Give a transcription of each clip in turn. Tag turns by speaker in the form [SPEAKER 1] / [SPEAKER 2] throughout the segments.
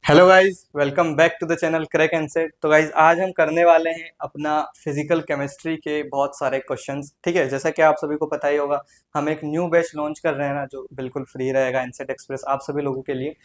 [SPEAKER 1] Hello guys, welcome back to the channel crack and set. तो guys आज हम करने वाले हैं अपना फिजिकल केमिस्ट्री के बहुत सारे क्वेश्चंस। ठीक है, जैसा कि आप सभी को पता ही होगा, हम एक न्यू बैच लॉन्च कर रहे हैं ना, जो बिल्कुल फ्री रहेगा एनसेट एक्सप्रेस आप सभी लोगों के लिए।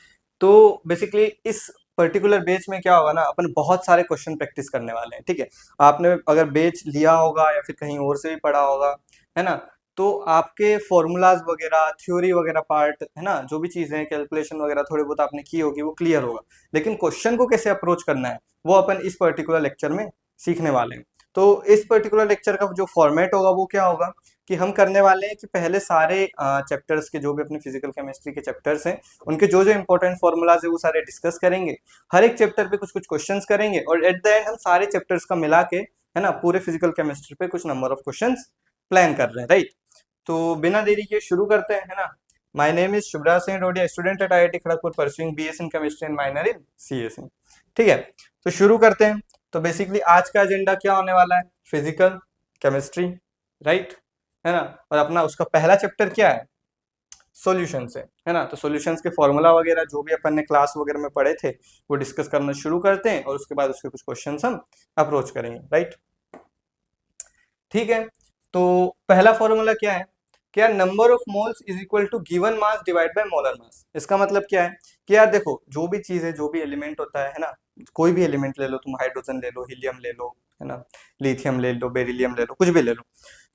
[SPEAKER 1] तो बेसिकली इस पर्टिकुलर बैच में क्या होगा ना, अपन बहुत सारे क्वेश्चन प्रैक्टिस करने वाले हैं। ठीक है, आपने अगर बैच लिया होगा या फिर कहीं और से भी पढ़ा होगा, है ना, तो आपके फॉर्मूलाज वगैरह, थ्योरी वगैरह पार्ट, है ना, जो भी चीजें कैलकुलेशन वगैरह थोड़ी बहुत आपने की होगी वो क्लियर होगा। लेकिन क्वेश्चन को कैसे अप्रोच करना है वो अपन इस पर्टिकुलर लेक्चर में सीखने वाले हैं। तो इस पर्टिकुलर लेक्चर का जो फॉर्मेट होगा वो क्या होगा कि हम करने वाले हैं कि पहले सारे चैप्टर्स के जो भी अपने फिजिकल केमिस्ट्री के चैप्टर्स हैं उनके जो जो इंपॉर्टेंट फॉर्मूलाज है वो सारे डिस्कस करेंगे। हर एक चैप्टर पे कुछ कुछ क्वेश्चंस करेंगे और एट द एंड हम सारे चैप्टर्स का मिला के, है ना, पूरे फिजिकल केमिस्ट्री पे कुछ नंबर ऑफ क्वेश्चंस प्लान कर रहे हैं, राइट। तो बिना देरी के शुरू करते हैं, है ना। My name is Shubhraj Singh Dodiya, student at IIT Kharagpur, pursuing BS in chemistry and minor in CSE. ठीक है, तो शुरू करते हैं। तो बेसिकली आज का एजेंडा क्या होने वाला है, फिजिकल केमिस्ट्री, राइट, है ना। और अपना उसका पहला चैप्टर क्या है, सॉल्यूशन से, है ना। तो सॉल्यूशंस के फॉर्मूला वगैरह जो भी अपन ने क्लास वगैरह में पढ़े थे वो डिस्कस करना शुरू करते हैं और उसके बाद उसके कुछ क्वेश्चंस हम अप्रोच करेंगे, राइट। ठीक है, तो पहला फॉर्मूला क्या है, क्या number of moles is equal to given mass divide by molar mass. इसका मतलब क्या है कि यार देखो, जो भी चीज है, जो भी एलिमेंट होता है ना, कोई भी एलिमेंट ले लो तुम, हाइड्रोजन ले लो, हीलियम ले लो, है ना, लिथियम ले लो, बेरिलियम ले लो, कुछ भी ले लो,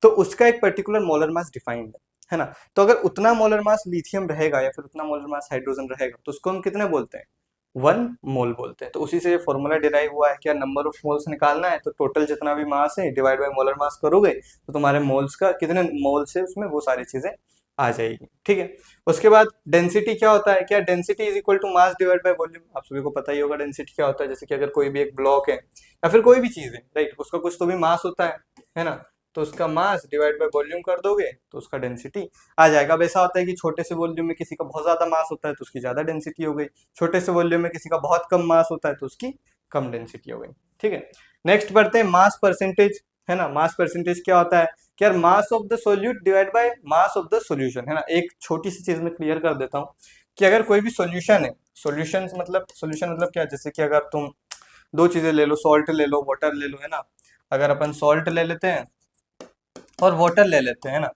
[SPEAKER 1] तो उसका एक पर्टिकुलर मोलर मास डिफाइंड है ना। तो अगर उतना मोलर मास लिथियम रहेगा या फिर उतना मोलर मास हाइड्रोजन रहेगा तो उसको हम कितने बोलते हैं, 1 मोल बोलते हैं। तो उसी से ये फॉर्मूला डिराइव हुआ है। क्या नंबर ऑफ मोल्स निकालना है तो टोटल जितना भी मास है डिवाइड बाय मोलर मास करोगे तो तुम्हारे मोल्स का कितने मोल्स है उसमें वो सारी चीजें आ जाएगी। ठीक है, उसके बाद डेंसिटी क्या होता है, क्या density is equal to mass divide by volume. आप सभी को पता ही होगा डेंसिटी क्या होता है। जैसे कि अगर कोई भी एक ब्लॉक है या फिर कोई भी चीज है, राइट, उसका कुछ तो भी मास होता है ना। तो उसका मास डिवाइड बाय वॉल्यूम कर दोगे तो उसका डेंसिटी आ जाएगा। अब ऐसा होता है कि छोटे से वॉल्यूम में किसी का बहुत ज्यादा मास होता है तो उसकी ज्यादा डेंसिटी हो गई, छोटे से वॉल्यूम में किसी का बहुत कम मास होता है तो उसकी कम डेंसिटी हो गई। ठीक है, नेक्स्ट बढ़ते हैं मास परसेंटेज, है ना। मास परसेंटेज क्या होता है कि यार mass of the solute divide by mass of the solution, है ना। एक छोटी सी चीज में क्लियर कर देता हूँ कि अगर कोई भी सॉल्यूशन है, सॉल्यूशन मतलब क्या है, जैसे कि अगर तुम दो चीजें ले लो, सॉल्ट ले लो, वाटर ले लो, है ना। अगर अपन सॉल्ट ले लेते हैं और वाटर ले लेते हैं ना,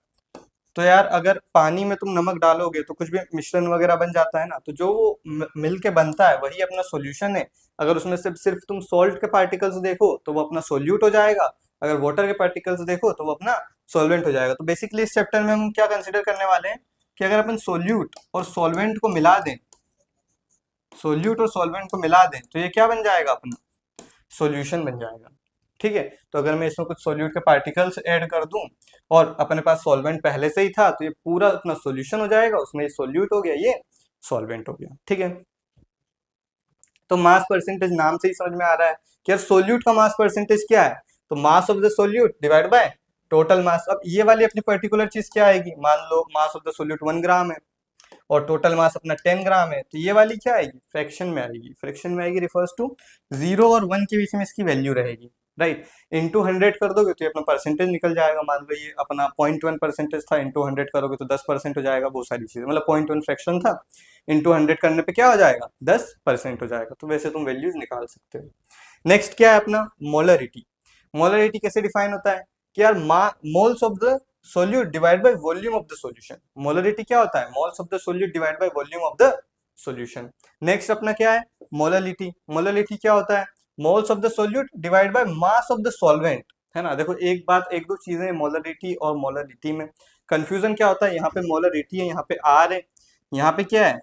[SPEAKER 1] तो यार अगर पानी में तुम नमक डालोगे तो कुछ भी मिश्रण वगैरह बन जाता है ना, तो जो वो मिल के बनता है वही अपना सॉल्यूशन है। अगर उसमें से सिर्फ तुम सॉल्ट के पार्टिकल्स देखो तो वो अपना सोल्यूट हो जाएगा, अगर वाटर के पार्टिकल्स देखो तो वो अपना सॉल्वेंट हो जाएगा। तो बेसिकली इस चैप्टर में हम क्या कंसिडर करने वाले हैं कि अगर अपन सोल्यूट और सॉल्वेंट को मिला दें, सोल्यूट और सॉल्वेंट को मिला दें तो ये क्या बन जाएगा, अपना सॉल्यूशन बन जाएगा। ठीक है, तो अगर मैं इसमें कुछ सोल्यूट के पार्टिकल्स ऐड कर दूं और अपने पास सॉल्वेंट पहले से ही था तो ये पूरा अपना सॉल्यूशन हो जाएगा, उसमें ये सोल्यूट हो गया, ये सॉल्वेंट हो गया। ठीक है, तो मास परसेंटेज नाम से ही समझ में आ रहा है कि यार सोल्यूट का मास परसेंटेज क्या है, तो mass of the solute divide by total mass. अब ये वाली अपनी पर्टिकुलर चीज क्या आएगी, मान लो मास ऑफ द सोल्यूट 1 ग्राम है और टोटल मास अपना 10 ग्राम है, तो ये वाली क्या आएगी, फ्रैक्शन में आएगी। फ्रैक्शन में आएगी रिफर्स टू 0 और 1 के बीच में इसकी वैल्यू रहेगी, राइट। इंटू 100 कर दोगे तो ये अपना परसेंटेज निकल जाएगा। मान लो ये अपना 0.1% था, इंटू 100 करोगे तो 10% हो जाएगा। वो सारी चीजें मतलब 0.1 फ्रैक्शन था, इंटू 100 करने पे क्या हो जाएगा, 10% हो जाएगा। तो वैसे तुम वैल्यूज निकाल सकते हो। नेक्स्ट क्या है अपना, मोलरिटी। मोलरिटी कैसे डिफाइन होता है कि यार moles of the solute divide by volume of the solution. Molarity क्या होता है, moles of the solute divide by volume of the solution. Next अपना क्या है, मोलरिटी। मोलरिटी क्या होता है, moles of the solute divide by mass of the solvent, है ना। देखो एक बात, एक दो चीजें मोलरिटी और मोलरिटी में कंफ्यूजन क्या होता है, यहाँ पे मोलरिटी है, यहाँ पे आर है, यहाँ पे क्या है,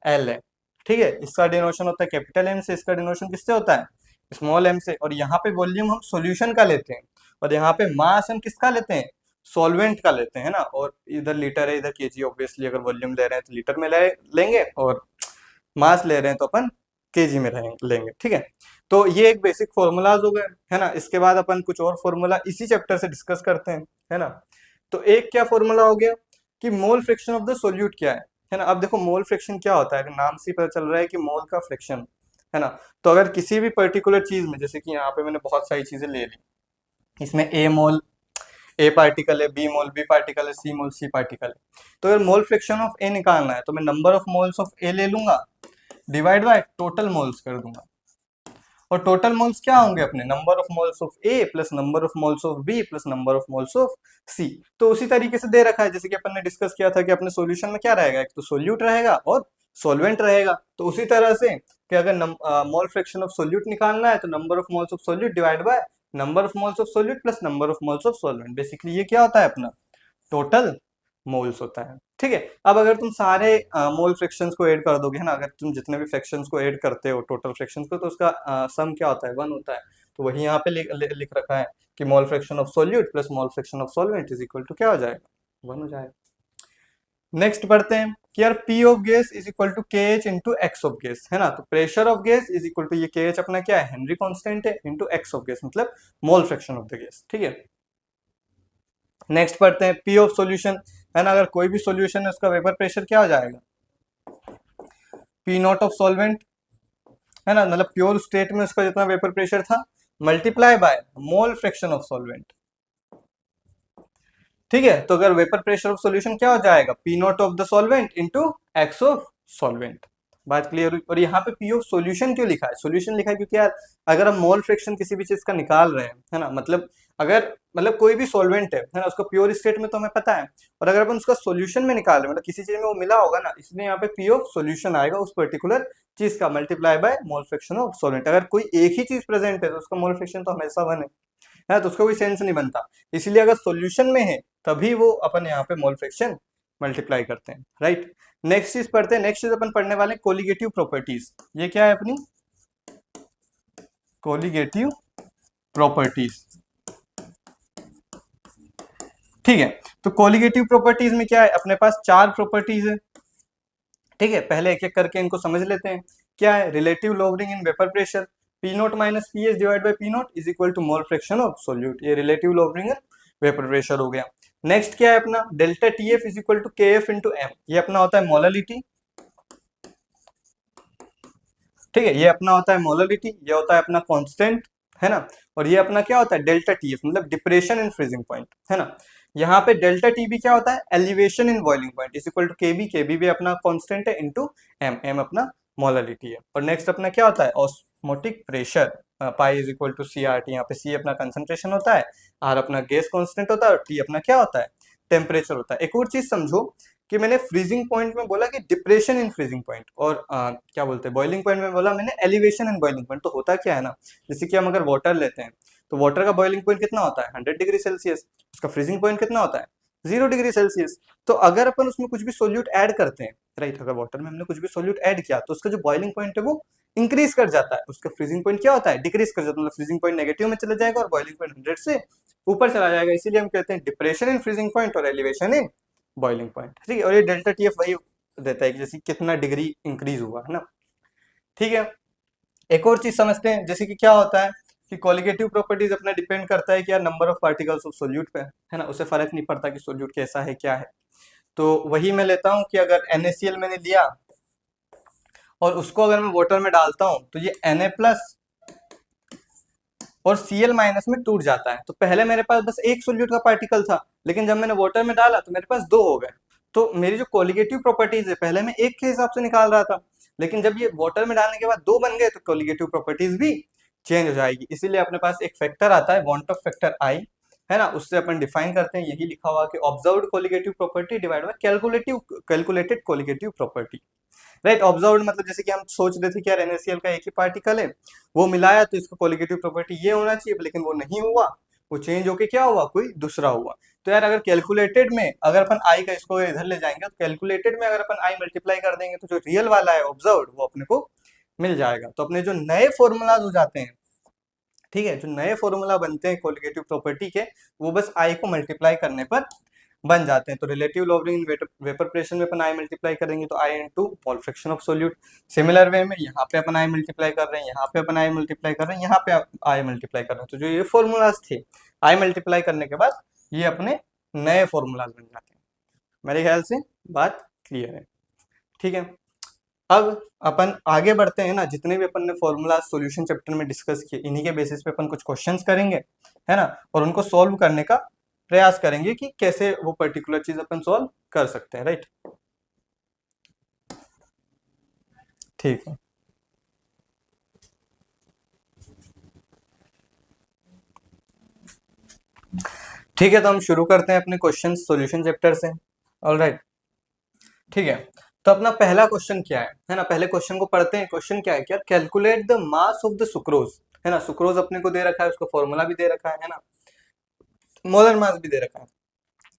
[SPEAKER 1] एल है। ठीक है, इसका डिनोशन होता है कैपिटल एम से, इसका डिनोशन किससे होता है, स्मॉल एम से। और यहाँ पे वॉल्यूम हम सॉल्यूशन का लेते हैं और यहाँ पे मास हम किसका लेते हैं, सॉल्वेंट का लेते हैं ना। और इधर लीटर है, इधर केजी। ऑब्वियसली अगर वॉल्यूम ले रहे हैं तो लीटर में लेंगे और मास ले रहे हैं तो अपन केजी में लेंगे। ठीक है, तो ये एक बेसिक फॉर्मूलाज हो गए, है ना। इसके बाद अपन कुछ और फॉर्मूला इसी चैप्टर से डिस्कस करते हैं, है ना। तो एक क्या फॉर्मूला हो गया कि mole fraction of the solute क्या है ना। अब देखो मोल फ्रैक्शन क्या होता है, नाम से ही पता चल रहा है कि मोल का फ्रैक्शन, है ना। तो अगर किसी भी पर्टिकुलर चीज में, जैसे कि यहाँ पे मैंने बहुत सारी चीजें ले ली, इसमें ए मोल ए पार्टिकल है, बी मोल बी पार्टिकल है, सी मोल सी पार्टिकल है। तो अगर मोल फ्रैक्शन ऑफ ए निकालना है तो मैं नंबर ऑफ मोल्स ऑफ ए ले लूंगा डिवाइड बाय टोटल मोल्स कर दूंगा। और टोटल मोल्स क्या होंगे अपने, number of moles of A plus number of moles of B plus number of moles of C. तो उसी तरीके से दे रखा है जैसे कि अपन ने डिस्कस किया था कि अपने सॉल्यूशन में क्या रहेगा, एक तो सोल्यूट रहेगा और सॉल्वेंट रहेगा। तो उसी तरह से कि अगर मोल फ्रैक्शन ऑफ सोल्यूट निकालना है तो number of moles of solute divide by number of moles of solute plus number of moles of solvent. Basically ये क्या होता है अपना टोटल मोल्स होता है। ठीक है, अब अगर तुम सारे मोल फ्रैक्शंस को ऐड कर दोगे है ना, अगर तुम जितने भी फ्रैक्शंस को ऐड करते हो टोटल फ्रैक्शंस को, तो उसका सम क्या होता है, 1 होता है। तो वही यहाँ पे लिख रखा है कि mole fraction of solute plus mole fraction of solvent is equal to क्या हो जाएगा, 1 हो जाएगा। नेक्स्ट पढ़ते हैं कि यार P of gas is equal to K H into X of gas है ना। तो pressure of gas is equal to ये के एच अपना क्या है, हेनरी कांस्टेंट है, इंटू एक्स ऑफ गैस मतलब mole fraction of the gas. ठीक है, नेक्स्ट पढ़ते हैं पी ऑफ सॉल्यूशन है ना। अगर कोई भी सॉल्यूशन है उसका वेपर प्रेशर क्या हो जाएगा, पी नॉट ऑफ सॉल्वेंट है ना, मतलब प्योर स्टेट में उसका जितना वेपर प्रेशर था multiply by mole fraction of solvent. ठीक है, तो अगर वेपर प्रेशर ऑफ सॉल्यूशन क्या हो जाएगा, P not of the solvent into X of solvent. बात क्लियर हुई। और यहाँ पे पी ऑफ सॉल्यूशन क्यों लिखा है, सॉल्यूशन लिखा है क्योंकि यार अगर हम मोल फ्रैक्शन किसी भी चीज का निकाल रहे हैं है ना, मतलब अगर मतलब कोई भी सॉल्वेंट है ना, उसका प्योर स्टेट में तो हमें पता है, और अगर अपन उसका सॉल्यूशन में निकाल रहे हैं मतलब किसी चीज में वो मिला होगा ना, इसलिए यहाँ पे पी ऑफ सॉल्यूशन आएगा उस पर्टिकुलर चीज का multiply by mole fraction of solvent. अगर कोई एक ही चीज प्रेजेंट है तो उसका मोल फ्रैक्शन तो हमेशा 1 है, तो उसका कोई सेंस नहीं बनता। इसलिए अगर सॉल्यूशन में है तभी वो अपन यहाँ पे मोल फ्रैक्शन मल्टीप्लाई करते हैं, राइट। नेक्स्ट चीज पढ़ते हैं, नेक्स्ट चीज अपन पढ़ने वाले कोलिगेटिव प्रॉपर्टीज। ये क्या है अपनी कोलिगेटिव प्रॉपर्टीज। ठीक है, तो कोलिगेटिव प्रॉपर्टीज में क्या है, अपने पास 4 प्रॉपर्टीज है। ठीक है, पहले एक एक करके इनको समझ लेते हैं। क्या है, relative lowering in vapour pressure, P nought minus P H divide by P nought is equal to mole fraction of solute. ये relative lowering in vapour pressure हो गया। नेक्स्ट क्या है अपना delta T F is equal to K F into M, ये अपना होता है मोललिटी। ठीक है, ये अपना होता है मोललिटी, ये होता है अपना कांस्टेंट है ना। और ये अपना क्या होता है डेल्टा टी एफ मतलब डिप्रेशन इन फ्रीजिंग पॉइंट है ना। यहाँ पे डेल्टा टी बी क्या होता है elevation in boiling point is equal to K B भी अपना कांस्टेंट है इंटू एम, एम अपना मोललिटी है। और नेक्स्ट अपना क्या होता है osmotic pressure, pi is equal to C R T, यहाँ पे सी अपना कंसंट्रेशन होता है, आर अपना गैस कांस्टेंट होता है और टी अपना क्या होता है टेम्परेचर होता है। एक और चीज समझो कि मैंने फ्रीजिंग पॉइंट में बोला कि डिप्रेशन इन फ्रीजिंग पॉइंट, और क्या बोलते हैं बॉइलिंग पॉइंट में बोला मैंने एलिवेशन इन बॉइलिंग पॉइंट। तो होता क्या है ना, जैसे कि हम अगर वाटर लेते हैं तो वाटर का बॉइलिंग पॉइंट कितना होता है 100 डिग्री सेल्सियस, उसका फ्रीजिंग पॉइंट कितना होता है 0 डिग्री सेल्सियस। तो अगर अपन उसमें कुछ भी सोल्यूट ऐड करते हैं, राइट, अगर वाटर में हमने कुछ भी सोल्यूट ऐड किया तो उसका जो बॉइलिंग पॉइंट है वो इंक्रीज कर जाता है, उसका फ्रीजिंग पॉइंट क्या होता है डिक्रीज कर जाता है, मतलब फ्रीजिंग पॉइंट नेगेटिव में चला जाएगा और बॉइलिंग पॉइंट 100 से ऊपर चला जाएगा। इसीलिए हम कहते हैं डिप्रेशन इन फ्रीजिंग पॉइंट और एलिवेशन इन बॉइलिंग पॉइंट। ठीक है, और ये डेल्टा टी एफ वही देता है कि जैसे कितना डिग्री इंक्रीज हुआ है ना। ठीक है, एक और चीज समझते हैं जैसे कि क्या होता है कि कोलिगेटिव प्रॉपर्टीज अपना डिपेंड करता है कि यार number of particles of solute पे है ना, उसे फर्क नहीं पड़ता कि सोल्यूट कैसा है क्या है। तो वही मैं लेता हूं कि अगर NaCl मैंने लिया और उसको अगर मैं वाटर में डालता हूं तो ये Na प्लस और Cl माइनस में टूट जाता है। तो पहले मेरे पास बस एक सोल्यूट का पार्टिकल था, लेकिन जब मैंने वाटर में डाला तो मेरे पास 2 हो गए। तो मेरी जो कोलिगेटिव प्रॉपर्टीज है पहले मैं एक के हिसाब से निकाल रहा था, लेकिन जब ये वाटर में डालने के बाद 2 बन गए तो कोलिगेटिव प्रॉपर्टीज भी चेंज हो जाएगी। इसीलिए अपने पास एक फैक्टर आता है वॉन्ट ऑफ फैक्टर आई है ना, उससे अपन डिफाइन करते हैं, यही लिखा हुआ कि observed colligative property divide by calculated colligative property. Right, observed मतलब जैसे कि हम सोच रहे थे कि यार NaCl का एक ही पार्टिकल है, वो मिलाया तो इसका कोलिगेटिव प्रॉपर्टी ये होना चाहिए, लेकिन वो नहीं हुआ, वो चेंज होके क्या हुआ कोई दूसरा हुआ। तो यार अगर कैलकुलेटेड में अगर अपन आई का इसको इधर ले जाएंगे तो कैलकुलेटेड में अगर अपन आई मल्टीप्लाई कर देंगे तो जो रियल वाला है ऑब्जर्व्ड वो अपने को मिल जाएगा। तो अपने जो नए फॉर्मूलाज हो जाते हैं, ठीक है, जो नए फॉर्मूला बनते हैं कोलिगेटिव प्रॉपर्टी के, वो बस आई को मल्टीप्लाई करने पर बन जाते हैं। तो रिलेटिव लोवरिंग वेपर प्रेशर में अपन आई मल्टीप्लाई करेंगे तो आई into mole fraction of solute. Similar way में यहाँ पे अपन आई मल्टीप्लाई कर रहे हैं, यहाँ पे अपन आई मल्टीप्लाई कर रहे हैं, यहाँ पे आई मल्टीप्लाई कर रहे हैं। तो जो ये फॉर्मूलाज थे आई मल्टीप्लाई करने के बाद ये अपने नए फॉर्मूलाज बन जाते हैं। मेरे ख्याल से बात क्लियर है। ठीक है, अब अपन आगे बढ़ते हैं ना, जितने भी अपन ने फॉर्मूला सॉल्यूशन चैप्टर में डिस्कस किए इन्हीं के बेसिस पे अपन कुछ क्वेश्चंस करेंगे है ना, और उनको सॉल्व करने का प्रयास करेंगे कि कैसे वो पर्टिकुलर चीज अपन सॉल्व कर सकते हैं, राइट। ठीक है। ठीक है, तो हम शुरू करते हैं अपने क्वेश्चन सॉल्यूशन चैप्टर से। ऑल राइट, ठीक है। तो अपना पहला क्वेश्चन क्या है ना, पहले क्वेश्चन को पढ़ते हैं। क्वेश्चन क्या है कि यार calculate the mass of the sucrose, है ना। सुक्रोज अपने को दे रखा है, उसका फॉर्मूला भी दे रखा है ना, मोलर मास भी दे रखा है।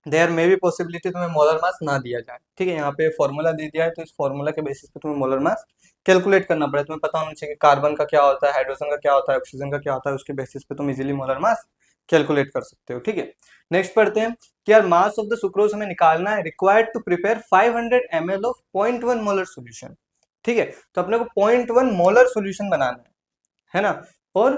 [SPEAKER 1] देयर मे बी पॉसिबिलिटी तुम्हें मोलर मास ना दिया जाए, ठीक है। यहाँ पे फॉर्मूला दे दिया है, तो इस फॉर्मूला के बेसिस पे तुम्हें मोलर मास कैलकुलेट करना पड़े। तुम्हें पता होना चाहिए कि कार्बन का क्या होता है, हाइड्रोजन का क्या होता है, ऑक्सीजन का क्या होता है, उसके बेसिस पे तुम इजीली मोलर मास कैलकुलेट कर सकते हो, ठीक है। नेक्स्ट पढ़ते हैं कि यार मास ऑफ द सुक्रोज हमें निकालना है, required to prepare 500 ml of 0.1 molar solution, ठीक है। तो अपने को 0.1 मोलर सोल्यूशन बनाना है ना। और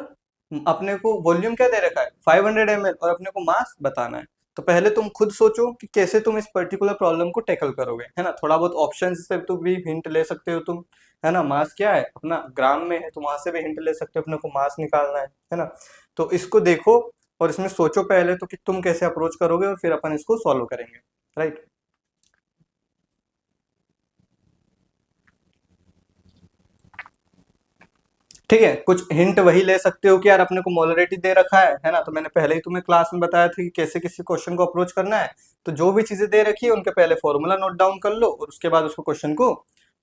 [SPEAKER 1] अपने को वॉल्यूम क्या दे रखा है, 500 ml, और अपने को मास बताना है। तो पहले तुम खुद सोचो कि कैसे तुम इस पर्टिकुलर प्रॉब्लम को टैकल करोगे, है ना। थोड़ा बहुत ऑप्शन से तुम भी हिंट ले सकते हो तुम, है ना। मास क्या है अपना, ग्राम में है, तो वहां से भी हिंट ले सकते हो, अपने को मास निकालना है ना। तो इसको देखो और इसमें सोचो पहले तो कि तुम कैसे अप्रोच करोगे, और फिर अपन इसको सॉल्व करेंगे, राइट। ठीक है, कुछ हिंट वही ले सकते हो कि यार अपने को मोलरिटी दे रखा है ना। तो मैंने पहले ही तुम्हें क्लास में बताया था कि कैसे किसी क्वेश्चन को अप्रोच करना है। तो जो भी चीजें दे रखी है उनके पहले फॉर्मूला नोट डाउन कर लो, और उसके बाद उसको क्वेश्चन को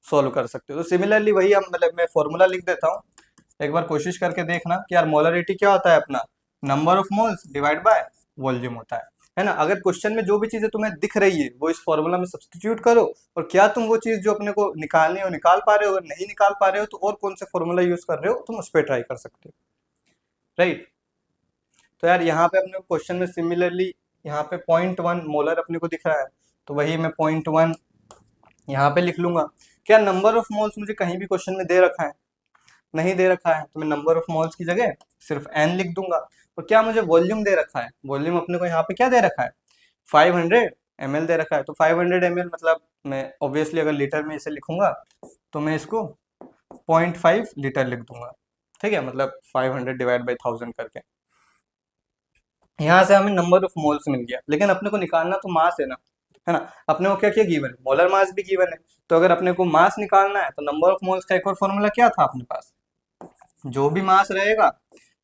[SPEAKER 1] सॉल्व कर सकते हो। तो सिमिलरली वही हम, मतलब मैं फॉर्मूला लिख देता हूँ, एक बार कोशिश करके देखना कि यार मोलरिटी क्या होता है अपना, number of moles divide by volume होता है ना। अगर क्वेश्चन में जो भी चीजें तुम्हें दिख रही है वो इस फॉर्मूला में सब्स्टिट्यूट करो, और क्या तुम वो चीज जो अपने को निकालनी है वो निकाल पा रहे हो, अगर नहीं निकाल पा रहे हो तो और कौन से फॉर्मूला यूज कर रहे हो तुम उस पर ट्राई कर सकते हो, राइट। तो यार यहाँ पे अपने क्वेश्चन में सिमिलरली यहाँ पे 0.1 मोलर अपने को दिख रहा है, तो वही मैं 0.1 यहाँ पे लिख लूंगा। क्या नंबर ऑफ मोल्स मुझे कहीं भी क्वेश्चन में दे रखा है, नहीं दे रखा है, तो मैं नंबर ऑफ मोल्स की जगह सिर्फ एन लिख दूंगा। और क्या मुझे वॉल्यूम दे रखा है, वॉल्यूम अपने को यहाँ पे क्या दे रखा है, 500 ml दे रखा है। तो 500 ml मतलब मैं ऑब्वियसली अगर लीटर में इसे लिखूंगा तो मैं इसको 0.5 लीटर लिख दूंगा, ठीक है। मतलब 500 डिवाइड बाई 1000 करके यहाँ से हमें नंबर ऑफ मोल्स मिल गया। लेकिन अपने को निकालना तो मास है ना। अपने को क्या क्या गिवन है, मोलर मास भी गिवन है। तो अगर अपने को मास निकालना है तो नंबर ऑफ मोल्स का एक और फॉर्मूला क्या था अपने पास, जो भी मास रहेगा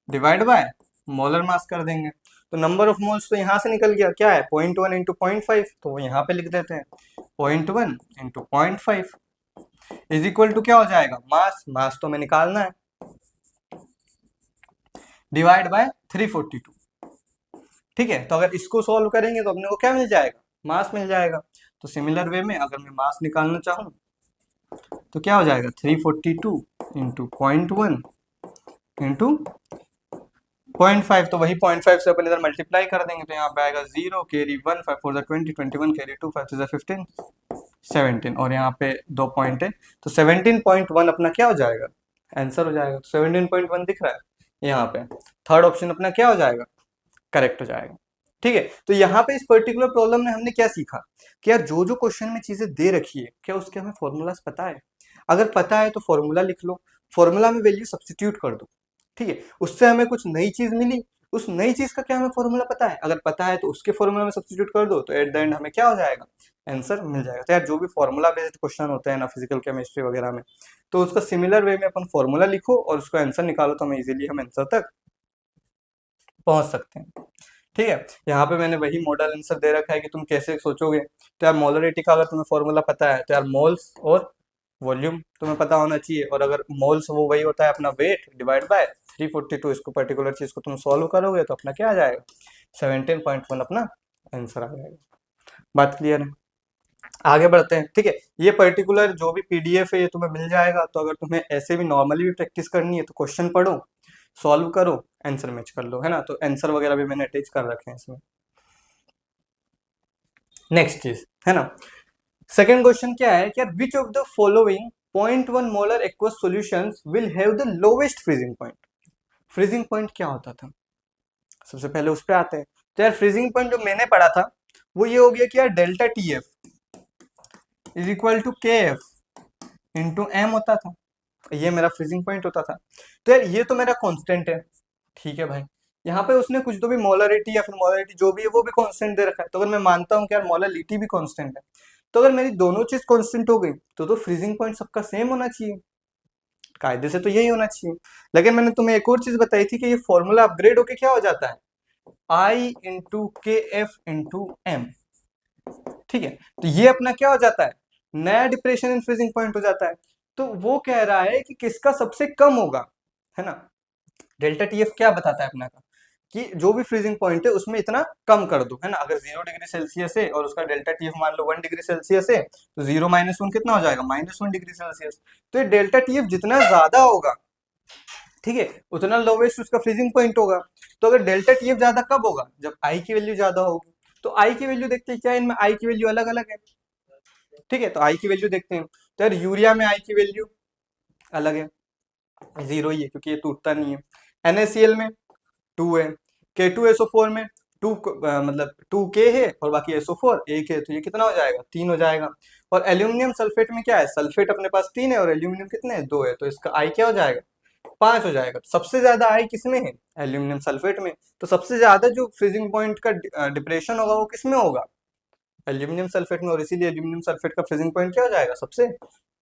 [SPEAKER 1] डिवाइड बाय मोलर मास कर देंगे। तो नंबर ऑफ मोल्स तो यहाँ से निकल गया, क्या है 0.1 इंटू 0.5, तो वो यहाँ पे लिख देते हैं 0.1 इंटू 0.5 इज इक्वल टू क्या हो जाएगा, मास, मास तो हमें निकालना है, डिवाइड बाय 342, ठीक है। तो अगर इसको सॉल्व करेंगे तो अपने को क्या मिल जाएगा, मास मिल जाएगा। तो सिमिलर वे में अगर मैं मास निकालना चाहूँ तो क्या हो जाएगा, 342 इंटू 0.1 इंटू 0.5, तो वही 0.5 से अपन इधर मल्टीप्लाई कर देंगे, तो यहाँ पे आएगा 0 कैरी 1 5 4 20 21 कैरी 2 5 6 15 17, और यहाँ पे 2 पॉइंट है, तो 17.1 अपना क्या हो जाएगा, आंसर हो जाएगा। तो 17.1 दिख रहा है यहाँ पे, थर्ड ऑप्शन अपना क्या हो जाएगा, करेक्ट हो जाएगा, ठीक है। तो यहाँ पे इस पर्टिकुलर प्रॉब्लम में हमने क्या सीखा कि यार जो जो क्वेश्चन में चीजें दे रखी है, क्या उसके हमें फॉर्मूलाज पता है। अगर पता है तो फॉर्मूला लिख लो, फॉर्मूला में वैल्यू सब्स्टिट्यूट कर दो, ठीक है। उससे हमें कुछ नई चीज मिली, उस नई चीज का क्या हमें फॉर्मूला पता है, अगर पता है तो उसके फॉर्मूला में सब्स्टिट्यूट कर दो, तो एट द एंड हमें क्या हो जाएगा, आंसर मिल जाएगा। तो यार जो भी फॉर्मूला बेस्ड क्वेश्चन होते हैं ना फिजिकल केमिस्ट्री वगैरह में, तो उसका सिमिलर वे में अपन फॉर्मूला लिखो और उसका आंसर निकालो, तो हमें इजीली हम आंसर तक पहुंच सकते हैं, ठीक है। यहाँ पे मैंने वही मॉडल आंसर दे रखा है कि तुम कैसे सोचोगे। तो यार मोलरिटी का अगर तुम्हें फॉर्मूला पता है तो यार मोल्स और वॉल्यूम तुम्हें पता होना चाहिए, और अगर मोल्स वो वही होता है अपना वेट डिवाइड बाय 342, इसको पर्टिकुलर चीज को तुम सॉल्व करोगे तो अपना क्या आ जाएगा, 17.1 अपना आंसर आ जाएगा। बात क्लियर है, आगे बढ़ते हैं, ठीक है। ये पर्टिकुलर जो भी पीडीएफ है ये तुम्हें मिल जाएगा, तो अगर तुम्हें ऐसे भी नॉर्मली भी प्रैक्टिस करनी है तो क्वेश्चन पढ़ो, सॉल्व करो, आंसर मैच कर लो, है ना। तो आंसर वगैरह भी मैंने अटैच कर रखे हैं इसमें। नेक्स्ट चीज है ना, सेकंड क्वेश्चन क्या है कि विच of the following 0.1 molar aqueous solutions will have the lowest freezing point. Freezing point क्या होता था, सबसे पहले उस पे आते हैं। तो यार फ्रीजिंग पॉइंट जो मैंने पढ़ा था वो ये हो गया कि यार delta T F is equal to K F into M होता था, ये मेरा फ्रीजिंग पॉइंट होता था। तो यार ये तो मेरा कांस्टेंट है, ठीक है भाई। यहाँ पे उसने कुछ तो भी मोलरिटी या फिर मोलरिटी जो भी है वो भी कांस्टेंट दे रखा है, तो अगर मैं मानता हूँ कि यार मोलरिटी भी कांस्टेंट है, तो अगर मेरी दोनों चीज कांस्टेंट हो गई तो फ्रीजिंग पॉइंट सबका सेम होना चाहिए, कायदे से तो यही होना चाहिए। लेकिन मैंने तुम्हें एक और चीज बताई थी कि ये फॉर्मूला अपग्रेड होके क्या हो जाता है, I इंटू के एफ इंटू एम। ठीक है, तो ये अपना क्या हो जाता है, नया डिप्रेशन इन फ्रीजिंग पॉइंट हो जाता है। तो वो कह रहा है कि किसका सबसे कम होगा, है ना। डेल्टा टी एफ क्या बताता है अपना का, कि जो भी फ्रीजिंग पॉइंट है उसमें इतना कम कर दो, है ना। अगर 0 डिग्री सेल्सियस है और उसका डेल्टा टी एफ मान लो 1 डिग्री सेल्सियस है, तो 0 - 1 कितना हो जाएगा, -1 डिग्री सेल्सियस। तो ये डेल्टा टी एफ जितना ज्यादा होगा, ठीक है, उतना लोवेस्ट उसका फ्रीजिंग पॉइंट होगा। तो अगर डेल्टा टी एफ ज्यादा कब होगा, जब आई की वैल्यू ज्यादा होगी। तो आई की वैल्यू देखते हैं, क्या इनमें आई की वैल्यू अलग अलग है, ठीक है। तो आई की वैल्यू देखते हैं, तो यार यूरिया में आई की वैल्यू अलग है, 0 ही है क्योंकि ये टूटता नहीं है। NaCl में 2 है, K2SO4 में 2 मतलब 2K है और बाकी SO4 1 है, तो ये कितना हो जाएगा, 3 हो जाएगा। और एल्यूमिनियम सल्फेट में क्या है, सल्फेट अपने पास 3 है और एल्यूमिनियम कितने हैं, 2 है, तो इसका आई क्या हो जाएगा, 5 हो जाएगा। तो सबसे ज्यादा आई किसमें है, एल्यूमिनियम सल्फेट में। तो सबसे ज्यादा जो फ्रीजिंग पॉइंट का डिप्रेशन होगा वो किसमें होगा, एल्यूमिनियम सल्फेट में। और इसीलिए एल्यूमिनियम सल्फेट का फ्रीजिंग पॉइंट क्या हो जाएगा, सबसे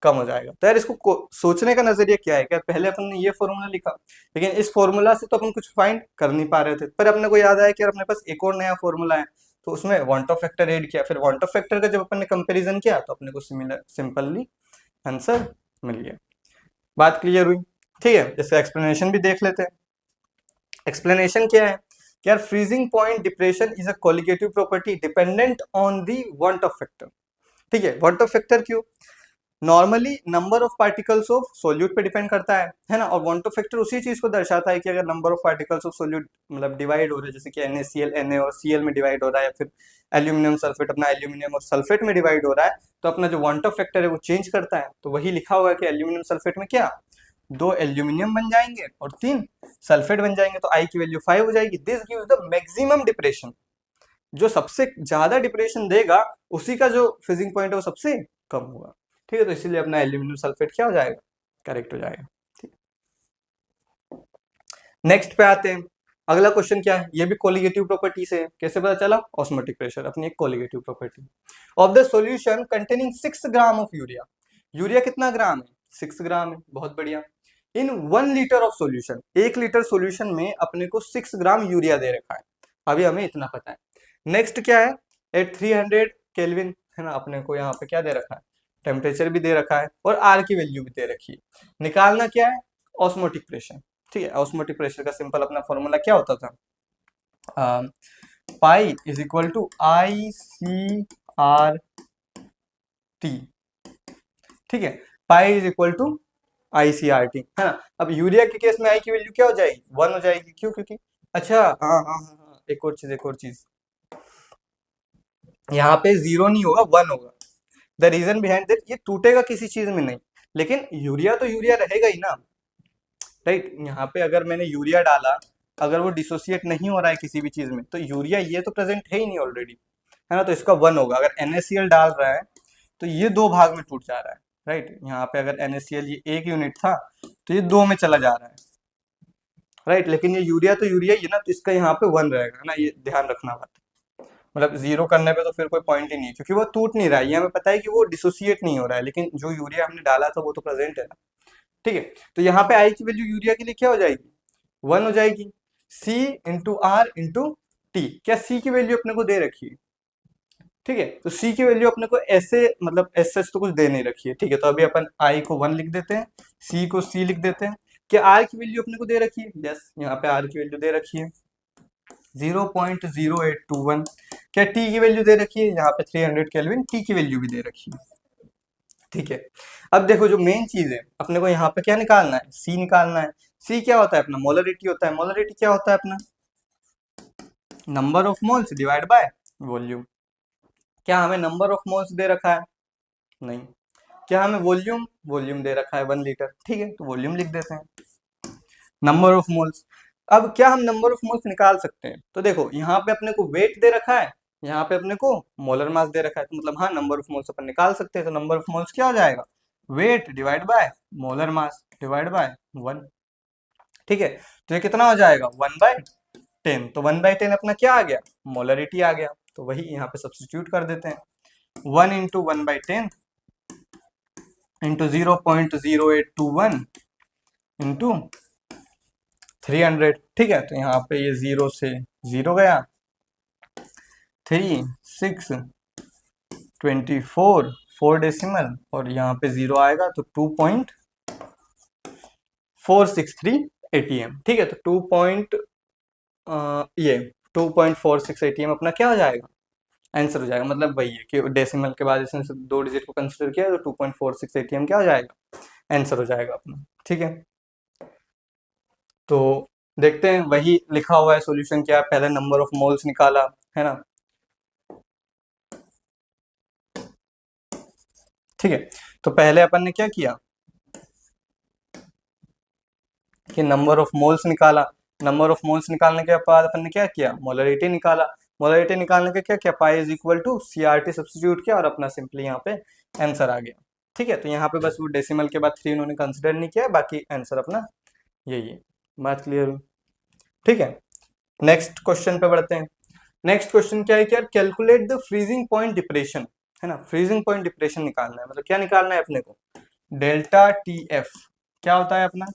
[SPEAKER 1] कम हो जाएगा। तो यार इसको सोचने का नजरिया क्या है, क्या पहले अपन ने ये फॉर्मूला लिखा, लेकिन इस फॉर्मूला से तो अपन कुछ फाइंड कर नहीं पा रहे थे, पर अपने को याद आया कि यार अपने पास एक और नया फॉर्मूला है, तो उसमें वांट ऑफ फैक्टर ऐड किया। फिर वांट ऑफ फैक्टर का जब अपन ने कंपेरिजन किया तो अपने को सिंपली आंसर मिल गया। बात क्लियर हुई, ठीक है। इसका एक्सप्लेनेशन भी देख लेते हैं। एक्सप्लेनेशन क्या है कि यार freezing point depression is a colligative property dependent on the want Hoff factor. ठीक है, वांट ऑफ फैक्टर क्यों, normally number of particles of solute पे डिपेंड करता है ना। और वांट ऑफ फैक्टर उसी चीज को दर्शाता है कि अगर number of particles of solute मतलब डिवाइड हो रहे हैं, जैसे कि NaCl Na और Cl में डिवाइड हो रहा है, या फिर एल्यूमिनियम सल्फेट अपना एल्यूमिनियम और सल्फेट में डिवाइड हो रहा है, तो अपना जो वांट ऑफ फैक्टर है वो चेंज करता है। तो वही लिखा होगा कि एल्यूमिनियम सल्फेट में क्या 2 एल्यूमिनियम बन जाएंगे और 3 सल्फेट बन जाएंगे, तो आई की वैल्यू 5 हो जाएगी। This gives the maximum depression, जो सबसे ज्यादा डिप्रेशन देगा उसी का जो फ्रीजिंग पॉइंट है वो सबसे कम होगा। ठीक है, तो इसीलिए अपना एल्यूमिनियम सल्फेट क्या हो जाएगा, करेक्ट हो जाएगा। ठीक, नेक्स्ट पे आते हैं। अगला क्वेश्चन क्या है, ये भी कोलिगेटिव प्रॉपर्टी से है। कैसे पता चला, ऑस्मोटिक प्रेशर अपनी एक colligative property. Of the solution containing 6 gram of urea, urea कितना ग्राम है, 6 ग्राम है, बहुत बढ़िया। इन 1 litre of solution, 1 litre solution में अपने को 6 ग्राम यूरिया दे रखा है, अभी हमें इतना पता है। नेक्स्ट क्या है, एट 300 केल्विन, है ना, अपने को यहाँ पे क्या दे रखा है, टेम्परेचर भी दे रखा है और आर की वैल्यू भी दे रखी है। निकालना क्या है, ऑस्मोटिक प्रेशर। ठीक है, ऑस्मोटिक प्रेशर का सिंपल अपना फॉर्मूला क्या होता था, pi is equal to ICRT। ठीक है, pi is equal to ICRT, है ना। अब यूरिया के केस में आई की वैल्यू क्या हो जाएगी, 1 हो जाएगी। क्यों, क्योंकि अच्छा हाँ, एक और चीज, यहाँ पे 0 नहीं होगा, 1 होगा। द रीजन बिहाइंड दैट, ये टूटेगा किसी चीज में नहीं, लेकिन यूरिया तो यूरिया रहेगा ही ना, राइट। यहाँ पे अगर मैंने यूरिया डाला, अगर वो डिसोसिएट नहीं हो रहा है किसी भी चीज में, तो यूरिया ये तो प्रेजेंट है ही नहीं ऑलरेडी, है ना। तो इसका 1 होगा। अगर NaCl डाल रहा है तो ये 2 भाग में टूट जा रहा है, राइट। यहाँ पे अगर NaCl ये 1 यूनिट था तो ये 2 में चला जा रहा है, राइट। लेकिन ये यूरिया तो यूरिया ही है ना, तो इसका यहाँ पे 1 रहेगा, है ना। ये ध्यान रखना बात, मतलब 0 करने पे तो फिर कोई पॉइंट ही नहीं है, क्योंकि वो टूट नहीं रहा है। ये हमें पता है कि वो डिसोसिएट नहीं हो रहा है, लेकिन जो यूरिया हमने डाला था वो तो प्रेजेंट है ना। ठीक है, तो यहाँ पे आई की वैल्यू यूरिया के लिए क्या हो जाएगी, 1 हो जाएगी। C into R into T, क्या C की वैल्यू अपने को दे रखी है, ठीक है। तो C की वैल्यू अपने को ऐसे मतलब एस सच तो कुछ दे नहीं रखी है, ठीक है। तो अभी अपन I को 1 लिख देते हैं, C को C लिख देते हैं। क्या R की वैल्यू अपने को दे रखी है, यस, यहाँ पे R की वैल्यू दे रखी है 0.0821। क्या T की वैल्यू दे रखी है, यहाँ पे 300 केल्विन T की वैल्यू भी दे रखी है, ठीक है। अब देखो जो मेन चीज है, अपने को यहाँ पे क्या निकालना है, C निकालना है। C क्या होता है अपना, मोलरिटी होता है। मोलरिटी क्या होता है अपना, number of moles divide by volume. क्या हमें नंबर ऑफ मोल्स दे रखा है, नहीं। क्या हमें वॉल्यूम, वॉल्यूम दे रखा है 1 लीटर, ठीक है, तो वॉल्यूम लिख देते हैं, नंबर ऑफ मोल्स। अब क्या हम नंबर ऑफ मोल्स निकाल सकते हैं, तो देखो यहाँ पे अपने को वेट दे रखा है, यहाँ पे अपने को मोलर मास दे रखा है, तो मतलब हाँ नंबर ऑफ मोल्स अपन निकाल सकते हैं। तो नंबर ऑफ मोल्स क्या हो जाएगा, weight divide by molar mass divide bye 1, ठीक है। तो ये कितना हो जाएगा, 1/10। तो 1/10 अपना क्या आ गया, मोलरिटी आ गया। तो वही यहाँ पे सब्स्टिट्यूट कर देते हैं, 1 × 1/10 × 0.0821 इंटू 300, ठीक है। तो यहाँ पे ये 0 से 0 गया, 3 6 24 4 डेसिमल, और यहाँ पे 0 आएगा तो 2.463 ATM, ठीक है। तो 2.46 ATM अपना क्या हो जाएगा, आंसर हो जाएगा। मतलब वही है कि डेसिमल के बाद इसने सिर्फ 2 डिजिट को कंसिडर किया तो 2.46 ATM क्या हो जाएगा, आंसर हो जाएगा अपना, ठीक है। तो देखते हैं, वही लिखा हुआ है सॉल्यूशन क्या है। पहले नंबर ऑफ मोल्स निकाला है ना, ठीक है। तो पहले अपन ने क्या किया कि नंबर ऑफ मोल्स निकाला। नंबर ऑफ मोल्स निकालने के बाद अपन ने क्या किया, मोलरिटी निकाला। मोलरिटी निकालने के क्या किया, pi is equal to CRT substitute किया और अपना सिंपली यहाँ पे आंसर आ गया, ठीक है। तो यहाँ पे बस वो डेसिमल के बाद 3 उन्होंने कंसिडर नहीं किया, बाकी आंसर अपना यही है। बात क्लियर हुई, ठीक है। नेक्स्ट क्वेश्चन पे बढ़ते हैं। नेक्स्ट क्वेश्चन क्या है कि यार calculate the freezing point depression, है ना। फ्रीजिंग पॉइंट डिप्रेशन निकालना है, मतलब क्या निकालना है अपने को, डेल्टा TF क्या होता है अपना,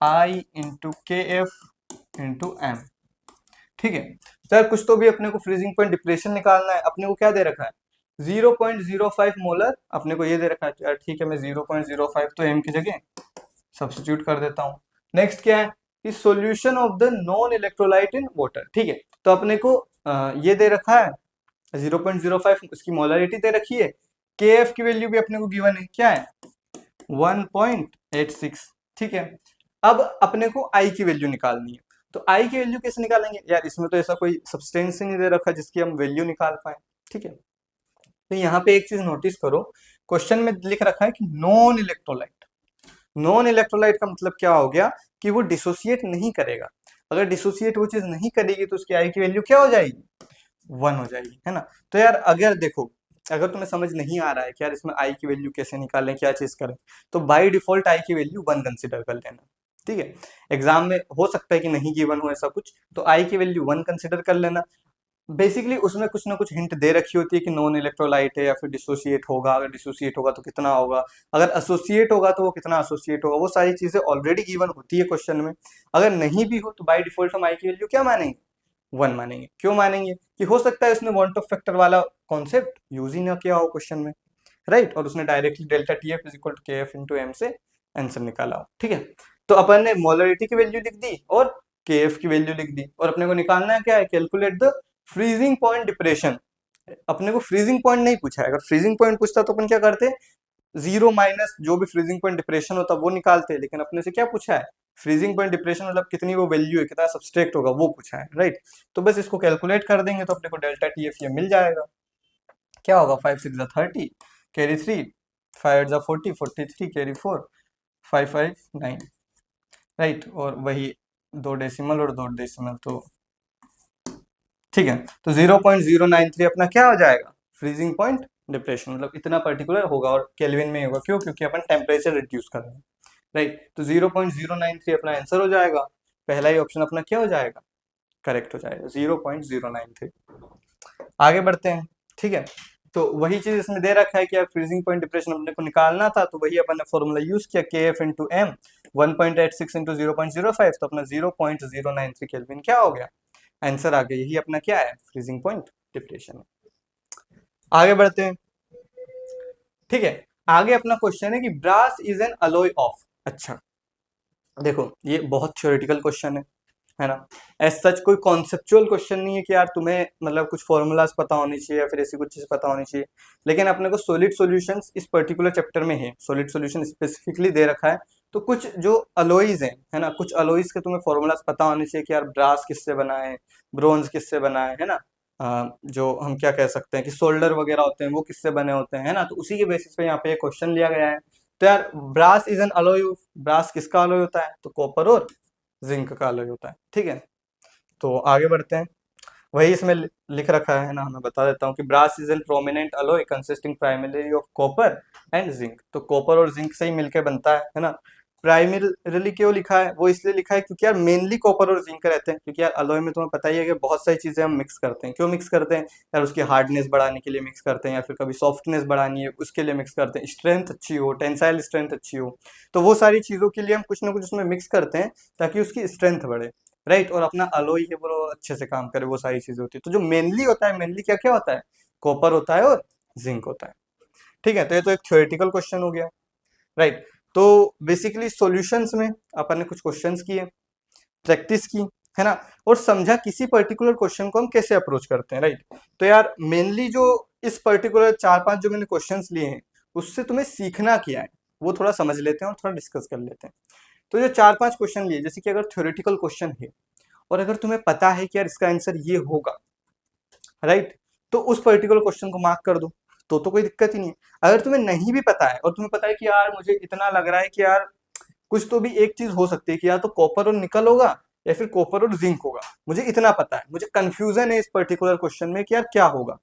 [SPEAKER 1] I into KF into M, ठीक है। तो यार कुछ तो भी अपने को फ्रीजिंग पॉइंट डिप्रेशन निकालना है। अपने को क्या दे रखा है, 0.05 मोलर अपने को ये दे रखा है। यार ठीक है, मैं 0.05 तो M की जगह सब्स्टिट्यूट कर देता हूँ। नेक्स्ट क्या है कि solution of the non electrolyte in water, ठीक है। तो अपने को ये दे रखा है 0.05, उसकी मोलरिटी दे रखी है, KF की वैल्यू भी अपने को गिवन है, क्या है 1.86, ठीक है। अब अपने को I की वैल्यू निकालनी है। तो I की वैल्यू कैसे निकालेंगे यार, इसमें तो ऐसा कोई सब्सटेंस ही नहीं दे रखा जिसकी हम वैल्यू निकाल पाए, ठीक है। तो यहाँ पे एक चीज नोटिस करो, क्वेश्चन में लिख रखा है कि नॉन इलेक्ट्रोलाइट। नॉन इलेक्ट्रोलाइट का मतलब क्या हो गया कि वो डिसोसिएट नहीं करेगा। अगर डिसोसिएट वो चीज नहीं करेगी तो उसकी आई की वैल्यू क्या हो जाएगी, 1 हो जाएगी, है ना। तो यार अगर देखो, अगर तुम्हें समझ नहीं आ रहा है कि यार इसमें आई की वैल्यू कैसे निकालें, क्या चीज करें, तो बाय डिफॉल्ट आई की वैल्यू 1 कंसिडर कर लेना, ठीक है। एग्जाम में हो सकता है कि नहीं गिवन हो ऐसा कुछ, तो आई की वैल्यू 1 कंसिडर कर लेना। बेसिकली उसमें कुछ ना कुछ हिंट दे रखी होती है कि नॉन इलेक्ट्रोलाइट है या फिर डिसोसिएट होगा, अगर डिसोसिएट होगा तो कितना होगा, अगर एसोसिएट होगा तो वो कितना एसोसिएट होगा, वो सारी चीजें ऑलरेडी गिवन होती है क्वेश्चन में। अगर नहीं भी हो तो बाय डिफॉल्ट हम आई की वैल्यू क्या मानेंगे, 1 मानेंगे। क्यों मानेंगे कि हो सकता है उसने वांट ऑफ फैक्टर वाला कॉन्सेप्ट यूज ही ना किया हो क्वेश्चन में, राइट, और उसने directly delta TF is equal to KF into M से आंसर निकाला हो, ठीक है। तो अपन ने मोलरिटी की वैल्यू लिख दी और KF की वैल्यू लिख दी, और अपने को निकालना है क्या है, calculate the freezing point depression. अपने को फ्रीजिंग पॉइंट नहीं पूछा है, अगर फ्रीजिंग पॉइंट पूछता तो अपन क्या करते, 0 माइनस जो भी फ्रीजिंग पॉइंट डिप्रेशन होता वो निकालते, लेकिन अपने से क्या पूछा है, फ्रीजिंग पॉइंट डिप्रेशन मतलब कितनी वो वैल्यू है, कितना सब्सट्रैक्ट होगा वो पूछा है, राइट। तो बस इसको कैलकुलेट कर देंगे तो अपने को डेल्टा TF ये मिल जाएगा। क्या होगा, 5 6 30 कैरी 3, 5 8 40 43 कैरी 4 5 5 9, राइट। और वही 2 डेसिमल और 2 डेसिमल, तो ठीक है। तो 0.093 अपना क्या हो जाएगा, फ्रीजिंग पॉइंट डिप्रेशन, मतलब इतना पर्टिकुलर होगा और केल्विन में होगा। क्यों, क्योंकि अपन टेम्परेचर रिड्यूस कर रहे हैं, राइट। तो 0.093 अपना आंसर हो जाएगा। पहला ही ऑप्शन अपना क्या हो जाएगा, करेक्ट हो जाएगा, 0.093। आगे बढ़ते हैं, ठीक है। तो वही चीज इसमें दे रखा है कि यार फ्रीजिंग पॉइंट डिप्रेशन अपने को निकालना था, तो वही अपन ने फॉर्मूला यूज किया, KF इंटू M 1.86 इंटू 0.05, तो अपना 0.093 केल्विन क्या हो गया, आंसर आ गया। यही अपना क्या है, फ्रीजिंग पॉइंट डिप्रेशन है। आगे बढ़ते हैं, ठीक है। आगे अपना क्वेश्चन है कि brass is an alloy of. अच्छा देखो, ये बहुत थ्योरेटिकल क्वेश्चन है ना। एज सच कोई कॉन्सेप्चुअल क्वेश्चन नहीं है कि यार तुम्हें मतलब कुछ फॉर्मूलाज पता होनी चाहिए या फिर ऐसी कुछ चीज पता होनी चाहिए, लेकिन अपने को सॉलिड सॉल्यूशंस इस पर्टिकुलर चैप्टर में है, सॉलिड सॉल्यूशन स्पेसिफिकली दे रखा है। तो कुछ जो अलॉयज हैं, है ना, कुछ अलॉयज के तुम्हें फॉर्मूलाज पता होने चाहिए कि यार ब्रास किससे बना है, ब्रोंज किससे बना है ना। जो हम क्या कह सकते हैं कि सोल्डर वगैरह होते हैं वो किससे बने होते हैं, है ना। तो उसी के बेसिस पे यहाँ पे क्वेश्चन लिया गया है। तो यार brass is an alloy, brass किसका अलॉय होता है, तो कॉपर और जिंक का अलॉय होता है, ठीक है। तो आगे बढ़ते हैं, वही इसमें लिख रखा है ना, मैं बता देता हूँ कि brass is an prominent alloy consisting primarily of copper and zinc. तो कॉपर और जिंक से ही मिलके बनता है ना। प्राइमरीली क्यों लिखा है, वो इसलिए लिखा है क्योंकि यार मेनली कॉपर और जिंक रहते हैं, क्योंकि यार अलॉय में तुम्हें पता ही है कि बहुत सारी चीजें हम मिक्स करते हैं। क्यों मिक्स करते हैं यार, उसकी हार्डनेस बढ़ाने के लिए मिक्स करते हैं, या फिर कभी सॉफ्टनेस बढ़ानी है उसके लिए मिक्स करते हैं, स्ट्रेंथ अच्छी हो, टेंसाइल स्ट्रेंथ अच्छी हो, तो वो सारी चीजों के लिए हम कुछ ना कुछ उसमें मिक्स करते हैं ताकि उसकी स्ट्रेंथ बढ़े, राइट। और अपना अलॉय है वो अच्छे से काम करे, वो सारी चीजें होती है। तो जो मेनली होता है, मेनली क्या क्या होता है, कॉपर होता है और जिंक होता है, ठीक है। तो ये तो एक थ्योरेटिकल क्वेश्चन हो गया, राइट। तो बेसिकली सॉल्यूशंस में अपन ने कुछ क्वेश्चंस किए, प्रैक्टिस की, है ना, और समझा किसी पर्टिकुलर क्वेश्चन को हम कैसे अप्रोच करते हैं, राइट। तो यार मेनली जो इस पर्टिकुलर 4-5 जो मैंने क्वेश्चंस लिए हैं उससे तुम्हें सीखना क्या है वो थोड़ा समझ लेते हैं और थोड़ा डिस्कस कर लेते हैं। तो जो 4-5 क्वेश्चन लिए, जैसे कि अगर थ्योरेटिकल क्वेश्चन है और अगर तुम्हें पता है कि यार इसका आंसर ये होगा, राइट, तो उस पर्टिकुलर क्वेश्चन को मार्क कर दो, तो कोई दिक्कत ही नहीं है। अगर तुम्हें नहीं भी पता है और तुम्हें पता है कि यार मुझे इतना लग रहा है कि यार कुछ तो भी एक चीज हो सकती है कि या तो कॉपर और निकल होगा या फिर कॉपर और जिंक होगा, मुझे इतना पता है, मुझे कंफ्यूजन है इस पर्टिकुलर क्वेश्चन में कि यार क्या होगा,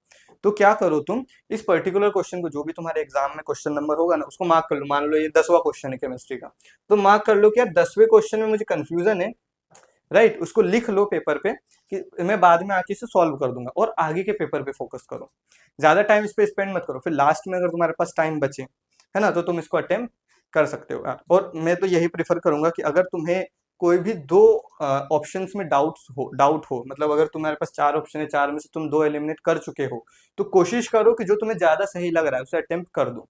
[SPEAKER 1] तो क्या करो तुम, इस पर्टिकुलर क्वेश्चन को जो भी तुम्हारे एग्जाम में क्वेश्चन नंबर होगा ना उसको मार्क कर लो। मान लो ये 10वां क्वेश्चन है केमिस्ट्री का, तो मार्क कर लो कि यार 10वें क्वेश्चन में मुझे कंफ्यूजन है, राइट। उसको लिख लो पेपर पे कि मैं बाद में आके इसे सॉल्व कर दूंगा, और आगे के पेपर पे फोकस करो, ज्यादा टाइम इस पे स्पेंड मत करो। फिर लास्ट में अगर तुम्हारे पास टाइम बचे, है ना, तो तुम इसको अटेम्प्ट कर सकते हो यार। और मैं तो यही प्रेफर करूंगा कि अगर तुम्हें कोई भी दो ऑप्शंस में डाउट हो, मतलब अगर तुम्हारे पास 4 ऑप्शन है, 4 में से तुम 2 एलिमिनेट कर चुके हो, तो कोशिश करो कि जो तुम्हें ज्यादा सही लग रहा है उसे अटेम्प्ट कर दो।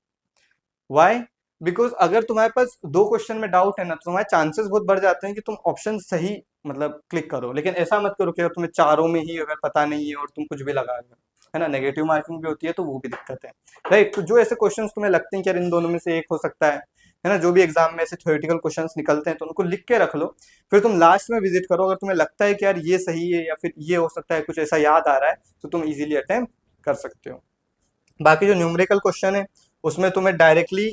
[SPEAKER 1] वाई? बिकॉज अगर तुम्हारे पास 2 क्वेश्चन में डाउट है ना, तो तुम्हारे चांसेस बहुत बढ़ जाते हैं कि तुम ऑप्शन सही मतलब क्लिक करो। लेकिन ऐसा मत करो कि अगर तुम्हें चारों में ही अगर पता नहीं है और तुम कुछ भी लगा रहे हो, है ना, नेगेटिव मार्किंग भी होती है, तो वो भी दिक्कत है, राइट। तो जो ऐसे क्वेश्चन तुम्हें लगते हैं कि यार इन दोनों में से एक हो सकता है ना, जो भी एग्जाम में ऐसे थ्योरेटिकल क्वेश्चंस निकलते हैं तो उनको लिख के रख लो। फिर तुम लास्ट में विजिट करो, अगर तुम्हें लगता है कि यार ये सही है या फिर ये हो सकता है, कुछ ऐसा याद आ रहा है, तो तुम इजीली अटेम्प्ट कर सकते हो। बाकी जो न्यूमेरिकल क्वेश्चन है उसमें तुम्हें डायरेक्टली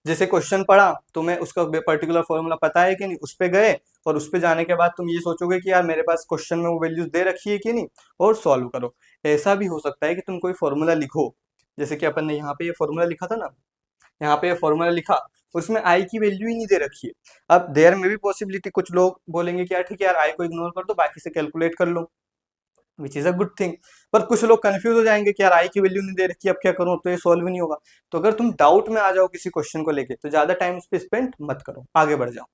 [SPEAKER 1] जैसे क्वेश्चन पढ़ा, तुम्हें उसका पर्टिकुलर फॉर्मूला पता है कि नहीं, उस पे गए, और उस पे जाने के बाद तुम ये सोचोगे कि यार मेरे पास क्वेश्चन में वो वैल्यूज दे रखी है कि नहीं, और सॉल्व करो। ऐसा भी हो सकता है कि तुम कोई फॉर्मूला लिखो, जैसे कि अपन ने यहाँ पे ये फॉर्मूला लिखा था ना, यहाँ पे ये फॉर्मूला लिखा और उसमें आई की वैल्यू ही नहीं दे रखी है। अब देयर में भी पॉसिबिलिटी, कुछ लोग बोलेंगे कि यार ठीक है यार आई को इग्नोर कर दो, बाकी से कैलकुलेट कर लो, which is a good thing. पर कुछ लोग कंफ्यूज हो जाएंगे कि यार आई की वैल्यू नहीं दे रखी, अब क्या करूं, अब तो ये सॉल्व ही नहीं होगा। तो अगर तुम डाउट में आ जाओ किसी क्वेश्चन को लेके, तो ज्यादा टाइम उस पर स्पेंड मत करो, आगे बढ़ जाओ।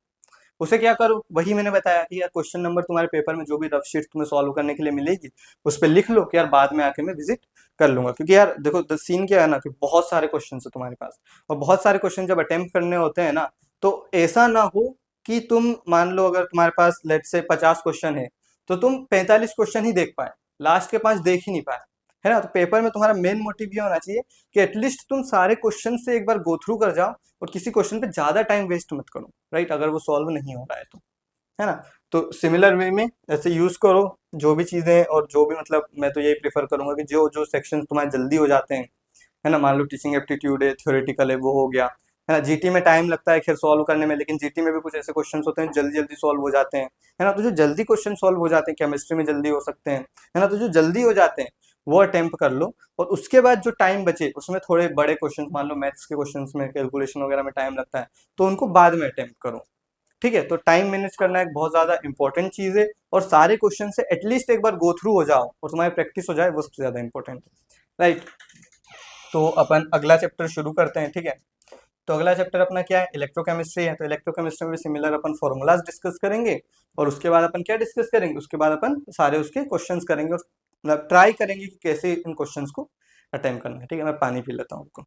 [SPEAKER 1] उसे क्या करो, वही मैंने बताया कि यार क्वेश्चन नंबर तुम्हारे पेपर में जो भी रफ शीट तुम्हें सॉल्व करने के लिए मिलेगी उस पर लिख लो कि यार बाद में आके मैं विजिट कर लूंगा। क्योंकि यार देखो द सीन क्या है ना, कि बहुत सारे क्वेश्चन है तुम्हारे पास, और बहुत सारे क्वेश्चन जब अटेम्प्ट करने होते हैं ना, तो ऐसा ना हो कि तुम मान लो अगर तुम्हारे पास लेट से 50 क्वेश्चन है, तो तुम 45 क्वेश्चन ही देख पाए, लास्ट के 5 देख ही नहीं पाए, है ना। तो पेपर में तुम्हारा मेन मोटिव ये होना चाहिए कि एटलीस्ट तुम सारे क्वेश्चन से एक बार गो थ्रू कर जाओ, और किसी क्वेश्चन पे ज्यादा टाइम वेस्ट मत करो, राइट, अगर वो सॉल्व नहीं हो रहा है तो, है ना। तो सिमिलर वे में ऐसे यूज करो जो भी चीजें, और जो भी मतलब मैं तो यही प्रेफर करूंगा कि जो जो सेक्शन तुम्हारे जल्दी हो जाते हैं, है ना, मान लो टीचिंग एप्टीट्यूड है, थ्योरेटिकल है, वो हो गया, है ना। जीटी में टाइम लगता है खैर सॉल्व करने में, लेकिन जीटी में भी कुछ ऐसे क्वेश्चंस होते हैं जल्दी जल्दी सॉल्व हो जाते हैं, है ना। तो जो जल्दी क्वेश्चन सॉल्व हो जाते हैं, केमिस्ट्री में जल्दी हो सकते हैं, है ना, तो जो जल्दी हो जाते हैं वो अटेम्प्ट कर लो। और उसके बाद जो टाइम बचे उसमें थोड़े बड़े क्वेश्चन, मान लो मैथ्स के क्वेश्चन में कैलकुलेशन वगैरह में टाइम लगता है, तो उनको बाद में अटेम्प्ट करो, ठीक है। तो टाइम मैनेज करना एक बहुत ज्यादा इंपॉर्टेंट चीज है, और सारे क्वेश्चन से एटलीस्ट एक बार गो थ्रू हो जाओ और तुम्हारी प्रैक्टिस हो जाए, वो सबसे ज्यादा इंपॉर्टेंट है, राइट। तो अपन अगला चैप्टर शुरू करते हैं, ठीक है। तो अगला चैप्टर अपना क्या है, इलेक्ट्रोकेमिस्ट्री है। तो इलेक्ट्रोकेमिस्ट्री में भी सिमिलर अपन फॉर्मूलाज डिस्कस करेंगे, और उसके बाद अपन क्या डिस्कस करेंगे, उसके बाद अपन सारे उसके क्वेश्चंस करेंगे, और मतलब ट्राई करेंगे कि कैसे इन क्वेश्चंस को अटेम्प्ट करना है, ठीक है। मैं पानी पी लेता हूँ आपको।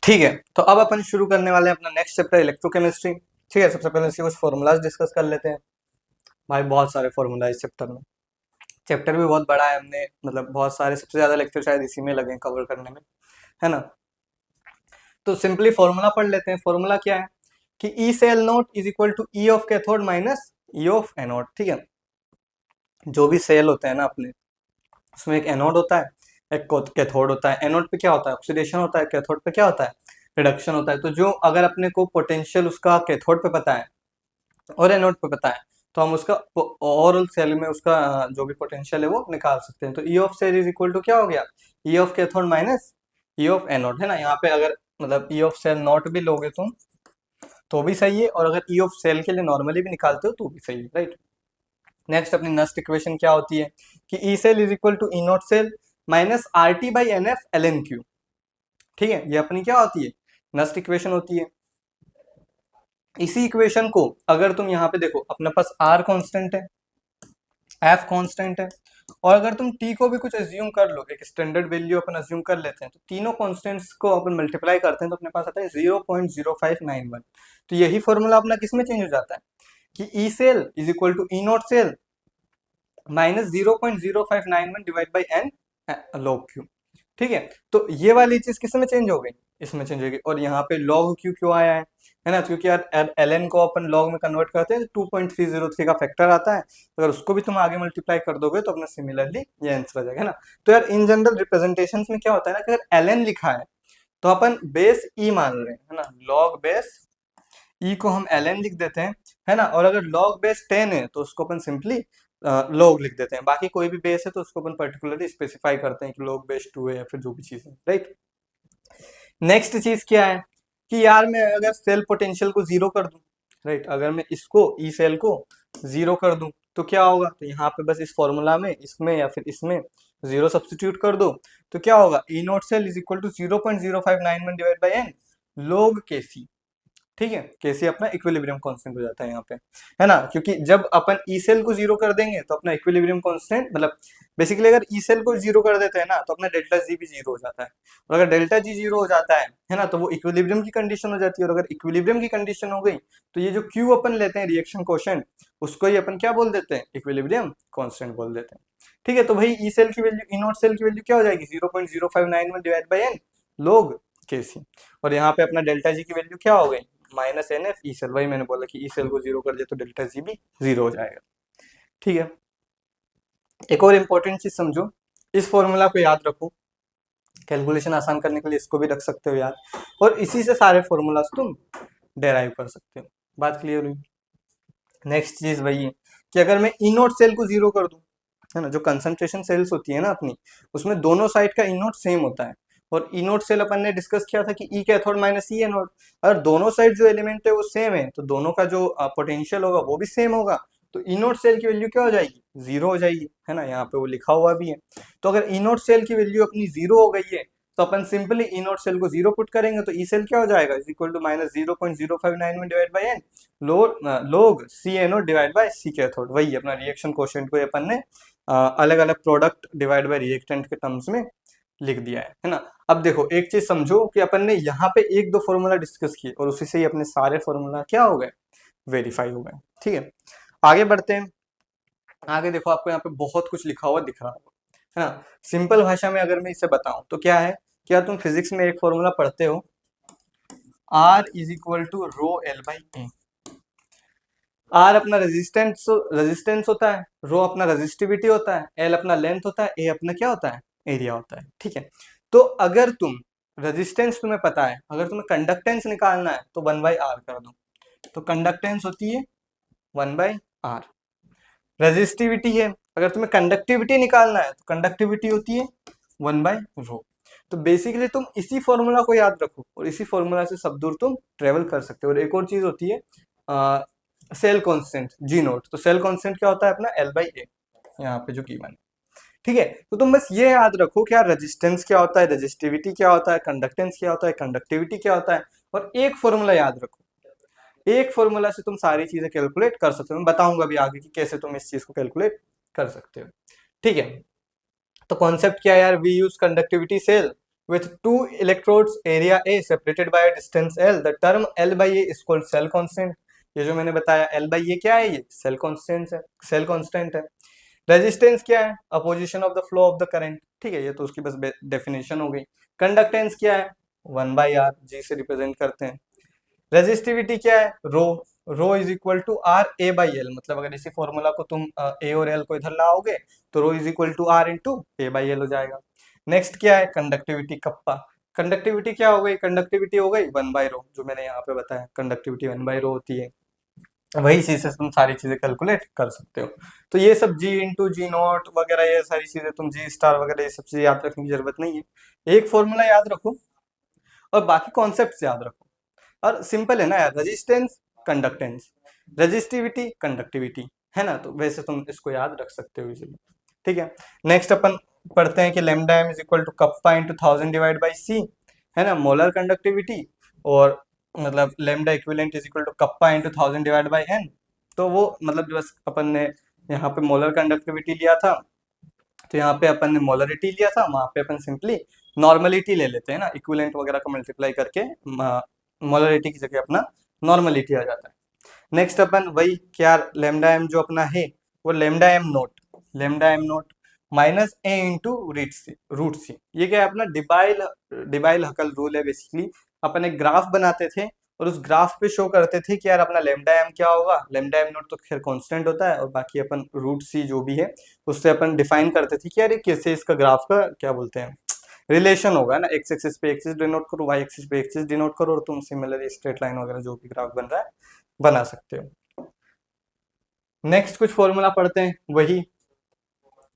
[SPEAKER 1] ठीक है, तो अब अपन शुरू करने वाले हैं अपना नेक्स्ट चैप्टर इलेक्ट्रोकेमिस्ट्री, ठीक है। सबसे पहले इसके कुछ फॉर्मूलाज डिस्कस कर लेते हैं। भाई बहुत सारे फॉर्मूला इस चैप्टर में, चैप्टर भी बहुत बड़ा है, हमने मतलब बहुत सारे, सबसे ज्यादा लेक्चर शायद इसी में लगे कवर करने में, है ना। तो सिंपली फॉर्मूला पढ़ लेते हैं। फॉर्मूला क्या है कि E cell naught is equal to E of cathode minus E of anode, ठीक है। जो भी सेल होते हैं ना अपने, उसमें एक एनोड होता है, एक कैथोड होता है। एनोड पे क्या होता है, ऑक्सीडेशन होता है, कैथोड पे क्या होता है, रिडक्शन होता है। तो जो अगर अपने को पोटेंशियल उसका कैथोड पे पता है और एनोड पे पता है, तो हम उसका ओवरऑल सेल में उसका जो भी पोटेंशियल है वो निकाल सकते हैं। तो E of cell is equal to क्या हो गया, E of cathode minus E of anode, है ना। यहाँ पे अगर मतलब ई ऑफ सेल नॉट भी लोगे तुम तो भी सही है, और अगर ई ऑफ सेल के लिए नॉर्मली भी निकालते हो तो भी सही है, राइट। नेक्स्ट अपनी नेक्स्ट इक्वेशन क्या होती है कि E cell is equal to E not cell minus R T by n F l n Q. ठीक है, ये अपनी क्या होती है, नेक्स्ट इक्वेशन होती है। इसी इक्वेशन को अगर तुम यहाँ पे देखो, अपने पास आर कांस्टेंट है, एफ कांस्टेंट है, और अगर तुम टी को भी कुछ एज्यूम कर लो, एक स्टैंडर्ड वैल्यू अपन एज्यूम कर लेते हैं, तो तीनों कांस्टेंट्स को अपन मल्टीप्लाई करते हैं तो अपने पास आता है 0.0591। तो यही फॉर्मूला अपना किस में चेंज हो जाता है कि E cell is equal to E not cell minus 0.0591 divide by N log Q. ठीक है, तो ये वाली चीज किस में चेंज हो गई, इसमें चेंज हो गई। और यहाँ पे लॉग क्यू क्यों आया है ना, क्योंकि यार एल एन को अपन लॉग में कन्वर्ट करते हैं तो 2.303 का फैक्टर आता है, अगर उसको भी तुम आगे मल्टीप्लाई कर दोगे तो अपना सिमिलरली ये आंसर आ जाएगा ना। तो यार इन जनरल रिप्रेजेंटेशन में क्या होता है ना कि अगर एल एन लिखा है तो अपन बेस ई मान रहे हैं, है ना, लॉग बेस ई को हम एल एन लिख देते हैं, है ना। और अगर लॉग बेस 10 है तो उसको अपन सिंपली लॉग लिख देते हैं। बाकी कोई भी बेस है तो उसको अपन पर्टिकुलरली स्पेसिफाई करते हैं कि लॉग बेस 2 है या फिर जो भी चीज है, राइट। नेक्स्ट चीज क्या है कि यार मैं अगर सेल पोटेंशियल को जीरो कर दूं, राइट, अगर मैं इसको ई सेल को जीरो कर दूं तो क्या होगा, तो यहाँ पे बस इस फॉर्मूला में इसमें या फिर इसमें जीरो सब्सटीट्यूट कर दो तो क्या होगा, E not cell is equal to 0.0591 divide by N log K C. ठीक है, कैसे अपना इक्विलिब्रियम कांस्टेंट हो जाता है यहाँ पे, है ना, क्योंकि जब अपन ई सेल को जीरो कर देंगे तो अपना इक्विलिब्रियम कांस्टेंट मतलब बेसिकली अगर ई सेल को जीरो कर देते हैं ना तो अपना डेल्टा जी भी जीरो हो जाता है, और अगर डेल्टा जी जीरो हो जाता है ना, तो वो इक्विलिब्रियम की कंडीशन हो जाती है, और अगर इक्विलिब्रियम की कंडीशन हो गई तो ये जो क्यू अपन लेते हैं रिएक्शन कोशेंट, उसको ही अपन क्या बोल देते हैं, इक्विलिब्रियम कांस्टेंट बोल देते हैं। ठीक है, तो वही ई सेल की वैल्यू, ई नॉट सेल की वैल्यू क्या हो जाएगी 0.0591 डिवाइड बाई एन लोग के सी, और यहाँ पे अपना डेल्टा जी की वैल्यू क्या हो गई minus n F E cell. वही मैंने बोला कि ई सेल को जीरो कर दिया तो डेल्टा जी भी जीरो हो जाएगा। ठीक है, एक और इंपॉर्टेंट चीज समझो, इस फॉर्मूला को याद रखो, कैलकुलेशन आसान करने के लिए इसको भी रख सकते हो याद, और इसी से सारे फॉर्मूलाज तुम डेराइव कर सकते हो। बात क्लियर हुई। नेक्स्ट चीज वही है कि अगर मैं ई नोट सेल को जीरो कर दूं, है ना, जो कंसंट्रेशन सेल्स होती है ना अपनी, उसमें दोनों साइड का ई नोट सेम होता है, और ई नोट सेल अपन ने डिस्कस किया था कि ई कैथोड माइनस ई एनोड, अगर दोनों साइड जो एलिमेंट है वो सेम है तो दोनों का जो पोटेंशियल होगा वो भी सेम होगा, तो ई नोट सेल की वैल्यू क्या हो जाएगी, जीरो हो जाएगी, है ना, यहाँ पे वो लिखा हुआ भी है। तो अगर ई नोट सेल की वैल्यू अपनी जीरो हो गई है तो अपन सिंपली ई नोट सेल को जीरो पुट करेंगे तो ई सेल क्या हो जाएगा, is equal to minus 0.0591 divide by N log C anode divide by C cathode. वही अपना रिएक्शन कोशेंट को अपन ने अलग अलग प्रोडक्ट डिवाइड बाय रिएक्टेंट के टर्म्स में लिख दिया है ना। अब देखो एक चीज समझो कि अपन ने यहाँ पे एक दो फॉर्मूला डिस्कस किए और उसी से ही अपने सारे फॉर्मूला क्या हो गए, वेरीफाई हो गए। ठीक है, आगे बढ़ते हैं। आगे देखो आपको यहाँ पे बहुत कुछ लिखा हुआ दिख रहा होगा, है ना। सिंपल भाषा में अगर मैं इसे बताऊं तो क्या है, क्या तुम फिजिक्स में एक फॉर्मूला पढ़ते हो, R is equal to rho L by A. R अपना रेजिस्टेंस होता है, रो अपना रेजिस्टिविटी होता है, एल अपना लेंथ होता है, ए अपना क्या होता है, एरिया होता है। ठीक है, तो अगर तुम रेजिस्टेंस तुम्हें पता है, अगर तुम्हें कंडक्टेंस निकालना है तो 1/r कर दो, तो कंडक्टेंस होती है 1/r। रेजिस्टिविटी है, अगर तुम्हें कंडक्टिविटी निकालना है तो कंडक्टिविटी होती है 1/रो। तो बेसिकली तुम इसी फॉर्मूला को याद रखो और इसी फॉर्मूला से सब दूर तुम ट्रेवल कर सकते हो। और एक और चीज होती है सेल कांस्टेंट जी नोट, तो सेल कांस्टेंट क्या होता है अपना L/A, यहाँ पे जो गिवन है। ठीक है, तो तुम बस ये याद रखो कि यार रेजिस्टेंस क्या होता है, रेजिस्टिविटी क्या होता है, कंडक्टेंस क्या होता है, कंडक्टिविटी क्या होता है, और एक फॉर्मूला याद रखो। एक फॉर्मूला से तुम सारी चीजें कैलकुलेट कर सकते हो। मैं बताऊंगा भी आगे कि कैसे तुम इस चीज को कैलकुलेट कर सकते हो। ठीक है, तो कॉन्सेप्ट क्या है यार, we use conductivity cell with two electrodes area A separated by a distance L, the term L/A is called cell constant। ये जो मैंने बताया L/A क्या है, ये सेल कांस्टेंट है, सेल कांस्टेंट है। रेजिस्टेंस क्या है, opposition of the flow of the current. ठीक है, ये तो उसकी बस डेफिनेशन हो गई। कंडक्टेंस क्या है, 1/r, जी से रिप्रेजेंट करते हैं। रेजिस्टिविटी क्या है, rho, rho is equal to R A by L, मतलब अगर इसी फॉर्मूला को तुम ए और एल को इधर लाओगे तो rho is equal to R into A by L हो जाएगा। नेक्स्ट क्या है, कंडक्टिविटी कप्पा, कंडक्टिविटी क्या हो गई, कंडक्टिविटी हो गई 1/रो, जो मैंने यहाँ पे बताया कंडक्टिविटी 1/रो होती है। वही चीज से तुम सारी चीजें कैलकुलेट कर सकते हो। तो ये सब जी इंटू जी नॉट वगैरह ये सारी चीजें तुम जी स्टार वगैरह ये सब चीजें याद रखने की जरूरत नहीं है। एक फॉर्मूला याद रखो और बाकी कॉन्सेप्ट याद रखो। और सिंपल है ना यार, रेजिस्टेंस कंडक्टेंस, रेजिस्टिविटी कंडक्टिविटी, है ना। तो वैसे तुम इसको याद रख सकते हो इजीली। ठीक है। नेक्स्ट अपन पढ़ते हैं कि lambda M is equal to kappa into 1000 divide by C, है ना, मोलर कंडक्टिविटी। और मतलब lambda equivalent is equal to kappa into 1000 divide by N. तो वो मतलब बस अपन ने यहाँ पे मोलर कंडक्टिविटी लिया था, तो यहाँ पे अपन ने मोलरिटी लिया था, वहां पे अपन सिंपली नॉर्मलिटी ले लेते हैं ना, इक्विवेलेंट वगैरह को मल्टीप्लाई करके मोलरिटी की जगह अपना नॉर्मलिटी आ जाता है। नेक्स्ट अपन वही क्या, लेमडा एम जो अपना है वो lambda M nought, lambda M nought minus A into root C. ये क्या है अपना डिबाइल डिबाइल हकल रूल है बेसिकली। अपन एक ग्राफ बनाते थे और उस ग्राफ पे शो करते थे कि यार अपना लेमडा एम क्या होगा। लेमडा एम नोट तो खैर कांस्टेंट होता है, और बाकी अपन रूट सी जो भी है उससे अपन डिफाइन करते थे कि यार ये कैसे इसका ग्राफ का क्या बोलते हैं रिलेशन होगा ना, एक्स एक्सिस पे एक्सिस डिनोट करो, वाई एक्सिस पे एक्सिस डिनोट करो, और तुम सिमिलरली स्ट्रेट लाइन वगैरह जो भी ग्राफ बन रहा है बना सकते हो। नेक्स्ट कुछ फॉर्मूला पढ़ते हैं वही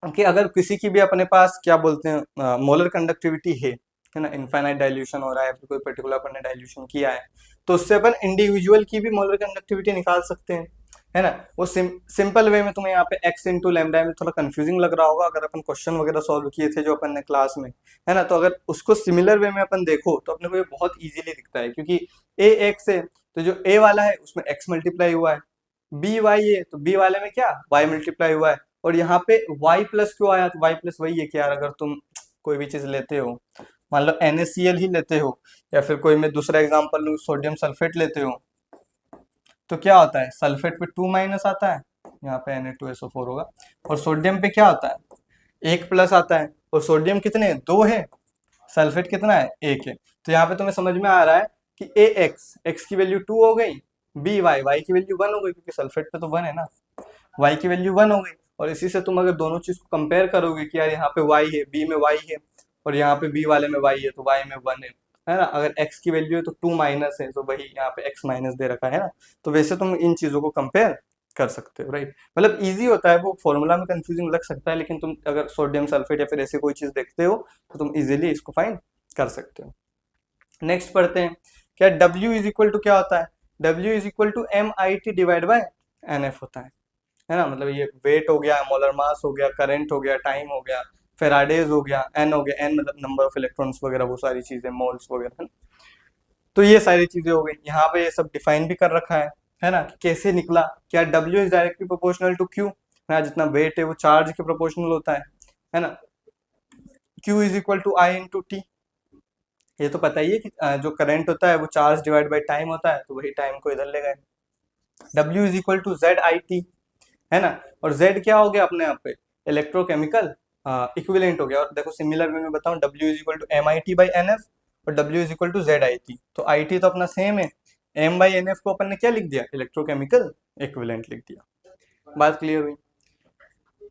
[SPEAKER 1] कि अगर किसी की भी अपने पास क्या बोलते हैं मोलर कंडक्टिविटी है ना, इनफाइनाइट डाइल्यूशन हो रहा है, फिर कोई पर्टिकुलर अपन ने डाइल्यूशन किया है, तो उससे अपन इंडिविजुअल की भी मोलर कंडक्टिविटी निकाल सकते हैं, है ना। वो सिंपल वे में तुम्हें यहाँ पे x इंटू लेमडा में थोड़ा कंफ्यूजिंग लग रहा होगा अगर अपन क्वेश्चन वगैरह सॉल्व किए थे जो अपन ने क्लास में, है ना। तो अगर उसको सिमिलर वे में अपन देखो तो अपने को ये बहुत इजीली दिखता है, क्योंकि a x है तो जो a वाला है उसमें x मल्टीप्लाई हुआ है, बी वाई है तो बी वाले में क्या वाई मल्टीप्लाई हुआ है, और यहाँ पे वाई प्लस क्यों आया, तो वाई प्लस वही है कि यार अगर तुम कोई भी चीज लेते हो, मान लो NaCl ही लेते हो, या फिर कोई मैं दूसरा एग्जांपल लूँ सोडियम सल्फेट लेते हो, तो क्या होता है सल्फेट पे 2 माइनस आता है, यहाँ पे Na2SO4 होगा, और सोडियम पे क्या होता है 1 प्लस आता है, और सोडियम कितने 2 है, सल्फेट कितना है 1 है। तो यहाँ पे तुम्हें समझ में आ रहा है कि एक्स की वैल्यू 2 हो गई, बी वाई की वैल्यू 1 हो गई, क्योंकि सल्फेट पे तो 1 है ना, वाई की वैल्यू 1 हो गई। और इसी से तुम अगर दोनों चीज को कंपेयर करोगे कि यार यहाँ पे वाई है, बी में वाई है, और यहाँ पे बी वाले में वाई है, तो वाई में 1 है ना। अगर एक्स की वैल्यू है तो 2 माइनस है, तो वही यहाँ पे एक्स माइनस दे रखा है ना। तो वैसे तुम इन चीजों को कंपेयर कर सकते हो, राइट। मतलब इजी होता है, वो फॉर्मूला में कंफ्यूजिंग लग सकता है, लेकिन तुम अगर सोडियम सल्फेट या फिर ऐसी कोई चीज देखते हो तो तुम इजीली इसको फाइंड कर सकते हो। नेक्स्ट पढ़ते हैं क्या W इज इक्वल टू क्या होता है, W is equal to MIT divide by NF होता है ना। मतलब ये वेट हो गया, मोलर मास हो गया, करंट हो गया, टाइम हो गया, फेराडेज हो गया, एन हो गया, एन मतलब नंबर ऑफ इलेक्ट्रॉन्स वगैरह, वो सारी चीजें मोल्स वगैरह, है ना। तो ये सारी चीजें हो गई, यहाँ पे ये सब डिफाइन भी कर रखा है ना, कि कैसे निकला, क्या W is directly proportional to Q, ना जितना वेट है वो चार्ज के प्रोपोर्शनल होता है ना। Q is equal to I into T, ये तो पता ही है कि जो करंट होता है वो चार्ज डिवाइड बाई टाइम होता है, तो वही टाइम को इधर ले गए। W is equal to ZIT, है ना। और Z क्या हो गया अपने आप पे इलेक्ट्रोकेमिकल इक्विवेलेंट हो गया। और देखो सिमिलर वे में बताऊं, W is equal to MIT by NF, और W is equal to ZIT, तो IT तो अपना सेम है, M बाई NF को अपन ने क्या लिख दिया इलेक्ट्रोकेमिकल इक्विवेलेंट लिख दिया। बात क्लियर हुई।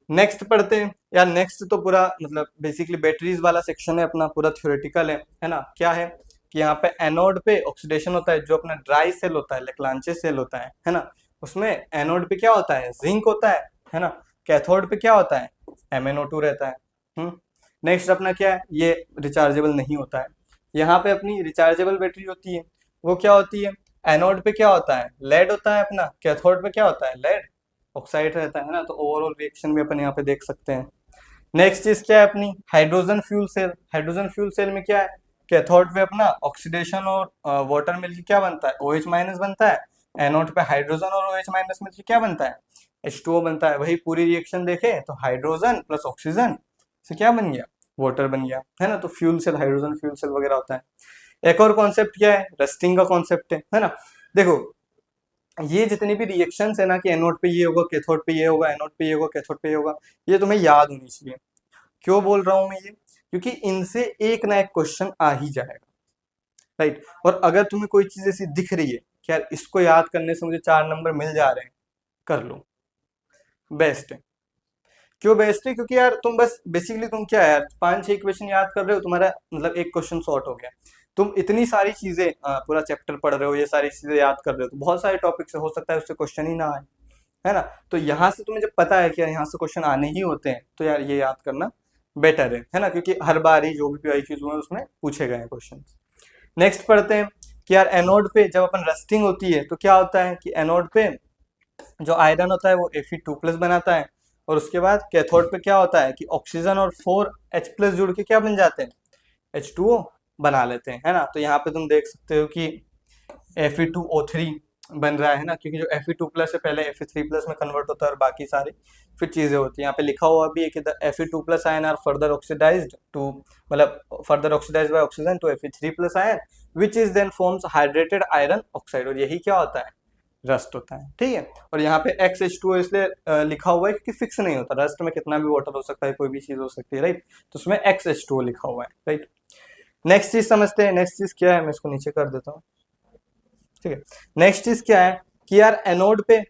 [SPEAKER 1] नेक्स्ट पढ़ते हैं यार, नेक्स्ट तो पूरा मतलब बेसिकली बैटरीज वाला सेक्शन है अपना, पूरा थ्योरेटिकल है ना। क्या है कि यहाँ पे एनोड पे ऑक्सीडेशन होता है, जो अपना ड्राई सेल होता है, लेक्लांचे सेल होता है ना। उसमें एनोड पे क्या होता है जिंक होता है ना। कैथोड पे क्या होता है MnO2 रहता है। नेक्स्ट अपना क्या है, ये रिचार्जेबल नहीं होता है। यहाँ पे अपनी रिचार्जेबल बैटरी होती है, वो क्या होती है एनोड पे क्या होता है लेड होता है अपना, कैथोड पे क्या होता है लेड ऑक्साइड रहता है ना। तो ओवरऑल रिएक्शन भी अपन यहाँ पे देख सकते हैं। नेक्स्ट चीज क्या है अपनी hydrogen fuel cell. Hydrogen fuel cell में क्या है कैथोड पे अपना ऑक्सीडेशन और वाटर मिलकर क्या बनता है OH माइनस बनता है, एनोड पे हाइड्रोजन और OH माइनस मिलकर क्या बनता है H2O बनता है। वही पूरी रिएक्शन देखे तो हाइड्रोजन प्लस ऑक्सीजन से क्या बन गया वाटर बन गया, है ना। तो fuel cell hydrogen fuel cell वगैरह होता है। एक और कॉन्सेप्ट क्या है रस्टिंग का कॉन्सेप्ट है ना। देखो ये जितनी भी रिएक्शंस है ना कि एनोड पे ये होगा कैथोड पे ये होगा, एनोड पे ये होगा कैथोड पे ये होगा, ये तुम्हें याद होनी चाहिए। क्यों बोल रहा हूं मैं ये, क्योंकि इनसे एक ना एक क्वेश्चन आ ही जाएगा, राइट। और अगर तुम्हें कोई चीज ऐसी दिख रही है कि यार इसको याद करने से मुझे 4 नंबर मिल जा रहे हैं, कर लो, बेस्ट है। क्यों बेस्ट है, क्योंकि यार तुम बस बेसिकली तुम क्या है यार 5-6 इक्वेशन याद कर रहे हो, तुम्हारा मतलब एक क्वेश्चन सॉर्ट हो गया। तुम इतनी सारी चीजें पूरा चैप्टर पढ़ रहे हो, ये सारी चीजें याद कर रहे हो, तो बहुत सारे टॉपिक से हो सकता है उससे क्वेश्चन ही ना आए, है ना। तो यहाँ से तुम्हें जब पता है कि यार यहाँ से क्वेश्चन आने ही होते हैं, तो यार ये याद करना बेटर है ना, क्योंकि हर बार ही जो भी पीआईक्यूज हुए हैं उसमें पूछे गए हैं क्वेश्चन। नेक्स्ट पढ़ते हैं कि यार एनोड पे जब अपन रस्टिंग होती है तो क्या होता है कि एनोड पे जो आयरन होता है वो Fe2+ बनाता है, और उसके बाद कैथोड पे क्या होता है कि ऑक्सीजन और 4H+ जुड़ के क्या बन जाते हैं, H2O बना लेते हैं, है ना। तो यहाँ पे तुम देख सकते हो कि Fe2O3 बन रहा है ना, क्योंकि जो Fe2+ है पहले Fe3+ में कन्वर्ट होता है और बाकी सारी फिर चीजें होती है। यहाँ पे लिखा हुआ भी है कि the Fe2+ ion are further oxidised to, मतलब further oxidised by oxygen to Fe3+ ion which is then forms hydrated iron oxide, और यही क्या होता है, रस्ट होता है, ठीक है। और यहाँ पे XH2O इसलिए लिखा हुआ है क्योंकि फिक्स नहीं होता, रस्ट में कितना भी वाटर हो सकता है, कोई भी चीज हो सकती है, राइट। तो उसमें XH2O लिखा हुआ है, राइट। नेक्स्ट चीज समझते हैं, नेक्स्ट चीज क्या है, मैं इसको नीचे कर देता हूँ, ठीक है। नेक्स्ट चीज क्या है कि यार एनोड पे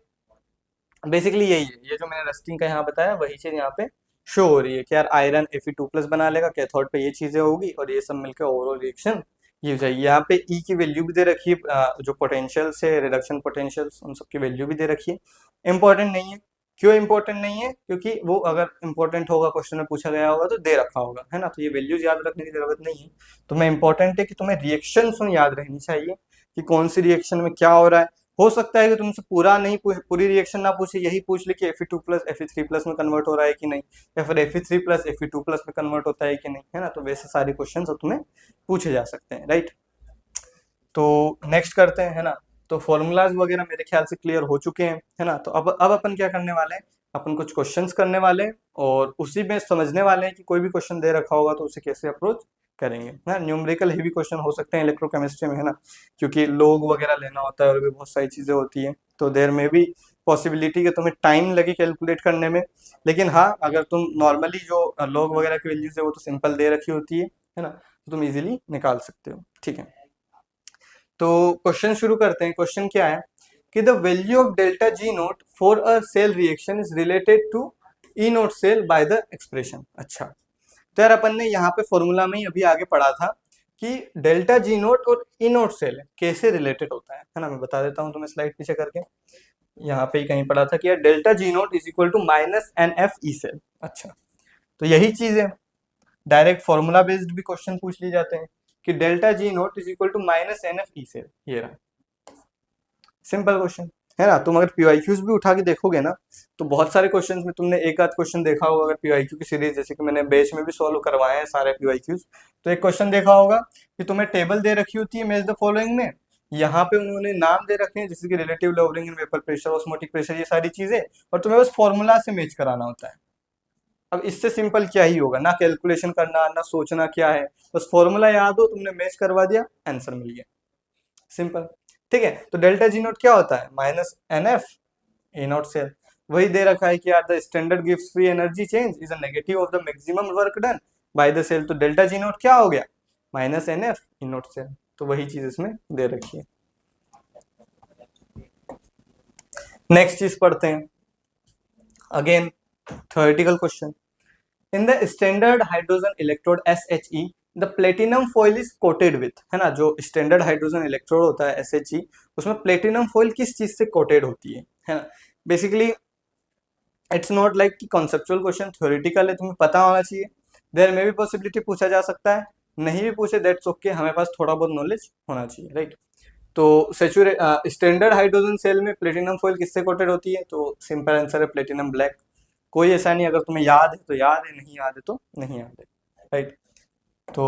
[SPEAKER 1] बेसिकली यही है, ये जो मैंने रस्टिंग का यहाँ बताया वही चीज यहाँ पे शो हो रही है कि यार आयरन Fe2+ बना लेगा, कैथोड पे ये चीजें होगी और ये सब मिलकर ओवरऑल रिएक्शन ये हो जाएगी। यहाँ पे ई की वैल्यू भी दे रखी है, जो पोटेंशियल्स है, रिडक्शन पोटेंशियल्स, उन सब की वैल्यू भी दे रखी है। इंपॉर्टेंट नहीं है, क्यों इंपॉर्टेंट नहीं है, क्योंकि वो अगर इंपॉर्टेंट होगा, क्वेश्चन में पूछा गया होगा तो दे रखा होगा, है ना। तो ये वैल्यूज याद रखने की जरूरत नहीं है। तुम्हें इंपॉर्टेंट है कि तुम्हें रिएक्शन याद रहनी चाहिए कि कौन सी रिएक्शन में क्या हो रहा है। हो सकता है कि तुमसे पूरा नहीं पूरी रिएक्शन ना पूछे, यही पूछ ले कि Fe2+ Fe3+ में कन्वर्ट हो रहा है कि नहीं, या फिर Fe3+ Fe2+ में कन्वर्ट होता है कि नहीं, है ना। तो वैसे सारे क्वेश्चन तुम्हें पूछे जा सकते हैं, राइट। तो नेक्स्ट करते हैं, है ना। तो फॉर्मूलाज वगैरह मेरे ख्याल से क्लियर हो चुके हैं, है ना। तो अब अपन क्या करने वाले हैं, अपन कुछ क्वेश्चंस करने वाले हैं और उसी में समझने वाले हैं कि कोई भी क्वेश्चन दे रखा होगा तो उसे कैसे अप्रोच करेंगे, ना। न्यूमेरिकल हेवी क्वेश्चन हो सकते हैं इलेक्ट्रोकेमिस्ट्री में, है ना, क्योंकि लोग वगैरह लेना होता है और भी बहुत सारी चीजें होती हैं, तो देर में भी पॉसिबिलिटी कि तुम्हें टाइम लगे कैलकुलेट करने में। लेकिन हाँ, अगर तुम नॉर्मली जो लोग वगैरह की वैल्यूज है वो तो सिंपल दे रखी होती है ना, तो तुम इजीली निकाल सकते हो, ठीक है। तो क्वेश्चन शुरू करते हैं। क्वेश्चन क्या है कि the value of delta G naught for a cell reaction is related to E note cell by the expression. अच्छा, तो यार अपन ने यहाँ पे फॉर्मूला में ही अभी आगे पढ़ा था कि डेल्टा जी नोट और ई नोट सेल कैसे रिलेटेड होता है ना। मैं बता देता हूँ तुम्हें स्लाइड पीछे करके, यहाँ पे ही कहीं पढ़ा था कि यार delta G naught is equal to -NF E cell. अच्छा, तो यही चीज है, डायरेक्ट फॉर्मूला बेस्ड भी क्वेश्चन पूछ लिए जाते हैं कि delta G naught is equal to -NF E cell, ये रहा सिंपल क्वेश्चन, है ना। तुम अगर पीवाईक्यूज भी उठा के देखोगे ना, तो बहुत सारे क्वेश्चन में तुमने एक आध क्वेश्चन देखा होगा, अगर पीवाईक्यू की सीरीज जैसे कि मैंने बैच में भी सॉल्व करवाए हैं सारे पीवाईक्यूज, तो एक क्वेश्चन देखा होगा कि तुम्हें टेबल दे रखी होती है मैच द फॉलोइंग में, यहाँ पे उन्होंने नाम दे रखे हैं जैसे कि रिलेटिव लवरिंग इन वेपर प्रेशर, ऑस्मोटिक प्रेशर, ये सारी चीजें, और तुम्हें बस फॉर्मूला से मैच कराना होता है। अब इससे सिंपल क्या ही होगा, ना कैलकुलेशन करना, ना सोचना क्या है, बस फॉर्मूला याद हो, तुमने मैच करवा दिया, आंसर मिल गया, सिंपल, ठीक है। तो डेल्टा जी नोट क्या होता है, -NF ए नोट सेल। वही दे रखा है कि यार the standard gives free energy change is a negative of the maximum work done by the cell. तो डेल्टा जी नोट क्या हो गया, -NF ई नोट सेल। तो वही चीज इसमें दे रखी है। नेक्स्ट चीज पढ़ते हैं, again theoretical question. In the standard hydrogen electrode SHE the platinum foil is coated with, है ना। जो स्टैंडर्ड हाइड्रोजन इलेक्ट्रोड होता है SHE, उसमें प्लेटिनम फॉइल किस चीज से कोटेड होती है ना। बेसिकली इट्स नॉट लाइक कि कॉन्सेप्चुअल क्वेश्चन, थ्योरेटिकल है, तुम्हें पता होना चाहिए। देयर में भी पॉसिबिलिटी पूछा जा सकता है, नहीं भी पूछे दैट्स ओके, हमें पास थोड़ा बहुत नॉलेज होना चाहिए, राइट। तो स्टैंडर्ड हाइड्रोजन सेल में प्लेटिनम फॉइल किससे कोटेड होती है, तो सिंपल आंसर है प्लेटिनम ब्लैक। कोई ऐसा नहीं, अगर तुम्हें याद है तो याद है, नहीं याद है तो नहीं याद है, राइट। तो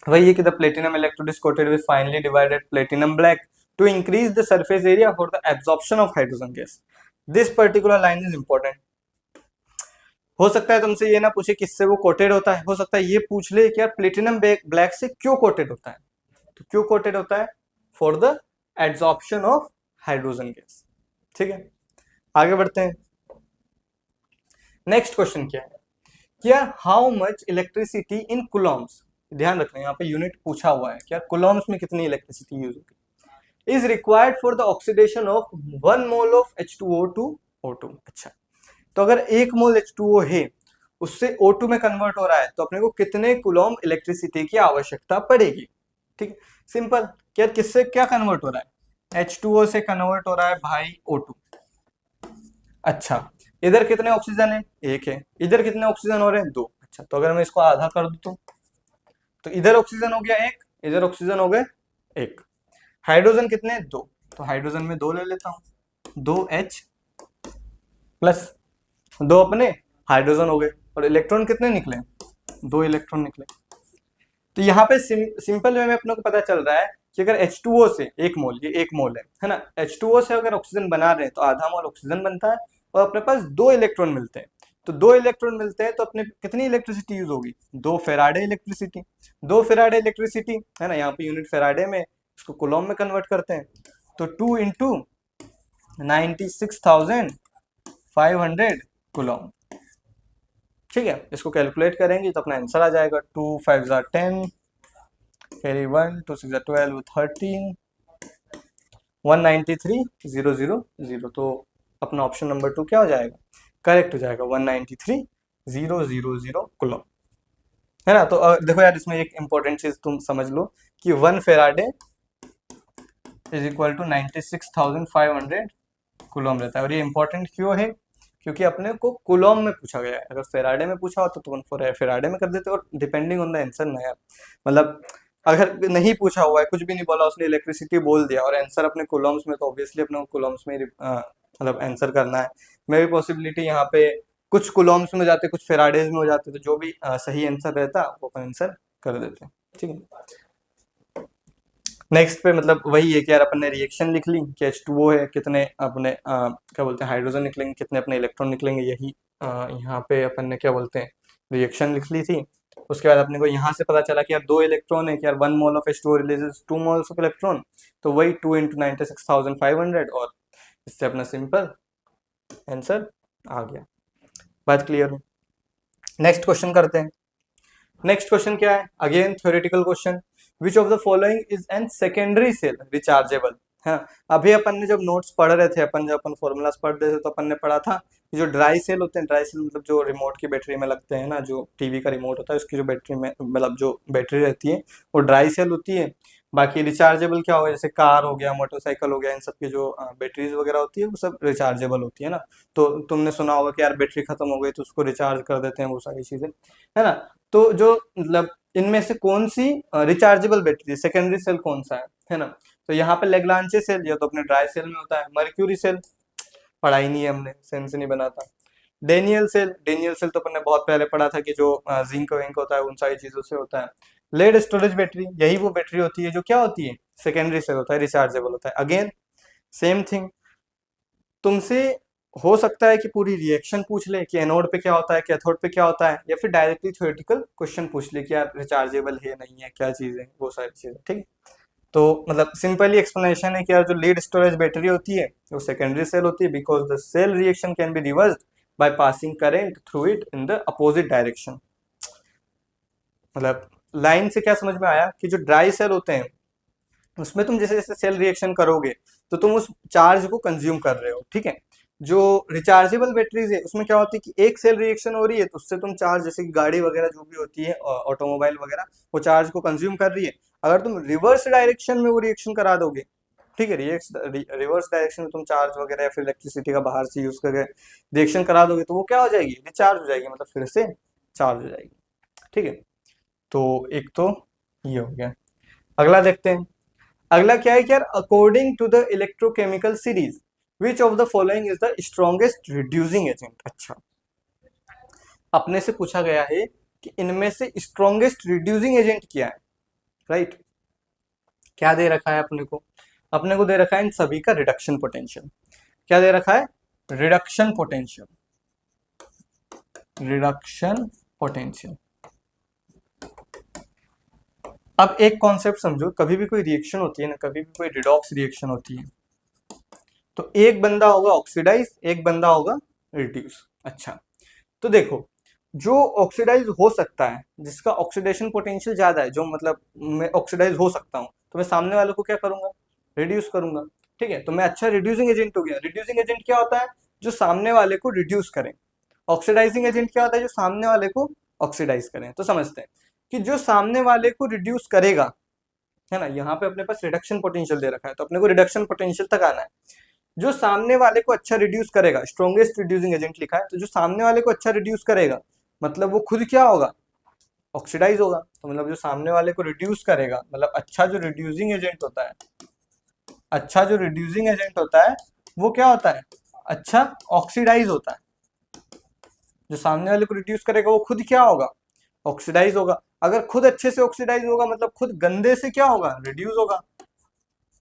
[SPEAKER 1] वही है कि the platinum electrode is coated with finally divided platinum black to increase the surface area for the absorption of hydrogen gas. This particular line is important. हो सकता है तुमसे ये ना पूछे किससे वो कोटेड होता है, हो सकता है ये पूछ ले कि यार प्लेटिनम ब्लैक से क्यों कोटेड होता है। तो क्यों कोटेड होता है, for the absorption of hydrogen gas, ठीक है। आगे बढ़ते हैं। नेक्स्ट क्वेश्चन क्या है कि यार how much electricity in Coulomb's, ध्यान रखना यहाँ पे यूनिट पूछा हुआ है कि यार कुलॉम्स में कितनी इलेक्ट्रिसिटी यूज होगी, is required for the oxidation of 1 mole of H2O to O2। अच्छा, तो अगर 1 मोल H2O है, उससे O2 में कन्वर्ट हो रहा है, तो अपने को कितने कूलॉम इलेक्ट्रिसिटी की आवश्यकता पड़ेगी। ठीक है, सिंपल। क्या किससे क्या कन्वर्ट हो रहा है, H2O से कन्वर्ट हो रहा है भाई O2। अच्छा, इधर कितने ऑक्सीजन है, एक है। इधर कितने ऑक्सीजन हो रहे हैं, दो। अच्छा, तो अगर मैं इसको आधा कर दूं तो इधर ऑक्सीजन हो गया एक, इधर ऑक्सीजन हो गए एक। हाइड्रोजन कितने, दो। तो हाइड्रोजन में दो ले लेता हूं, दो H प्लस दो अपने हाइड्रोजन हो गए। और इलेक्ट्रॉन कितने निकले, दो इलेक्ट्रॉन निकले। तो यहाँ पे सिंपल वे में अपने को पता चल रहा है कि अगर H2O से एक मोल, ये एक मोल है ना, H2O से अगर ऑक्सीजन बना रहे हैं तो आधा मोल ऑक्सीजन बनता है और अपने पास दो इलेक्ट्रॉन मिलते हैं। तो दो इलेक्ट्रॉन मिलते हैं तो अपने कितनी इलेक्ट्रिसिटी यूज होगी, दो फेराडे इलेक्ट्रिसिटी। दो फेराडे इलेक्ट्रिसिटी है ना, यहाँ पे यूनिट फेराडे में, इसको कूलॉम में कन्वर्ट करते हैं। तो 2 × 96,500 कूलॉम। ठीक है, इसको कैलकुलेट करेंगे तो अपना आंसर आ जाएगा 2×5 = 10, कैरी 1, 2×6 = 12, 13, 193,000। तो अपना ऑप्शन नंबर 2 क्या हो जाएगा, करेक्ट हो जाएगा, 193,000 कूलॉम। है ना। तो देखो यार, इसमें एक इंपॉर्टेंट चीज तुम समझ लो कि 1 फेराडे = 96,500 कूलॉम रहता है। और ये इंपॉर्टेंट क्यों है, क्योंकि अपने को कूलॉम में पूछा गया है। अगर फेराडे में पूछा होता तो 1 फेराडे में कर देते। और डिपेंडिंग ऑन द आंसर ना यार, मतलब अगर नहीं पूछा हुआ है, कुछ भी नहीं बोला, उसने इलेक्ट्रिसिटी बोल दिया और आंसर अपने कूलॉम्स में, तो ऑब्वियसली अपने को कूलॉम्स में मतलब आंसर करना है। मे भी पॉसिबिलिटी यहाँ पे कुछ कूलॉम्स में जाते, कुछ फेराडेज में हो जाते, तो जो भी सही आंसर रहता वो अपन आंसर कर देते। ठीक है, नेक्स्ट पे मतलब वही है कि यार अपन ने रिएक्शन लिख ली कि H2O है, कितने अपने क्या बोलते हैं हाइड्रोजन निकलेंगे, कितने अपने इलेक्ट्रॉन निकलेंगे, यही यहाँ पे अपन ने क्या बोलते हैं रिएक्शन लिख ली थी। उसके बाद अपने को यहाँ से पता चला कि यार दो इलेक्ट्रॉन है कि यार 1 mole of H2O releases 2 moles of electron, तो वही 2 × 96,500। और इससे अपना सिंपल आंसर आ गया। बात क्लियर हो। नेक्स्ट क्वेश्चन करते हैं। नेक्स्ट क्वेश्चन क्या है, again theoretical question. Which of the following is an secondary cell rechargeable. हाँ, अभी अपन ने जब नोट्स पढ़ रहे थे, अपन जब अपन फॉर्मूलाज पढ़ रहे थे, तो अपन ने पढ़ा था कि जो ड्राई सेल होते हैं, ड्राई सेल मतलब जो रिमोट की बैटरी में लगते हैं ना, जो टीवी का रिमोट होता है उसकी जो बैटरी में मतलब जो बैटरी रहती है वो ड्राई सेल होती है। बाकी रिचार्जेबल क्या होगा, जैसे कार हो गया, मोटरसाइकिल हो गया, इन सब की जो बैटरीज वगैरह होती है वो सब रिचार्जेबल होती है ना। तो तुमने सुना होगा कि यार बैटरी खत्म हो गई तो उसको रिचार्ज कर देते हैं, वो सारी चीजें, है ना। तो जो मतलब इनमें से कौन सी रिचार्जेबल बैटरी, सेकेंडरी सेल कौन सा है ना। तो यहाँ पे लेग्रांचे सेल, या तो अपने ड्राई सेल में होता है। मर्क्यूरी सेल पढ़ा ही नहीं है हमने, सेंस नहीं बनाता। डेनियल सेल, डेनियल सेल तो अपन ने बहुत पहले पढ़ा था कि जो जिंक विंक होता है उन सारी चीजों से होता है। लेड स्टोरेज बैटरी, यही वो बैटरी होती है जो क्या होती है, सेकेंडरी सेल होता है, रिचार्जेबल होता है। अगेन सेम थिंग, तुमसे हो सकता है कि पूरी रिएक्शन पूछ ले कि एनोड पे क्या होता है, कैथोड पे क्या होता है, या फिर डायरेक्टली थ्योरेटिकल क्वेश्चन पूछ ले कि यार रिचार्जेबल है नहीं है, क्या चीज है, वो सारी चीजें। ठीक है, तो मतलब सिंपली एक्सप्लेनेशन है कि यार जो लीड स्टोरेज बैटरी होती है वो सेकेंडरी सेल होती है, because the cell reaction can be reversed by passing current through it in the opposite direction. मतलब लाइन से क्या समझ में आया कि जो ड्राई सेल होते हैं उसमें तुम जैसे जैसे सेल रिएक्शन करोगे तो तुम उस चार्ज को कंज्यूम कर रहे हो। ठीक है, जो रिचार्जेबल बैटरीज है उसमें क्या होती है कि एक सेल रिएक्शन हो रही है तो उससे तुम चार्ज, जैसे कि गाड़ी वगैरह जो भी होती है, ऑटोमोबाइल वगैरह, वो चार्ज को कंज्यूम कर रही है। अगर तुम रिवर्स डायरेक्शन में वो रिएक्शन करा दोगे, ठीक है, रिवर्स डायरेक्शन में तुम चार्ज वगैरह या फिर इलेक्ट्रिसिटी का बाहर से यूज करके रिएक्शन करा दोगे तो वो क्या हो जाएगी, रिचार्ज हो जाएगी, मतलब फिर से चार्ज हो जाएगी। ठीक है, तो एक तो ये हो गया। अगला देखते हैं। अगला क्या है कि यार according to the electrochemical series which of the following is the strongest reducing agent. अच्छा, अपने से पूछा गया है कि इनमें से स्ट्रॉन्गेस्ट रिड्यूसिंग एजेंट क्या है, राइट। क्या दे रखा है अपने को, अपने को दे रखा है इन सभी का रिडक्शन पोटेंशियल। क्या दे रखा है, रिडक्शन पोटेंशियल, रिडक्शन पोटेंशियल। अब एक कॉन्सेप्ट समझो, कभी भी कोई रिएक्शन होती है ना, कभी भी कोई रिडॉक्स रिएक्शन होती है तो एक बंदा होगा ऑक्सीडाइज, एक बंदा होगा रिड्यूस। अच्छा, तो देखो जो ऑक्सीडाइज हो सकता है, जिसका ऑक्सीडेशन पोटेंशियल ज्यादा है, जो मतलब मैं ऑक्सीडाइज हो सकता हूँ, तो मैं सामने वाले को क्या करूंगा, रिड्यूस करूंगा। ठीक है, तो मैं अच्छा रिड्यूसिंग एजेंट हो गया। रिड्यूसिंग एजेंट क्या होता है, जो सामने वाले को रिड्यूस करे। ऑक्सीडाइजिंग एजेंट क्या होता है? जो सामने वाले को ऑक्सीडाइज करें। तो समझते हैं कि जो सामने वाले को रिड्यूस करेगा, है ना, यहाँ पे अपने पास रिडक्शन पोटेंशियल दे रखा है, तो अपने को रिडक्शन पोटेंशियल तक आना है। जो सामने वाले को अच्छा रिड्यूस करेगा, स्ट्रॉन्गेस्ट रिड्यूसिंग एजेंट लिखा है, तो जो सामने वाले को अच्छा रिड्यूस करेगा मतलब वो खुद क्या होगा? ऑक्सीडाइज होगा। तो मतलब जो सामने वाले को रिड्यूस करेगा, मतलब अच्छा जो रिड्यूसिंग एजेंट होता है, अच्छा जो रिड्यूसिंग एजेंट होता है वो क्या होता है? अच्छा ऑक्सीडाइज होता है। जो सामने वाले को रिड्यूस करेगा वो खुद क्या होगा? ऑक्सीडाइज होगा। अगर खुद अच्छे से ऑक्सीडाइज होगा मतलब खुद गंदे से क्या होगा? रिड्यूस होगा।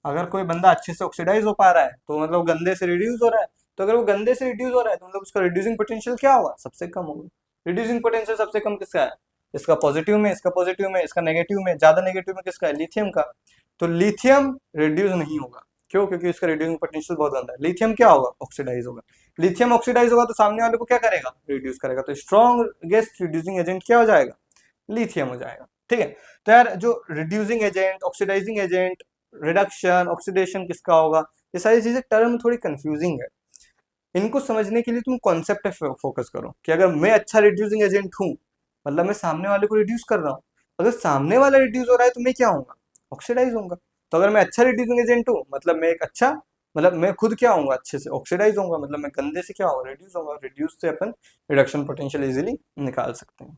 [SPEAKER 1] अगर कोई बंदा अच्छे से ऑक्सीडाइज हो पा रहा है तो मतलब गंदे से रिड्यूस हो रहा है, तो अगर वो गंदे से रिड्यूस हो रहा है तो मतलब उसका रिड्यूसिंग पोटेंशियल क्या होगा? सबसे कम होगा। रिड्यूसिंग पोटेंशियल सबसे कम किसका है? इसका पॉजिटिव में, इसका पॉजिटिव में, इसका नेगेटिव में। ज्यादा नेगेटिव में किसका है? लिथियम का। तो लिथियम रिड्यूस नहीं होगा। क्यों? क्योंकि इसका रिड्यूसिंग पोटेंशियल बहुत ज्यादा है। लिथियम क्या होगा? ऑक्सीडाइज होगा। लिथियम ऑक्सीडाइज होगा तो सामने वाले को क्या करेगा? रिड्यूस करेगा। तो स्ट्रॉन्गेस्ट रिड्यूसिंग एजेंट क्या हो जाएगा? लिथियम हो जाएगा। ठीक है। तो यार जो reducing agent, oxidising agent, reduction, oxidation किसका होगा, ये सारी चीजें टर्म थोड़ी कंफ्यूजिंग है। इनको समझने के लिए तुम कॉन्सेप्ट पे फोकस करो कि अगर मैं अच्छा रिड्यूसिंग एजेंट हूं मतलब मैं सामने वाले को रिड्यूस कर रहा हूं। अगर सामने वाला रिड्यूस हो रहा है तो मैं क्या होऊंगा? ऑक्सीडाइज होऊंगा। तो अगर मैं अच्छा रिड्यूसिंग एजेंट हूं मतलब मैं एक अच्छा, मतलब मैं खुद क्या होऊंगा? अच्छे से ऑक्सीडाइज होऊंगा। मतलब मैं गंदे से क्या होगा? रिड्यूस होगा। रिड्यूस से अपन रिडक्शन पोटेंशियल इजीली निकाल सकते हैं।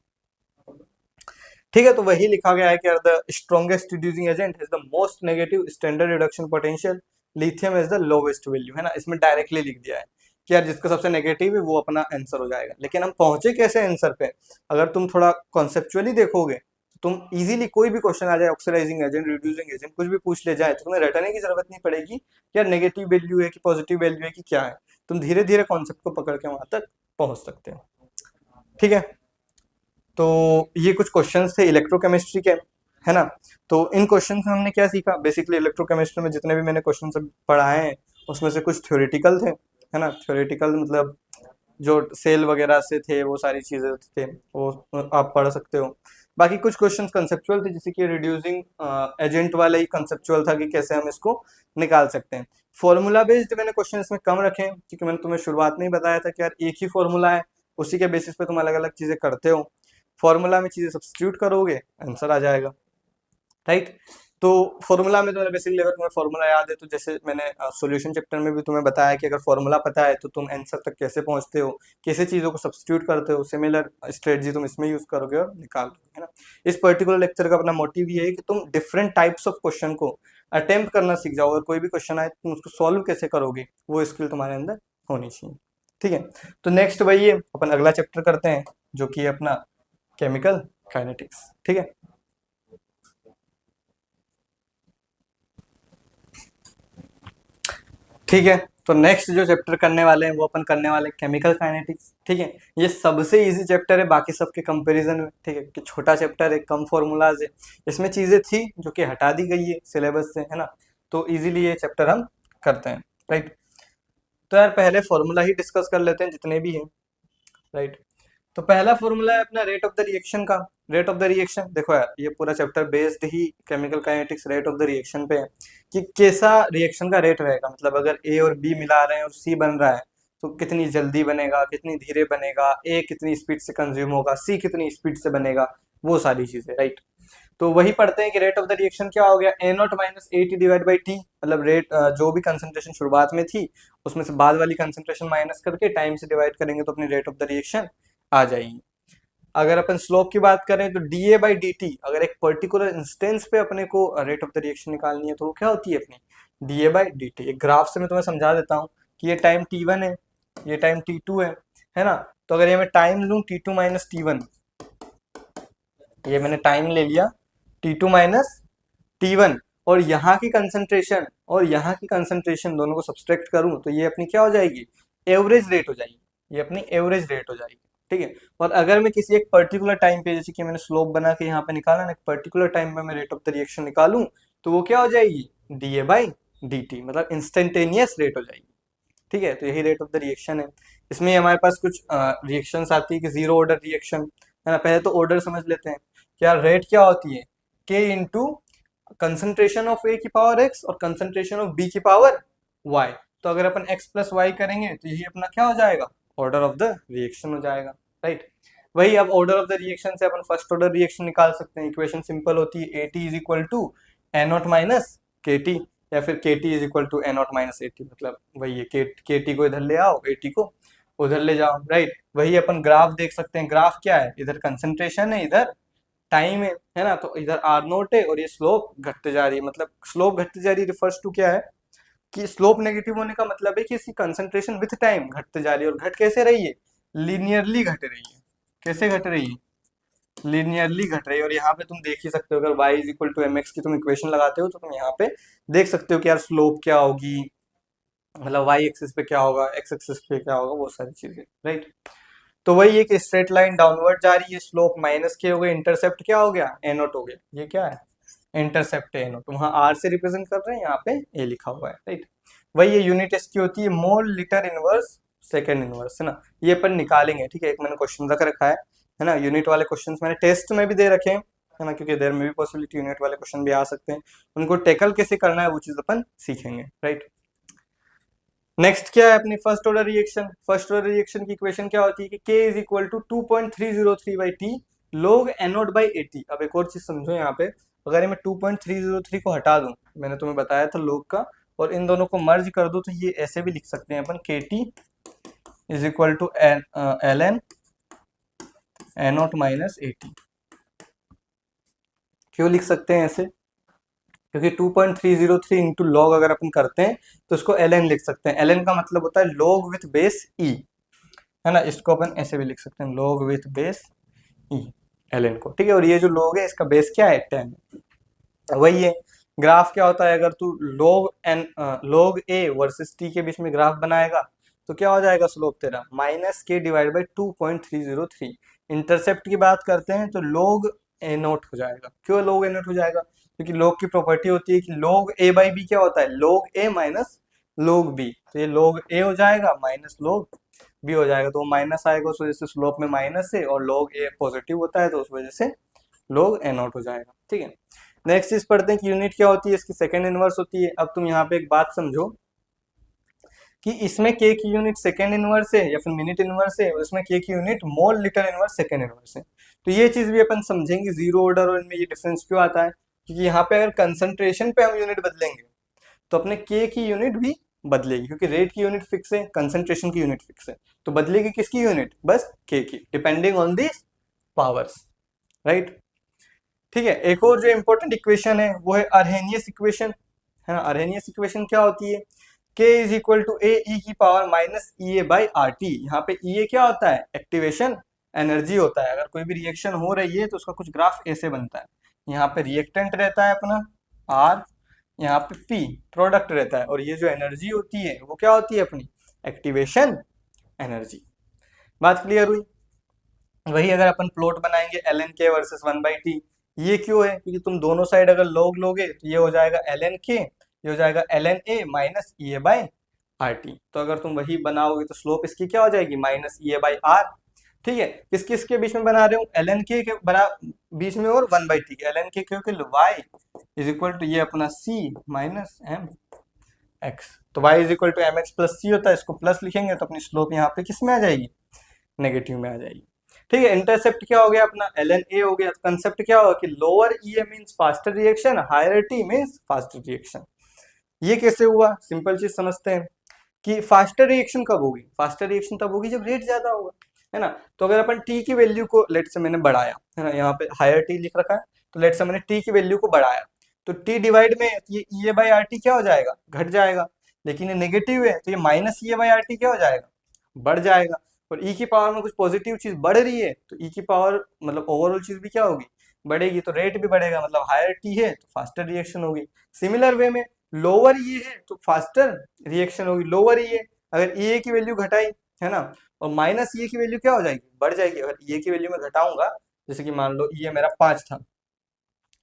[SPEAKER 1] ठीक है। तो वही लिखा गया है कि the strongest reducing agent is the most negative standard reduction potential, lithium is the lowest value, है ना। इसमें डायरेक्टली लिख दिया है कि यार जिसका सबसे नेगेटिव है वो अपना आंसर हो जाएगा। लेकिन हम पहुंचे कैसे आंसर पे? अगर तुम थोड़ा कॉन्सेप्चुअली देखोगे तो तुम इजीली कोई भी क्वेश्चन आ जाए, ऑक्सीडाइजिंग एजेंट, रिड्यूसिंग एजेंट, कुछ भी पूछ ले जाए तो तुम्हें रटने की जरूरत नहीं पड़ेगी कि यार नेगेटिव वैल्यू है कि पॉजिटिव वैल्यू है कि क्या है। तुम धीरे धीरे कॉन्सेप्ट को पकड़ के वहां तक पहुंच सकते हो। ठीक है। तो ये कुछ क्वेश्चंस थे इलेक्ट्रोकेमिस्ट्री के, है ना। तो इन क्वेश्चन में हमने क्या सीखा? बेसिकली इलेक्ट्रोकेमिस्ट्री में जितने भी मैंने क्वेश्चन पढ़ाए हैं उसमें से कुछ थ्योरेटिकल थे, है ना। थ्योरेटिकल मतलब जो सेल वगैरह से थे वो सारी चीजें थे, वो आप पढ़ सकते हो। बाकी कुछ क्वेश्चंस कंसेप्चुअल थे, जैसे कि रिड्यूसिंग एजेंट वाला ही कंसेप्चुअल था कि कैसे हम इसको निकाल सकते हैं। फॉर्मूला बेस्ड मैंने क्वेश्चन इसमें कम रखे हैं क्योंकि मैंने तुम्हें शुरुआत में ही बताया था कि यार एक ही फॉर्मूला है, उसी के बेसिस पे तुम अलग अलग चीजें करते हो। फॉर्मूला में चीजें सब्स्टिट्यूट करोगे आंसर आ जाएगा, राइट। तो फॉर्मूला में तुम्हें बेसिकली अगर तुम्हें फॉर्मूला याद है तो जैसे मैंने सॉल्यूशन चैप्टर में भी तुम्हें बताया कि अगर फॉर्मूला पता है तो तुम आंसर तक कैसे पहुंचते हो, कैसे चीजों को सब्स्टिट्यूट करते हो, सिमिलर स्ट्रेटजी तुम इसमें यूज करोगे और निकालोगे, है ना। इस पर्टिकुलर लेक्चर का अपना मोटिव ये है कि तुम डिफरेंट टाइप्स ऑफ क्वेश्चन को अटेम्प्ट करना सीख जाओ, और कोई भी क्वेश्चन आए तुम उसको सॉल्व कैसे करोगे वो स्किल तुम्हारे अंदर होनी चाहिए। ठीक है। तो नेक्स्ट वही है, अपन अगला चैप्टर करते हैं जो कि अपना केमिकल काइनेटिक्स। ठीक है। ठीक है। तो नेक्स्ट जो चैप्टर करने वाले हैं वो अपन करने वाले हैं केमिकल काइनेटिक्स। ठीक है। ये सबसे इजी चैप्टर है बाकी सबके कंपैरिजन में। ठीक है, कि छोटा चैप्टर है, कम फॉर्मूलाज है, इसमें चीजें थी जो कि हटा दी गई है सिलेबस से, है ना। तो इजीली ये चैप्टर हम करते हैं, राइट। तो यार पहले फॉर्मूला ही डिस्कस कर लेते हैं जितने भी हैं, राइट। तो पहला फॉर्मूला है अपना रेट ऑफ द रिएक्शन का। रेट ऑफ द रिएक्शन देखो यार, ये पूरा chapter based he chemical kinetics rate of the reaction पे है कि कैसा रिएक्शन का रेट रहेगा। मतलब अगर ए और बी मिला रहे हैं और सी बन रहा है तो कितनी जल्दी बनेगा, कितनी धीरे बनेगा, ए कितनी स्पीड से कंज्यूम होगा, सी कितनी स्पीड से बनेगा, वो सारी चीजें, राइट। तो वही पढ़ते हैं कि रेट ऑफ द रिएक्शन क्या हो गया, A nought minus A T divide by T. मतलब रेट जो भी कंसंट्रेशन शुरुआत में थी उसमें से बाद वाली कंसंट्रेशन माइनस करके टाइम से डिवाइड करेंगे तो अपनी रेट ऑफ द रिएक्शन आ जाएगी। अगर अपन स्लोप की बात करें तो D A by D T, अगर एक पर्टिकुलर इंस्टेंस पे अपने को रेट ऑफ द रिएक्शन निकालनी है तो वो क्या होती है अपनी D A by D T. एक ग्राफ से मैं तुम्हें समझा देता हूँ कि ये टाइम टी1 है, ये टाइम टी2 है ना। तो अगर ये मैं टाइम लूँ टी2 माइनस टी1, ये मैंने टाइम ले लिया टी2 माइनस टी1, और यहाँ की कंसंट्रेशन और यहाँ की कंसंट्रेशन दोनों को सब्सट्रैक्ट करूँ तो ये अपनी क्या हो जाएगी, एवरेज रेट हो जाएगी। ये अपनी एवरेज रेट हो जाएगी, ठीक है। और अगर मैं किसी एक पर्टिकुलर टाइम पे, जैसे कि मैंने स्लोप बना के यहाँ पे निकाला ना, एक पर्टिकुलर टाइम पे मैं रेट ऑफ द रिएक्शन निकालूं तो वो क्या हो जाएगी, D A by D T, मतलब इंस्टेंटेनियस रेट हो जाएगी। ठीक है। तो यही रेट ऑफ द रिएक्शन है। इसमें हमारे पास कुछ रिएक्शंस आती है कि जीरो ऑर्डर रिएक्शन, है ना। पहले तो ऑर्डर समझ लेते हैं। क्या रेट क्या होती है, के इंटू कंसंट्रेशन ऑफ ए की पावर एक्स और कंसंट्रेशन ऑफ बी की पावर वाई। तो अगर अपन एक्स प्लस वाई करेंगे तो यही अपना क्या हो जाएगा, ऑर्डर ऑफ द रिएक्शन हो जाएगा, राइट। वही अब ऑर्डर ऑफ द रिएक्शन से अपन फर्स्ट ऑर्डर रिएक्शन निकाल सकते हैं। इक्वेशन सिंपल होती है, AT is equal to A0 minus KT, या फिर KT is equal to A0 minus AT, मतलब वही है, KT को इधर ले आओ, AT को उधर ले जाओ, राइट। वही अपन ग्राफ देख सकते हैं, ग्राफ क्या है, इधर कंसंट्रेशन है, इधर टाइम है ना। तो इधर R0 है और ये स्लोप घटते जा रही है, मतलब स्लोप घटती जा रही है रिफर्स टू क्या है कि स्लोप नेगेटिव होने का मतलब है कि इसकी कंसंट्रेशन विथ टाइम घटते जा रही है। और घट कैसे रही है, लीनियरली घट रही है। कैसे घट रही है, लीनियरली घट रही है। और यहाँ पे तुम देख ही सकते हो, अगर y is equal to mx की तुम इक्वेशन लगाते हो तो तुम यहाँ पे देख सकते हो कि यार स्लोप क्या होगी, मतलब y एक्सिस पे क्या होगा, x एक्सिस पे क्या होगा, वो सारी चीजें, राइट। तो वही एक स्ट्रेट लाइन डाउनवर्ड जा रही है, स्लोप माइनस के हो गए, इंटरसेप्ट क्या हो गया, A0 हो गया। ये क्या है, इंटरसेप्ट A0, तो वहाँ R से रिप्रेजेंट कर रहे हैं, यहाँ पे A लिखा हुआ है, राइट। वही ये यूनिट इसकी होती है mole litre inverse second inverse, है ना। ये अपन निकालेंगे, ठीक है। एक मैंने क्वेश्चन रख रखा है ना, यूनिट वाले क्वेश्चंस मैंने टेस्ट में भी दे रखे हैं, है ना, क्योंकि देर में भी पॉसिबिलिटी यूनिट वाले क्वेश्चन भी आ सकते हैं। उनको टेकल कैसे करना है वो चीज अपन सीखेंगे, राइट। नेक्स्ट क्या है अपनी first order reaction. First order reaction की इक्वेशन क्या होती है कि K is equal to 2.303 by T log N0 by AT। अब एक और चीज समझो यहाँ पे, अगर मैं 2.303 को हटा दूं, मैंने तुम्हें बताया था log का, और इन दोनों को मर्ज कर दो तो ये ऐसे भी लिख सकते हैं अपन, KT is equal to ln N0 minus AT। क्यों लिख सकते हैं ऐसे, क्योंकि 2.303 इंटू लॉग अगर अपन करते हैं तो उसको ln लिख सकते हैं। ln का मतलब होता है log विथ बेस e, है ना। इसको अपन ऐसे भी लिख सकते हैं, log with base e, ln को, ठीक है। और ये जो log है इसका बेस क्या है, 10। वही है, ग्राफ क्या होता है, अगर तू log a वर्सेस t के बीच में ग्राफ बनाएगा तो क्या हो जाएगा स्लोप तेरा, माइनस के डिवाइड बाई 2.303। इंटरसेप्ट की बात करते हैं तो log A0 हो जाएगा। क्यों log A0 हो जाएगा, क्योंकि log की प्रॉपर्टी होती है कि log a बाई बी क्या होता है, log a minus log b। तो ये log a हो जाएगा माइनस log b हो जाएगा, तो वो माइनस आएगा, उस वजह से स्लोप में माइनस है, और log a पॉजिटिव होता है तो उस वजह से log A0 हो जाएगा, ठीक है। नेक्स्ट चीज पढ़ते हैं कि यूनिट क्या होती है, इसकी सेकेंड इनवर्स होती है। अब तुम यहाँ पे एक बात समझो कि इसमें k की यूनिट सेकेंड इनवर्स है या फिर मिनट इनवर्स है, और इसमें k की unit mole litre inverse second inverse है। तो ये चीज भी अपन समझेंगे जीरो ऑर्डर और इनमें ये डिफरेंस क्यों आता है, क्योंकि यहाँ पे अगर कंसंट्रेशन पे हम यूनिट बदलेंगे तो अपने k की यूनिट भी बदलेगी, क्योंकि रेट की यूनिट फिक्स है, कंसंट्रेशन की यूनिट फिक्स है, तो बदलेगी किसकी यूनिट, बस k की, depending on this powers, right. ठीक है, एक और जो इंपॉर्टेंट इक्वेशन है वो है अरहेनियस इक्वेशन, है ना। अरहेनियस इक्वेशन क्या होती है, k इज इक्वल टू ए ई की power minus E A by R T. यहाँ पे ई ए क्या होता है, एक्टिवेशन एनर्जी होता है। अगर कोई भी रिएक्शन हो रही है तो उसका कुछ ग्राफ ऐसे बनता है, यहाँ पे रिएक्टेंट रहता है अपना आर, यहाँ पे पी प्रोडक्ट रहता है, और ये जो एनर्जी होती है वो क्या होती है अपनी एक्टिवेशन एनर्जी। बात क्लियर हुई। वही अगर अपन प्लॉट बनाएंगे एल एन के वर्सेस 1/t, ये क्यों है, क्योंकि तुम दोनों साइड अगर लॉग लोगे तो ये हो जाएगा एल एन के, ये हो जाएगा l n A minus E A by R T. तो अगर तुम वही बनाओगे तो स्लोप इसकी क्या हो जाएगी, minus E A by R, ठीक है। किस किस के बीच में बना रहे हो, एल एन के बना बीच में, और 1/t के, एल एन के क्योंकि वाई इज इक्वल टू ये अपना सी माइनस एम एक्स। तो y is equal to M X plus C होता है, इसको प्लस लिखेंगे तो अपनी स्लोप यहाँ पे किस में आ जाएगी, नेगेटिव में आ जाएगी, ठीक है। इंटरसेप्ट क्या हो गया अपना ln a हो गया। कंसेप्ट क्या होगा कि lower E A means faster reaction, higher T means faster reaction. ये कैसे हुआ, सिंपल चीज समझते हैं कि फास्टर रिएक्शन कब होगी, फास्टर रिएक्शन तब होगी जब रेट ज्यादा होगा, है ना। तो अगर अपन टी की वैल्यू को लेट से मैंने बढ़ाया, है ना, यहाँ पे हायर टी लिख रखा है, तो लेट से मैंने टी की वैल्यू को बढ़ाया, तो टी डिवाइड में ये ई ए बाई आर टी क्या हो जाएगा, घट जाएगा। लेकिन ये नेगेटिव है तो ये minus E A by R T क्या हो जाएगा, बढ़ जाएगा। और ई की पावर में कुछ पॉजिटिव चीज बढ़ रही है तो ई की पावर मतलब ओवरऑल चीज भी क्या होगी, बढ़ेगी, तो रेट भी बढ़ेगा, मतलब हायर टी है तो फास्टर रिएक्शन होगी। सिमिलर वे में लोअर ये है तो फास्टर रिएक्शन होगी, लोअर ये अगर ए की वैल्यू घटाई, है ना, और माइनस ये की वैल्यू क्या हो जाएगी, बढ़ जाएगी। अगर ये की वैल्यू में घटाऊंगा, जैसे कि मान लो ये मेरा 5 था,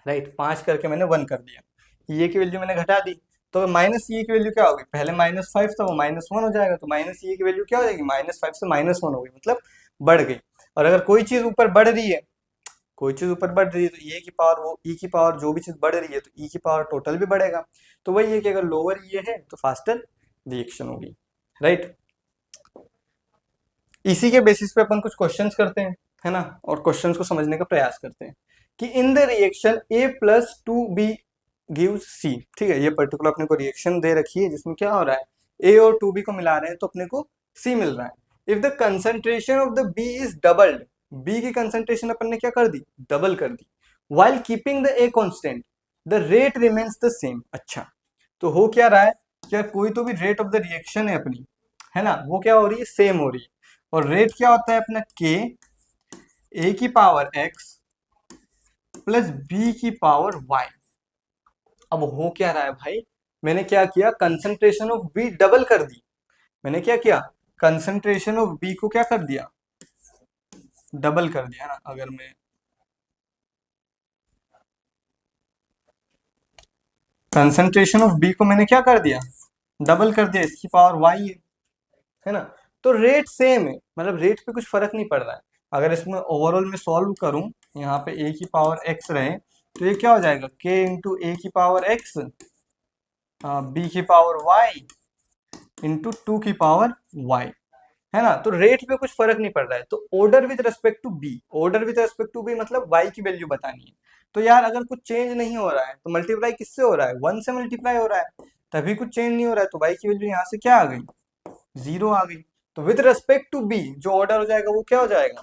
[SPEAKER 1] राइट, 5 करके मैंने 1 कर दिया, ये की वैल्यू मैंने घटा दी, तो माइनस ये की वैल्यू क्या होगी, पहले -5 था वो -1 हो जाएगा, तो माइनस ये की वैल्यू क्या हो जाएगी, -5 से -1 हो गई, मतलब बढ़ गई। और अगर कोई चीज ऊपर बढ़ रही है, कोई चीज ऊपर बढ़ रही है तो ये की पावर, वो ई की पावर, जो भी चीज बढ़ रही है तो ई की पावर टोटल भी बढ़ेगा। तो वही है कि अगर लोअर ये है तो फास्टर रिएक्शन होगी, राइट। इसी के बेसिस पे अपन कुछ क्वेश्चंस करते हैं, है ना, और क्वेश्चंस को समझने का प्रयास करते हैं कि in the reaction A plus 2B gives C। ठीक है, ये पर्टिकुलर अपने को रिएक्शन दे रखी है जिसमें क्या हो रहा है, A और 2B को मिला रहे हैं तो अपने को C मिल रहा है। If the concentration of the B is doubled, B की कंसंट्रेशन अपन ने क्या कर दी, डबल कर दी, while keeping the A constant the rate remains the same. अच्छा, तो हो क्या रहा है, क्या कोई तो भी रेट ऑफ द रिएक्शन है अपनी, है ना, वो क्या हो रही है, सेम हो रही है। और रेट क्या होता है अपना, के ए की पावर एक्स प्लस बी की पावर वाई। अब हो क्या रहा है भाई, मैंने क्या किया, कंसंट्रेशन ऑफ बी डबल कर दी। मैंने क्या किया, कंसंट्रेशन ऑफ बी को क्या कर दिया, डबल कर दिया ना। अगर मैं कंसंट्रेशन ऑफ बी को मैंने क्या कर दिया, डबल कर दिया, इसकी पावर वाई है ना। तो रेट सेम है, मतलब रेट पे कुछ फर्क नहीं पड़ रहा है। अगर इसमें ओवरऑल में सॉल्व करूं, यहाँ पे ए की पावर एक्स रहे तो ये क्या हो जाएगा, के इंटू ए की पावर एक्स बी की पावर वाई इंटू 2 की पावर वाई, है ना। तो रेट पे कुछ फर्क नहीं पड़ रहा है। तो order with respect to B, order with respect to B मतलब वाई की वैल्यू बतानी है। तो यार अगर कुछ चेंज नहीं हो रहा है तो मल्टीप्लाई किससे हो रहा है, 1 से मल्टीप्लाई हो रहा है, तभी कुछ चेंज नहीं हो रहा है। तो वाई की वैल्यू यहाँ से क्या आ गई, 0 आ गई। तो विद रेस्पेक्ट टू बी जो ऑर्डर हो जाएगा वो क्या हो जाएगा,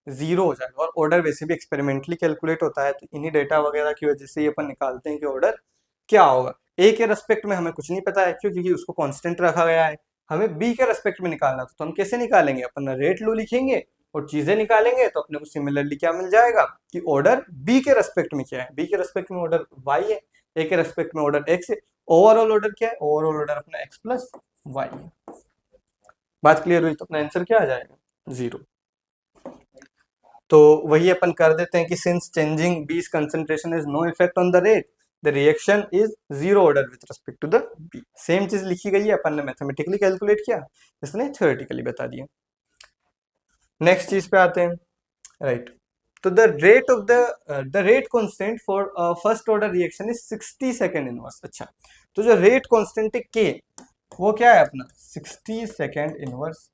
[SPEAKER 1] 0 हो जाएगा। और ऑर्डर वैसे भी एक्सपेरिमेंटली कैलकुलेट होता है, तो इन्हीं डेटा वगैरह की वजह से ही अपन निकालते हैं कि ऑर्डर क्या होगा। ए के रेस्पेक्ट में हमें कुछ नहीं पता है, क्यों, क्योंकि उसको कांस्टेंट रखा गया है। हमें बी के रेस्पेक्ट में निकालना था, तो हम कैसे निकालेंगे, अपन रेट लो लिखेंगे और चीजें निकालेंगे, तो अपने को सिमिलरली क्या मिल जाएगा कि ऑर्डर बी के रेस्पेक्ट में क्या है, बी के रेस्पेक्ट में ऑर्डर वाई है, ए के रेस्पेक्ट में ऑर्डर एक्स है। ओवरऑल ऑर्डर क्या है, ओवरऑल ऑर्डर अपना एक्स प्लस वाई है। बात क्लियर हुई, तो अपना आंसर क्या आ जाएगा, 0। तो वही अपन कर देते हैं कि since changing B's concentration is no effect on the rate, the reaction is 0 order with respect to the B. Same चीज लिखी गई है, अपन ने मैथमेटिकली कैलकुलेट किया, इसने थ्योरेटिकली बता दिया। नेक्स्ट चीज पे आते हैं, राइट। तो the rate of the rate constant for first order reaction is 60 second inverse. अच्छा, तो जो रेट कांस्टेंट है के, वो क्या है अपना 60 second inverse.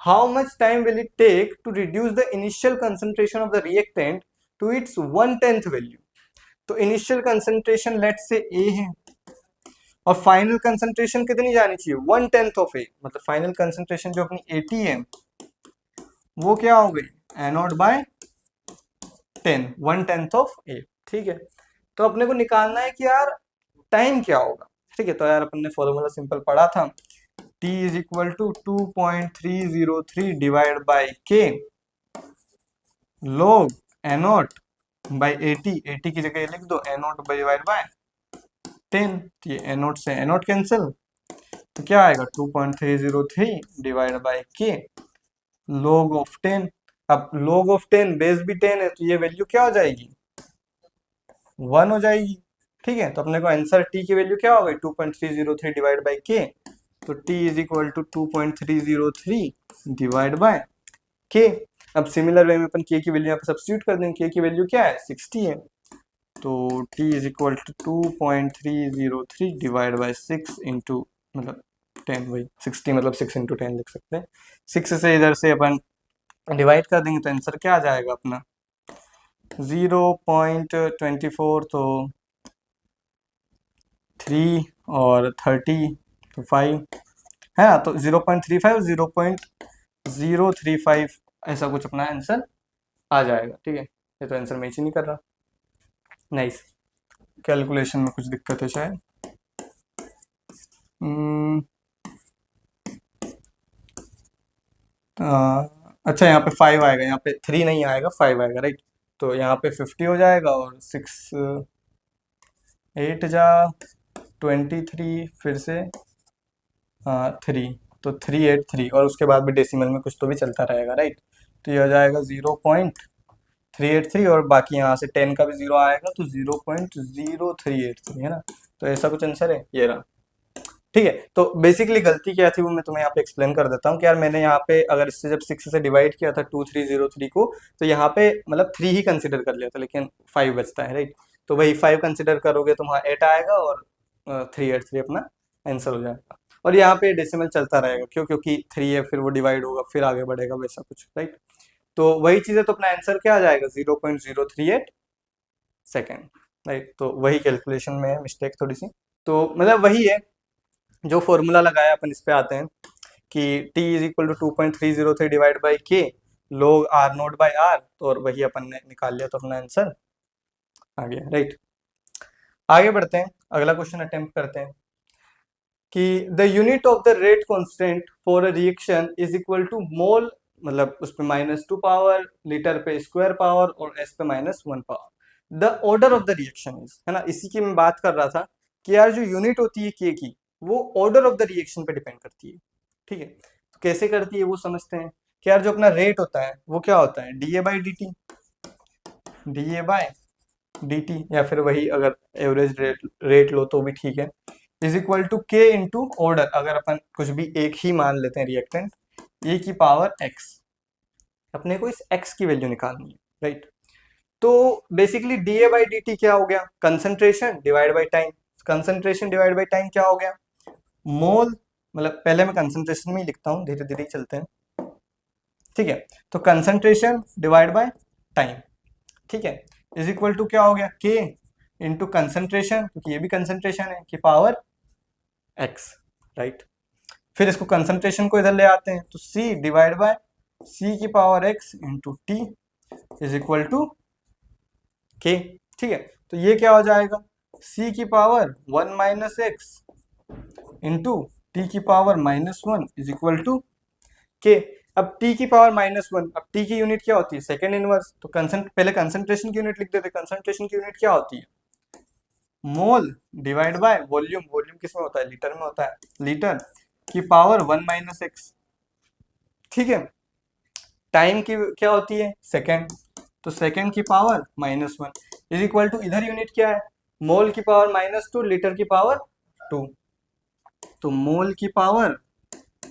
[SPEAKER 1] How much time will it take to reduce the initial concentration of the reactant to its 1/10 value? तो initial concentration let's say A है और final concentration कितनी जानी चाहिए, 1/10 of A, मतलब final concentration जो अपनी 80 है वो क्या हो गई, एनोड बाय 10, 1/10 ऑफ A। ठीक है, तो अपने को निकालना है कि यार टाइम क्या होगा। ठीक है, तो यार अपन ने फॉर्मूला सिंपल पढ़ा था, T is equal to 2.303 divide by K log A naught by 80 की जगह लिख दो एनोट डिवाइड बाय 10। तो ये एनोट से एनोट कैंसिल, तो क्या आएगा 2.303 divide by K log of 10। अब log ऑफ 10 बेस भी 10 है, तो ये वैल्यू क्या हो जाएगी, 1 हो जाएगी। ठीक है, तो अपने को आंसर टी की वैल्यू क्या हो गई, 2.303 डिवाइड बाई के। तो t is equal to 2.303 divide by K. अब सिमिलर वे में अपन k की वैल्यू यहाँ पे सब्स्टिट्यूट कर देंगे, k की वैल्यू क्या है 60 है, तो t is equal to 2.303 divide by 6 into मतलब 10, वही 60 मतलब 6 इंटू 10 लिख सकते हैं। 6 से इधर से अपन डिवाइड कर देंगे तो आंसर क्या आ जाएगा अपना 0.24, तो 3 और 30 तो 5 है ना, तो 0.35 0.035 ऐसा कुछ अपना आंसर आ जाएगा। ठीक है, ये तो आंसर मैच ही नहीं कर रहा। नाइस, कैलकुलेशन में कुछ दिक्कत है शायद। अच्छा, यहाँ पे 5 आएगा, यहाँ पे 3 नहीं आएगा, 5 आएगा, राइट। तो यहाँ पे 50 हो जाएगा और 6 8 जा 23 फिर से 3, तो 383 और उसके बाद भी डेसिमल में कुछ तो भी चलता रहेगा, राइट। तो ये हो जाएगा 0.383 और बाकी यहाँ से 10 का भी 0 आएगा तो 0.0383 है ना। तो ऐसा कुछ आंसर है, ये रहा। ठीक है, तो बेसिकली गलती क्या थी वो मैं तुम्हें यहाँ पे एक्सप्लेन कर देता हूँ कि यार मैंने यहाँ पे अगर इससे जब 6 से डिवाइड किया था 2303 को, तो यहाँ पे मतलब 3 ही कंसिडर कर लिया था, लेकिन 5 बचता है, राइट। तो वही 5 कंसिडर करोगे तो वहाँ 8 आएगा और 383 अपना आंसर हो जाएगा। और यहाँ पे डेसिमल चलता रहेगा, क्यों? क्योंकि 3 है, फिर वो डिवाइड होगा, फिर आगे बढ़ेगा, वैसा कुछ, राइट? तो वही चीज़ है, तो अपना आंसर क्या आ जाएगा? 0.038 सेकेंड, राइट? तो वही कैलकुलेशन में है मिस्टेक थोड़ी सी, तो मतलब वही है जो फॉर्मूला लगाया अपन, इस पे आते हैं कि t is equal to 2.303 divide by K log r naught by r, और वही अपन ने निकाल लिया, तो अपना आंसर आ गया, राइट? आगे बढ़ते हैं, अगला क्वेश्चन अटेम्प्ट करते हैं कि the unit of the rate constant for a reaction is equal to mole, मतलब उस पे -2 पावर, लीटर पे स्क्वायर पावर, और एस पे -1 power. The order of the reaction is, है ना, इसी की मैं बात कर रहा था कि यार जो यूनिट होती है के की, वो ऑर्डर ऑफ द रिएक्शन पे डिपेंड करती है, ठीक है? तो कैसे करती है वो समझते हैं कि यार जो अपना रेट होता है वो क्या होता है? D A by D T, D A by D T, या फिर वही अगर एवरेज रेट लो तो भी ठीक है, इज इक्वल टू के इंटू ऑर्डर, अगर अपन कुछ भी एक ही मान लेते हैं रिएक्टेंट, ए की पावर एक्स, अपने को इस एक्स की वैल्यू निकालनी है, राइट? तो basically D A by D T क्या हो गया? Concentration divide by time. Concentration divide by time क्या हो गया? मोल, मतलब पहले मैं कंसंट्रेशन में ही लिखता हूँ, धीरे धीरे चलते हैं, ठीक है? तो कंसंट्रेशन डिवाइड बाय टाइम, ठीक है, इज इक्वल टू क्या हो गया? के इंटू कंसंट्रेशन, क्योंकि ये भी कंसंट्रेशन है, की पावर एक्स, राइट? फिर इसको कंसंट्रेशन को इधर ले आते हैं, तो सी डिवाइड बाय सी की power X into T is equal to K, ठीक है? तो ये क्या हो जाएगा? सी की power 1 minus x into T की पावर -1 इज इक्वल टू के। अब टी की पावर -1, अब टी की यूनिट क्या होती है? सेकेंड इनवर्स, तो पहले कंसंट्रेशन की यूनिट लिख देते। कंसंट्रेशन की यूनिट क्या होती है? मोल डिवाइड बाय वॉल्यूम, वॉल्यूम किस में होता है? लीटर में होता है, लीटर की पावर 1 माइनस एक्स, ठीक है? टाइम की क्या होती है? सेकेंड, तो सेकेंड की पावर -1 इज इक्वल टू, इधर यूनिट क्या है? मोल की पावर -2, लीटर की पावर 2, तो मोल की पावर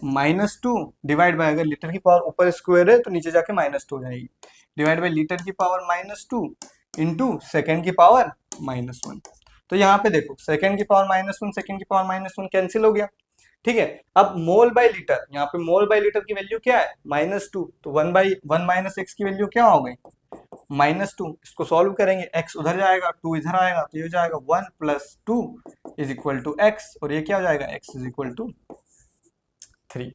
[SPEAKER 1] -2 डिवाइड बाय, अगर लीटर की पावर ऊपर स्क्वायर है तो नीचे जाके -2 हो जाएगी, डिवाइड बाय लीटर की पावर -2 इंटू सेकेंड की पावर -1। तो यहाँ पे देखो, सेकेंड की पावर -1, सेकेंड की पावर -1 कैंसिल हो गया, ठीक है? अब मोल बाय लीटर, यहाँ पे मोल बाय लीटर की वैल्यू क्या है? -2, तो 1/1 माइनस एक्स की वैल्यू क्या हो गई? -2। इसको सॉल्व करेंगे, x उधर जाएगा, 2 इधर आएगा, तो ये हो जाएगा 1 + 2 इज इक्वल टू एक्स, और ये क्या हो जाएगा? x इज इक्वल टू 3,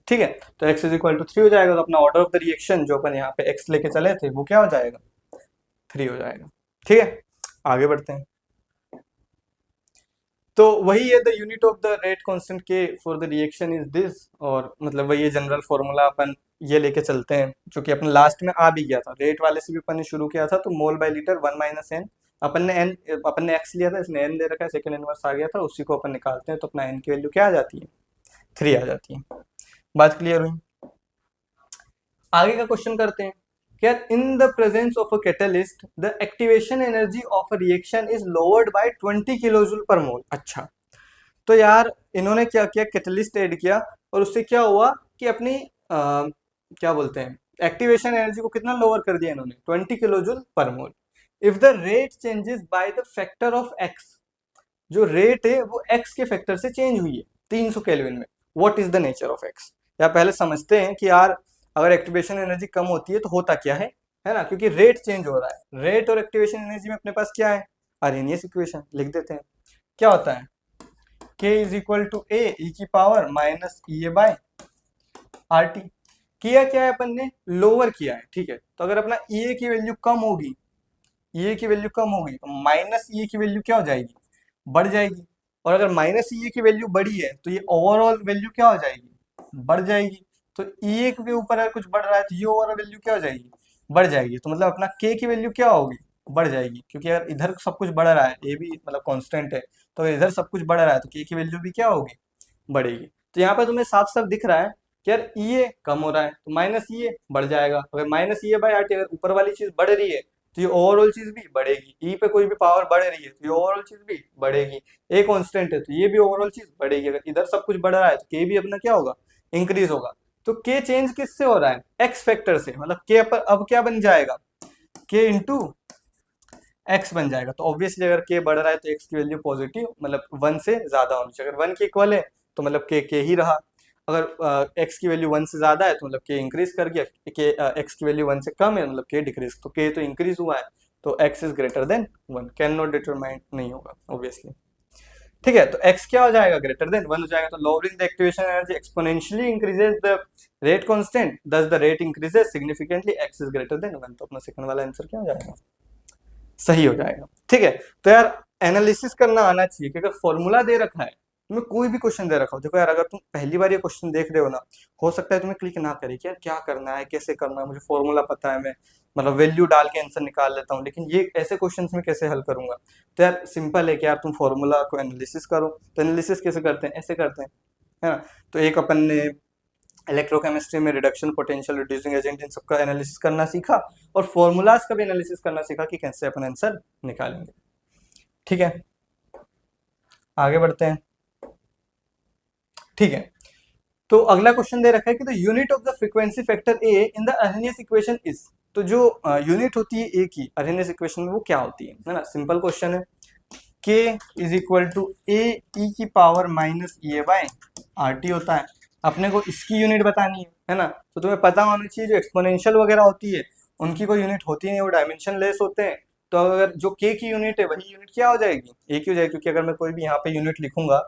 [SPEAKER 1] ठीक है? तो x इज इक्वल टू 3 हो जाएगा, तो अपना ऑर्डर ऑफ द रिएक्शन जो अपन यहाँ पे x लेके चले थे वो क्या हो जाएगा? 3 हो जाएगा, ठीक है? आगे बढ़ते हैं, तो वही है, the unit of the rate constant के for the reaction is this, और मतलब वही जनरल फॉर्मूला अपन ये लेके चलते हैं, जो कि अपन लास्ट में आ भी गया था, रेट वाले से भी अपन ने शुरू किया था, तो मोल बाय लीटर 1 माइनस एन, अपन ने एक्स लिया था, इसने एन दे रखा है, सेकंड इनवर्स आ गया था, उसी को अपन निकालते हैं, तो अपना एन की वैल्यू क्या आ जाती है? 3 आ जाती है। बात क्लियर हुई? आगे का क्वेश्चन करते हैं, यार in the presence of a catalyst the activation energy of a reaction is lowered by 20 kilojoule पर मोल। अच्छा, तो यार इन्होंने क्या किया? कैटलिस्ट ऐड किया, और उससे क्या हुआ कि अपनी क्या बोलते हैं, एक्टिवेशन एनर्जी को कितना लोअर कर दिया इन्होंने? 20 किलोजूल पर mole. If the rate changes by the factor of X, जो रेट है वो एक्स के फैक्टर से चेंज हुई है 300 केल्विन में, what is the nature of x? या पहले समझते हैं कि यार अगर एक्टिवेशन एनर्जी कम होती है तो होता क्या है ना? क्योंकि रेट चेंज हो रहा है, रेट और एक्टिवेशन एनर्जी में अपने पास क्या है? अरेनियस इक्वेशन लिख देते हैं। क्या होता है? k इज इक्वल टू ए ई की पावर माइनस ई ए बाय आर टी। किया क्या है अपन ने? लोअर किया है, ठीक है? तो अगर अपना ई ए की वैल्यू कम होगी, ई ए की वैल्यू कम होगी, तो माइनस ई ए की वैल्यू क्या हो जाएगी? बढ़ जाएगी, और अगर माइनस ई ए की वैल्यू बढ़ी है तो ये ओवरऑल वैल्यू क्या हो जाएगी? बढ़ जाएगी। तो ई ए के ऊपर अगर कुछ बढ़ रहा है तो ये ओवरऑल वैल्यू क्या हो जाएगी? बढ़ जाएगी। तो मतलब अपना के की वैल्यू क्या होगी? बढ़ जाएगी, क्योंकि अगर इधर सब कुछ बढ़ रहा है, ए भी मतलब कांस्टेंट है, तो अगर इधर सब कुछ बढ़ रहा है तो के की वैल्यू भी क्या होगी? बढ़ेगी। तो यहाँ पर तुम्हें साफ साफ दिख रहा है कि यार ई ए कम हो रहा है तो माइनस ई ए बढ़ जाएगा, अगर minus E A by R T, अगर ऊपर वाली चीज बढ़ रही है तो ये ओवरऑल चीज भी बढ़ेगी, ई पे कोई भी पावर बढ़ रही है तो ये ओवरऑल चीज भी बढ़ेगी, ए कांस्टेंट है तो ये भी ओवरऑल चीज बढ़ेगी, अगर इधर सब कुछ बढ़ रहा है तो के भी अपना क्या होगा? इंक्रीज होगा। तो के चेंज किससे हो रहा है? एक्स फैक्टर से, मतलब के पर अब क्या बन जाएगा? के इंटू एक्स बन जाएगा। तो ऑब्वियसली अगर के बढ़ रहा है तो एक्स की वैल्यू पॉजिटिव, मतलब 1 से ज्यादा होनी चाहिए, अगर 1 के इक्वल है तो मतलब के ही रहा। अगर x की वैल्यू 1 से ज़्यादा है तो मतलब k इंक्रीज कर गया, के x की वैल्यू 1 से कम है मतलब k डिक्रीज, तो k तो इंक्रीज हुआ है, तो x is greater than 1, can not determine नहीं होगा ऑब्वियसली। ठीक है, तो x क्या हो जाएगा, ग्रेटर देन 1 हो जाएगा। तो lowering the activation energy exponentially increases the rate constant, thus the rate increases significantly, x is greater than 1, तो अपना सेकंड वाला आंसर क्या हो जाएगा, सही हो जाएगा। ठीक है, तो यार एनालिसिस करना आना चाहिए कि अगर फॉर्मूला दे रखा है, तुम्हें कोई भी क्वेश्चन दे रखा हो, देखो यार अगर तुम पहली बार ये क्वेश्चन देख रहे हो ना, हो सकता है तुम्हें क्लिक ना करे कि यार क्या करना है, कैसे करना है, मुझे फॉर्मूला पता है, मैं मतलब वैल्यू डाल के आंसर निकाल लेता हूँ, लेकिन ये ऐसे क्वेश्चंस में कैसे हल करूंगा। तो यार सिंपल है कि यार तुम फॉर्मूला को एनालिसिस करो। तो एनालिसिस कैसे करते हैं, ऐसे करते हैं, है ना। तो एक अपन ने इलेक्ट्रोकेमिस्ट्री में रिडक्शन पोटेंशियल, रिड्यूसिंग एजेंट, इन सबका एनालिसिस करना सीखा, और फॉर्मूलाज का भी एनालिसिस करना सीखा कि कैसे अपन आंसर निकालेंगे। ठीक है, आगे बढ़ते हैं। ठीक है, तो अगला क्वेश्चन दे रखा है कि the unit of the frequency factor A in the Arrhenius equation is. तो जो यूनिट होती है ए की अर्हेनियस इक्वेशन में, वो क्या होती है ना। सिंपल क्वेश्चन है, k इज इक्वल टू ए ई की पावर माइनस ई ए बाय आर टी होता है। अपने को इसकी यूनिट बतानी है ना। तो तुम्हें पता होना चाहिए जो एक्सपोनेंशियल वगैरह होती है उनकी कोई यूनिट होती नहीं, वो डायमेंशन लेस होते हैं। तो अगर जो k की यूनिट है वही यूनिट क्या हो जाएगी, ए की हो जाएगी, क्योंकि अगर मैं कोई भी यहाँ पे यूनिट लिखूंगा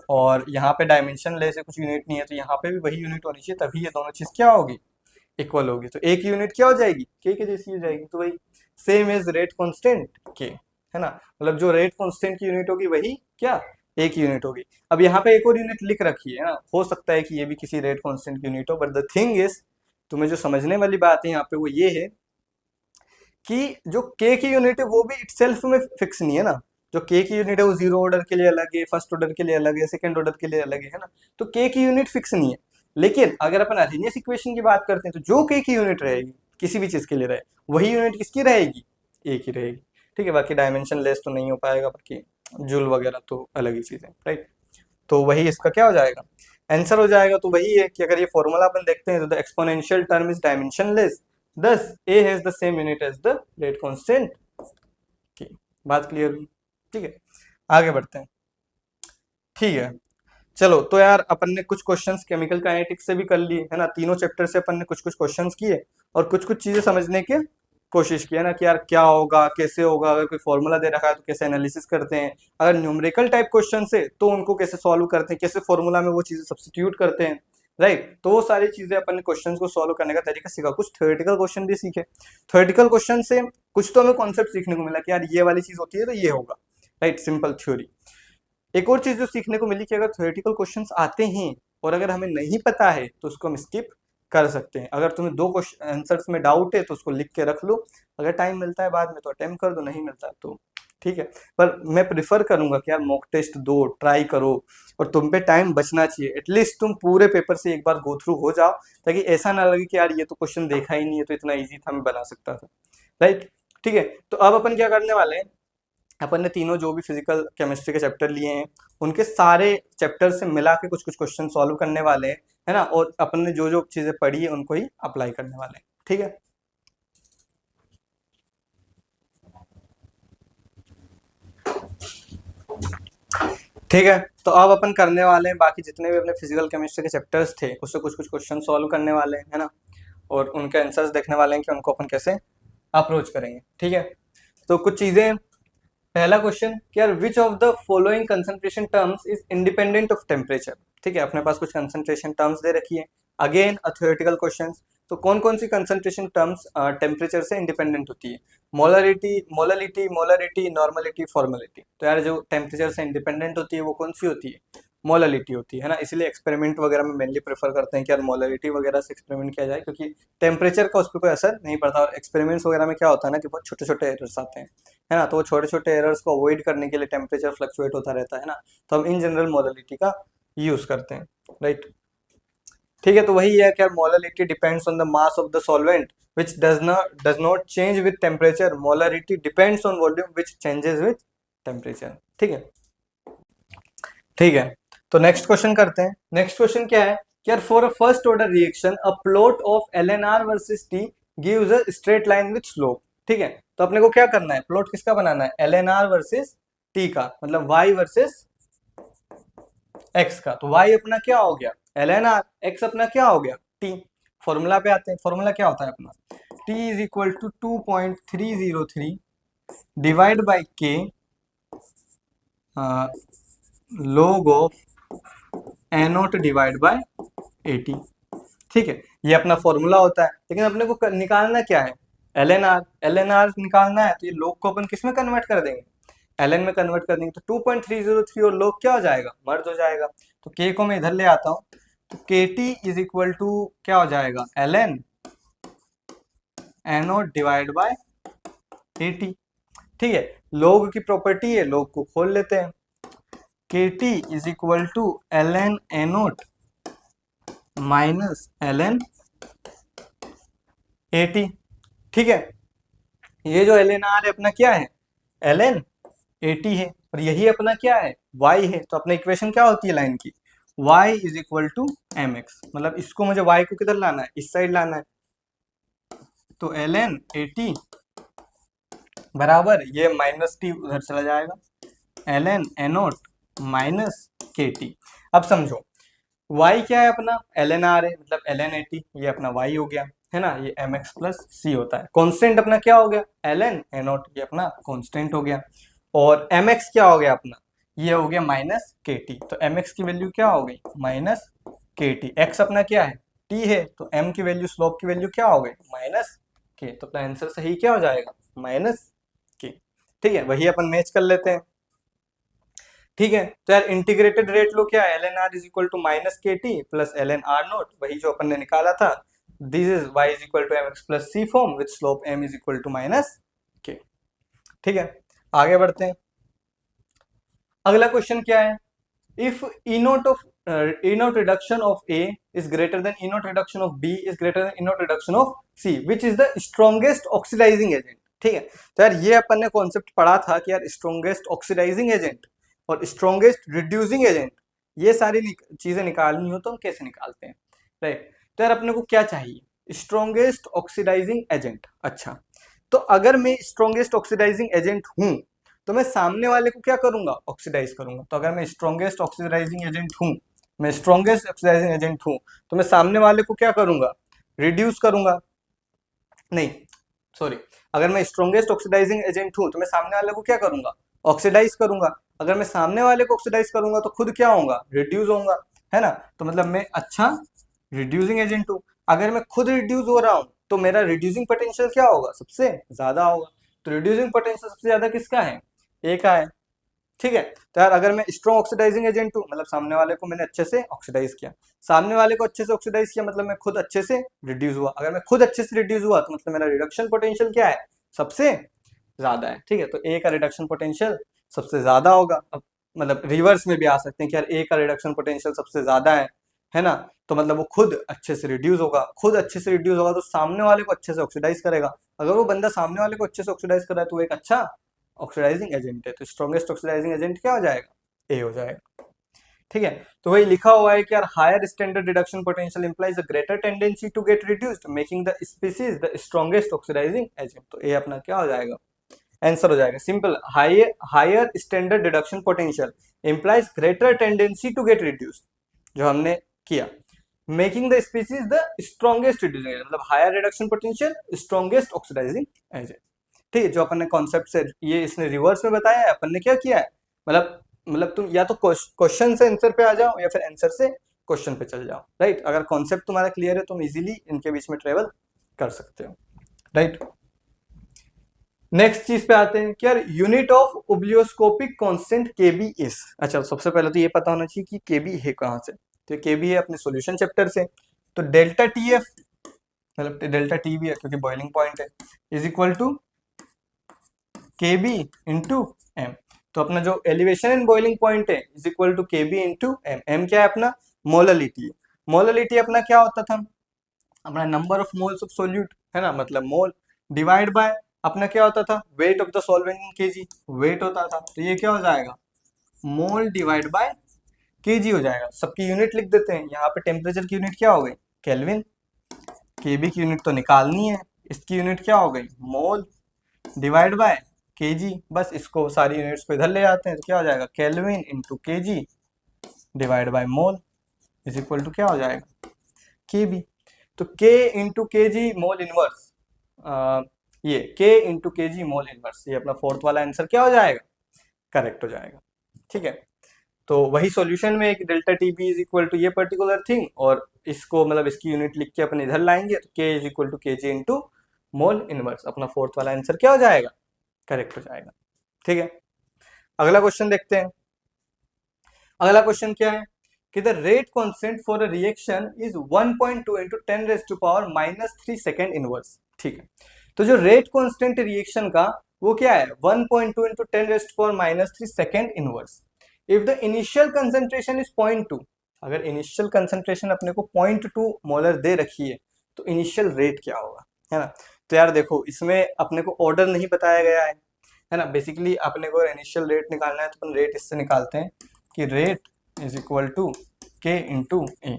[SPEAKER 1] और यहाँ पे डायमेंशन लेस है, कुछ यूनिट नहीं है, तो यहाँ पे भी वही यूनिट होनी चाहिए, तभी ये दोनों चीज क्या होगी, इक्वल होगी। तो ए की यूनिट क्या हो जाएगी, के जैसी हो जाएगी। तो वही सेम एज रेट कांस्टेंट के, है ना, मतलब जो रेट कांस्टेंट की यूनिट होगी वही क्या, ए की यूनिट होगी। अब यहाँ पे एक और यूनिट लिख रखी है ना, हो सकता है कि ये भी किसी रेट कांस्टेंट की यूनिट हो, बट द थिंग इज, तुम्हें जो समझने वाली बात है यहाँ पे वो ये है कि जो के की यूनिट है वो भी इटसेल्फ में फिक्स नहीं है ना। जो के की यूनिट है वो जीरो ऑर्डर के लिए अलग है, फर्स्ट ऑर्डर के लिए अलग है, सेकंड ऑर्डर के लिए अलग है ना। तो के की यूनिट फिक्स नहीं है। लेकिन अगर अपन अर्हेनियस इक्वेशन की बात करते हैं तो जो के की यूनिट रहेगी किसी भी चीज के लिए रहे, वही यूनिट किसकी रहेगी, ए की रहेगी। ठीक है, बाकी डायमेंशन लेस तो नहीं हो पाएगा, बाकी जूल वगैरह तो अलग ही चीज है, राइट। तो वही इसका क्या हो जाएगा, आंसर हो जाएगा। तो वही है कि अगर ये फॉर्मूला अपन देखते हैं तो the exponential term is dimension less, thus a has the same unit as the rate constant की बात क्लियर हुई। ठीक है, आगे बढ़ते हैं। ठीक है, चलो तो यार अपन ने कुछ क्वेश्चंस केमिकल काइनेटिक्स से भी कर लिए है ना, तीनों चैप्टर से अपन ने कुछ कुछ क्वेश्चंस किए और कुछ कुछ चीजें समझने की कोशिश की है ना, कि यार क्या होगा, कैसे होगा, अगर कोई फॉर्मूला दे रखा है तो कैसे एनालिसिस करते हैं, अगर न्यूमेरिकल टाइप क्वेश्चन है तो उनको कैसे सॉल्व करते हैं, कैसे फॉर्मूला में वो चीजें सब्स्टिट्यूट करते हैं, राइट। तो वो सारी चीजें अपन ने क्वेश्चन को सॉल्व करने का तरीका सीखा, कुछ थ्योरेटिकल क्वेश्चन भी सीखे। थ्योरेटिकल क्वेश्चन से कुछ तो हमें कॉन्सेप्ट सीखने को मिला कि यार ये वाली चीज होती है तो ये होगा, राइट, सिंपल थ्योरी। एक और चीज जो सीखने को मिली कि अगर थ्योरेटिकल क्वेश्चंस आते हैं और अगर हमें नहीं पता है तो उसको हम स्किप कर सकते हैं। अगर तुम्हें दो क्वेश्चन आंसर्स में डाउट है तो उसको लिख के रख लो, अगर टाइम मिलता है बाद में तो अटेम्प्ट कर दो, नहीं मिलता है तो ठीक है। पर मैं प्रिफर करूंगा कि यार मॉक टेस्ट दो, ट्राई करो, और तुम पे टाइम बचना चाहिए, एटलीस्ट तुम पूरे पेपर से एक बार गो थ्रू हो जाओ, ताकि ऐसा ना लगे कि यार ये तो क्वेश्चन देखा ही नहीं है तो इतना ईजी था, मैं बना सकता था, राइट। ठीक है, तो अब अपन क्या करने वाले हैं, अपन ने तीनों जो भी फिजिकल केमिस्ट्री के चैप्टर लिए हैं उनके सारे चैप्टर से मिला के कुछ कुछ क्वेश्चन सॉल्व करने वाले हैं, है ना, और अपन ने जो जो चीजें पढ़ी है उनको ही अप्लाई करने वाले हैं। ठीक है, ठीक है, तो अब अपन करने वाले हैं बाकी जितने भी अपने फिजिकल केमिस्ट्री के चैप्टर्स थे उससे कुछ कुछ क्वेश्चन सॉल्व करने वाले हैं, है ना, और उनके आंसर्स देखने वाले हैं कि उनको अपन कैसे अप्रोच करेंगे। ठीक है, तो कुछ चीजें, पहला क्वेश्चन कि यार विच of the following concentration terms is independent of temperature. ठीक है, अपने पास कुछ कंसंट्रेशन टर्म्स दे रखी है, अगेन अ थ्योरेटिकल क्वेश्चन। तो कौन कौन सी कंसंट्रेशन टर्म्स टेम्परेचर से इंडिपेंडेंट होती है, molarity, molality, molarity, normality, formality. तो यार जो टेम्परेचर से इंडिपेंडेंट होती है वो कौन सी होती है, मोललिटी होती है ना। इसलिए एक्सपेरिमेंट वगैरह में मेनली प्रेफर करते हैं कि यार मोलरिटी वगैरह से एक्सपेरिमेंट किया जाए, क्योंकि टेम्परेचर का उस पर कोई असर नहीं पड़ता, और एक्सपेरिमेंट्स वगैरह में क्या होता है ना कि बहुत छोटे छोटे एरर्स आते हैं, है ना, तो वो छोटे छोटे एरर्स को अवॉइड करने के लिए टेम्परेचर फ्लक्चुएट होता रहता है ना, तो हम इन जनरल मोललिटी का यूज करते हैं, राइट। ठीक है, तो वही है कि molarity depends on the mass of the solvent which does not change with temperature, molarity depends on volume which changes with temperature। ठीक है, ठीक है, तो नेक्स्ट क्वेश्चन करते हैं। नेक्स्ट क्वेश्चन क्या है कि यार for a first order reaction a plot of LNR versus T gives a straight line with slope. ठीक है, तो अपने को क्या करना है, प्लॉट किसका बनाना है, LNR वर्सेस T का, मतलब Y वर्सेस एक्स का, तो वाई अपना क्या हो गया एल एन आर, एक्स अपना क्या हो गया टी। फॉर्मूला पे आते हैं, फॉर्मूला क्या होता है अपना, T is equal to 2.303 divide by K log of A naught divide by 80। ठीक है, ये अपना फॉर्मूला होता है, लेकिन अपने को निकालना क्या है L N R, l N R निकालना है, तो ये log को अपन किस में कन्वर्ट कर देंगे, एल एन में कन्वर्ट कर देंगे, तो 2.303 और log क्या हो जाएगा, मर्ज हो जाएगा। तो के को मैं इधर ले आता हूँ, तो के टी इज इक्वल टू क्या हो जाएगा एल एन एनोट डिवाइड बाय 80। ठीक है, log की प्रॉपर्टी है, log को खोल लेते हैं, K T is equal to L N A nought minus L N 80। ठीक है, ये जो एल एन आर है अपना क्या है एल एन 80 है, और यही अपना क्या है y है, तो अपना इक्वेशन क्या होती है लाइन की, y is equal to M X, मतलब इसको मुझे y को किधर लाना है, इस साइड लाना है, तो एल एन 80 बराबर ये माइनस टी उधर चला जाएगा, l N A nought minus K T. अब समझो y क्या है अपना एल एन आर है, मतलब एल एन 80, ये अपना y हो गया है ना, ये एम एक्स प्लस सी होता है, कांस्टेंट अपना क्या हो गया एल एन एनोट, ये अपना कांस्टेंट हो गया, और एम एक्स क्या हो गया अपना, ये हो गया माइनस के टी, तो एम एक्स की वैल्यू क्या हो गई माइनस के टी, एक्स अपना क्या है टी है, तो एम की वैल्यू स्लोप की वैल्यू क्या हो गई माइनस के, तो अपना आंसर सही क्या हो जाएगा माइनस के। ठीक है, वही अपन मैच कर लेते हैं। ठीक है, तो यार इंटीग्रेटेड रेट लो क्या है, L N R is equal to minus K T plus L N R nought, वही जो अपन ने निकाला था, this is y is equal to M X plus C form with slope m is equal to minus K. ठीक है, आगे बढ़ते हैं। अगला क्वेश्चन क्या है, if E naught of E naught reduction of A is greater than E naught reduction of B is greater than E naught reduction of C which is the strongest oxidising agent. ठीक है, तो यार ये अपन ने concept पढ़ा था कि यार स्ट्रॉन्गेस्ट ऑक्सीडाइजिंग एजेंट और स्ट्रॉन्गेस्ट रिड्यूसिंग एजेंट, ये सारी चीजें निकालनी हो तो हम कैसे निकालते हैं, राइट। तो यार अपने को क्या चाहिए स्ट्रॉन्गेस्ट ऑक्सीडाइजिंग एजेंट। अच्छा, तो अगर मैं स्ट्रॉन्गेस्ट ऑक्सीडाइजिंग एजेंट हूं तो मैं सामने वाले को क्या करूंगा ऑक्सीडाइज करूंगा, तो अगर मैं स्ट्रॉन्गेस्ट ऑक्सीडाइजिंग एजेंट हूं, मैं स्ट्रॉन्गेस्ट ऑक्सीडाइजिंग एजेंट हूं, तो मैं सामने वाले को क्या करूंगा रिड्यूस करूंगा, नहीं सॉरी, अगर मैं स्ट्रॉन्गेस्ट ऑक्सीडाइजिंग एजेंट हूं तो मैं सामने वाले को क्या करूंगा ऑक्सीडाइज करूंगा, अगर मैं सामने वाले को ऑक्सीडाइज करूंगा तो खुद क्या होगा रिड्यूस होऊंगा, है ना, तो मतलब मैं अच्छा रिड्यूसिंग एजेंट हूं। अगर मैं खुद रिड्यूस हो रहा हूं तो मेरा रिड्यूसिंग पोटेंशियल क्या होगा सबसे ज्यादा होगा, तो रिड्यूसिंग पोटेंशियल सबसे ज्यादा किसका है ए का है। ठीक है, तो यार अगर मैं स्ट्रॉन्ग ऑक्सीडाइजिंग एजेंट हूँ, मतलब सामने वाले को मैंने अच्छे से ऑक्सीडाइज किया, सामने वाले को अच्छे से ऑक्सीडाइज किया मतलब मैं खुद अच्छे से रिड्यूस हुआ, अगर मैं खुद अच्छे से रिड्यूस हुआ तो मतलब मेरा रिडक्शन पोटेंशियल क्या है सबसे ज्यादा है। ठीक है, तो ए का रिडक्शन पोटेंशियल सबसे ज्यादा होगा। अब मतलब रिवर्स में भी आ सकते हैं कि यार ए का रिडक्शन पोटेंशियल सबसे ज्यादा है ना, तो मतलब वो खुद अच्छे से रिड्यूस होगा, खुद अच्छे से रिड्यूस होगा तो सामने वाले को अच्छे से ऑक्सीडाइज करेगा, अगर वो बंदा सामने वाले को अच्छे से ऑक्सीडाइज कर रहा है तो वो एक अच्छा ऑक्सीडाइजिंग एजेंट है, तो स्ट्रॉन्गेस्ट ऑक्सीडाइजिंग एजेंट क्या हो जाएगा ए हो जाएगा। ठीक है, तो वही लिखा हुआ है कि यार higher standard reduction potential implies a greater tendency to get reduced making the species the strongest oxidising agent, तो ए अपना क्या हो जाएगा आंसर हो जाएगा simple, higher standard reduction potential implies greater tendency to get reduced जो हमने किया, making the species the strongest reducing agent, मतलब higher reduction potential strongest oxidising agent. ठीक है, जो अपन ने कॉन्सेप्ट से ये इसने रिवर्स में बताया है, अपन ने क्या किया है, मतलब तुम या तो क्वेश्चन से आंसर पे आ जाओ या फिर आंसर से क्वेश्चन पे चल जाओ, राइट। अगर कॉन्सेप्ट तुम्हारा क्लियर है तुम इजीली इनके बीच में ट्रेवल कर सकते हो, राइट। नेक्स्ट चीज पे आते हैं कि यार unit of ebullioscopic constant K B is, अच्छा सबसे पहले तो ये पता होना चाहिए कि केबी है कहाँ से, तो केबी है अपने सॉल्यूशन चैप्टर से, तो डेल्टा टी एफ मतलब डेल्टा टी भी है क्योंकि बॉइलिंग पॉइंट है, is equal to K B into M, तो अपना जो एलिवेशन एंड बॉइलिंग पॉइंट है is equal to K B into M, M क्या है अपना मोललिटी है, मोललिटी अपना क्या होता था अपना number of moles of solute, है ना, मतलब मोल डिवाइड बाय अपना क्या होता था weight of the solvent in KG, weight होता था, तो ये क्या हो जाएगा मोल डिवाइड बाय केजी हो जाएगा, सबकी यूनिट लिख देते हैं, यहाँ पे टेम्परेचर की यूनिट क्या हो गई केल्विन, केबी की यूनिट तो निकालनी है, इसकी यूनिट क्या हो गई मोल डिवाइड बाय केजी, बस इसको सारी यूनिट्स को इधर ले जाते हैं तो क्या हो जाएगा kelvin into KG divide by mole is equal to क्या हो जाएगा, के बी। तो के इंटू के जी मोल इनवर्स, ये के इंटू के जी मोल इनवर्स, ये अपना फोर्थ वाला आंसर क्या हो जाएगा, करेक्ट हो जाएगा। ठीक है, तो वही सॉल्यूशन में एक delta T B is equal to ये पर्टिकुलर थिंग, और इसको मतलब इसकी यूनिट लिख के अपन इधर लाएंगे, तो के इज इक्वल टू के जी इंटू मोल इनवर्स, अपना फोर्थ वाला आंसर क्या हो जाएगा, करेक्ट हो जाएगा। ठीक है, अगला क्वेश्चन देखते हैं। अगला क्वेश्चन क्या है कि the rate constant for a reaction is 1.2 into 10⁻³ second inverse. ठीक है, तो जो रेट कांस्टेंट रिएक्शन का वो क्या है, 1.2 into 10⁻³ second inverse. If the initial concentration is 0.2, अगर इनिशियल कंसेंट्रेशन अपने को 0.2 मोलर दे रखी है तो इनिशियल रेट क्या होगा, है ना। तो यार देखो, इसमें अपने को ऑर्डर नहीं बताया गया है ना। बेसिकली अपने को इनिशियल रेट निकालना है तो अपन रेट इससे निकालते हैं कि रेट इज इक्वल टू के इंटू ए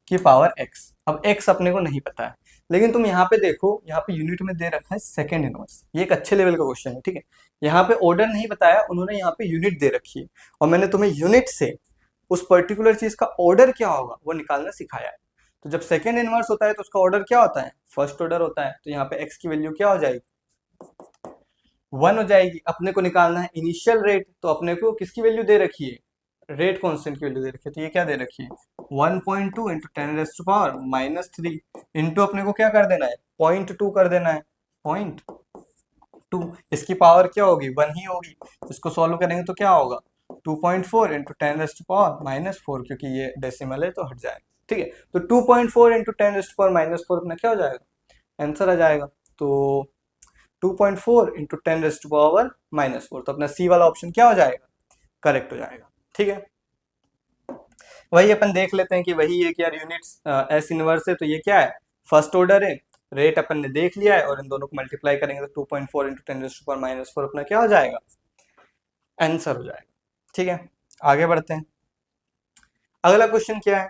[SPEAKER 1] की पावर एक्स। अब एक्स अपने को नहीं पता है, लेकिन तुम यहाँ पे देखो, यहाँ पे यूनिट में दे रखा है सेकेंड इनवर्स, ये एक अच्छे लेवल का क्वेश्चन है। ठीक है, यहाँ पे ऑर्डर नहीं बताया उन्होंने, यहाँ पे यूनिट दे रखी है, और मैंने तुम्हें यूनिट से उस पर्टिकुलर चीज का ऑर्डर क्या होगा वो निकालना सिखाया है। तो जब सेकेंड इनवर्स होता है तो उसका ऑर्डर क्या होता है, फर्स्ट ऑर्डर होता है। तो यहाँ पे एक्स की वैल्यू क्या हो जाएगी, 1 हो जाएगी। अपने को निकालना है इनिशियल रेट, तो अपने को किसकी वैल्यू दे रखी है, रेट कांस्टेंट की वैल्यू दे रखी है। तो ये क्या दे रखी है, 1.2 इंटू 10⁻³ इंटू अपने को क्या कर देना है, 0.2 कर देना है, 0.2। इसकी पावर क्या होगी, 1 ही होगी। इसको सॉल्व करेंगे तो क्या होगा, 2.4 इंटू 10⁻⁴, क्योंकि ये डेसिमल है तो हट जाएगा। ठीक है, तो 2.4 इंटू 10⁻⁴ अपना क्या हो जाएगा, आंसर आ जाएगा। तो 2.4 इंटू 10⁻⁻⁴, तो अपना सी वाला ऑप्शन क्या हो जाएगा, करेक्ट हो जाएगा। ठीक है, वही अपन देख लेते हैं कि वही है कि यार यूनिट्स एस इनवर्स है, तो ये क्या है, फर्स्ट ऑर्डर है। रेट अपन ने देख लिया है, और इन दोनों को मल्टीप्लाई करेंगे तो 2.4 इंटू 10⁻⁴ अपना क्या हो जाएगा, आंसर हो जाएगा। ठीक है, आगे बढ़ते हैं। अगला क्वेश्चन क्या है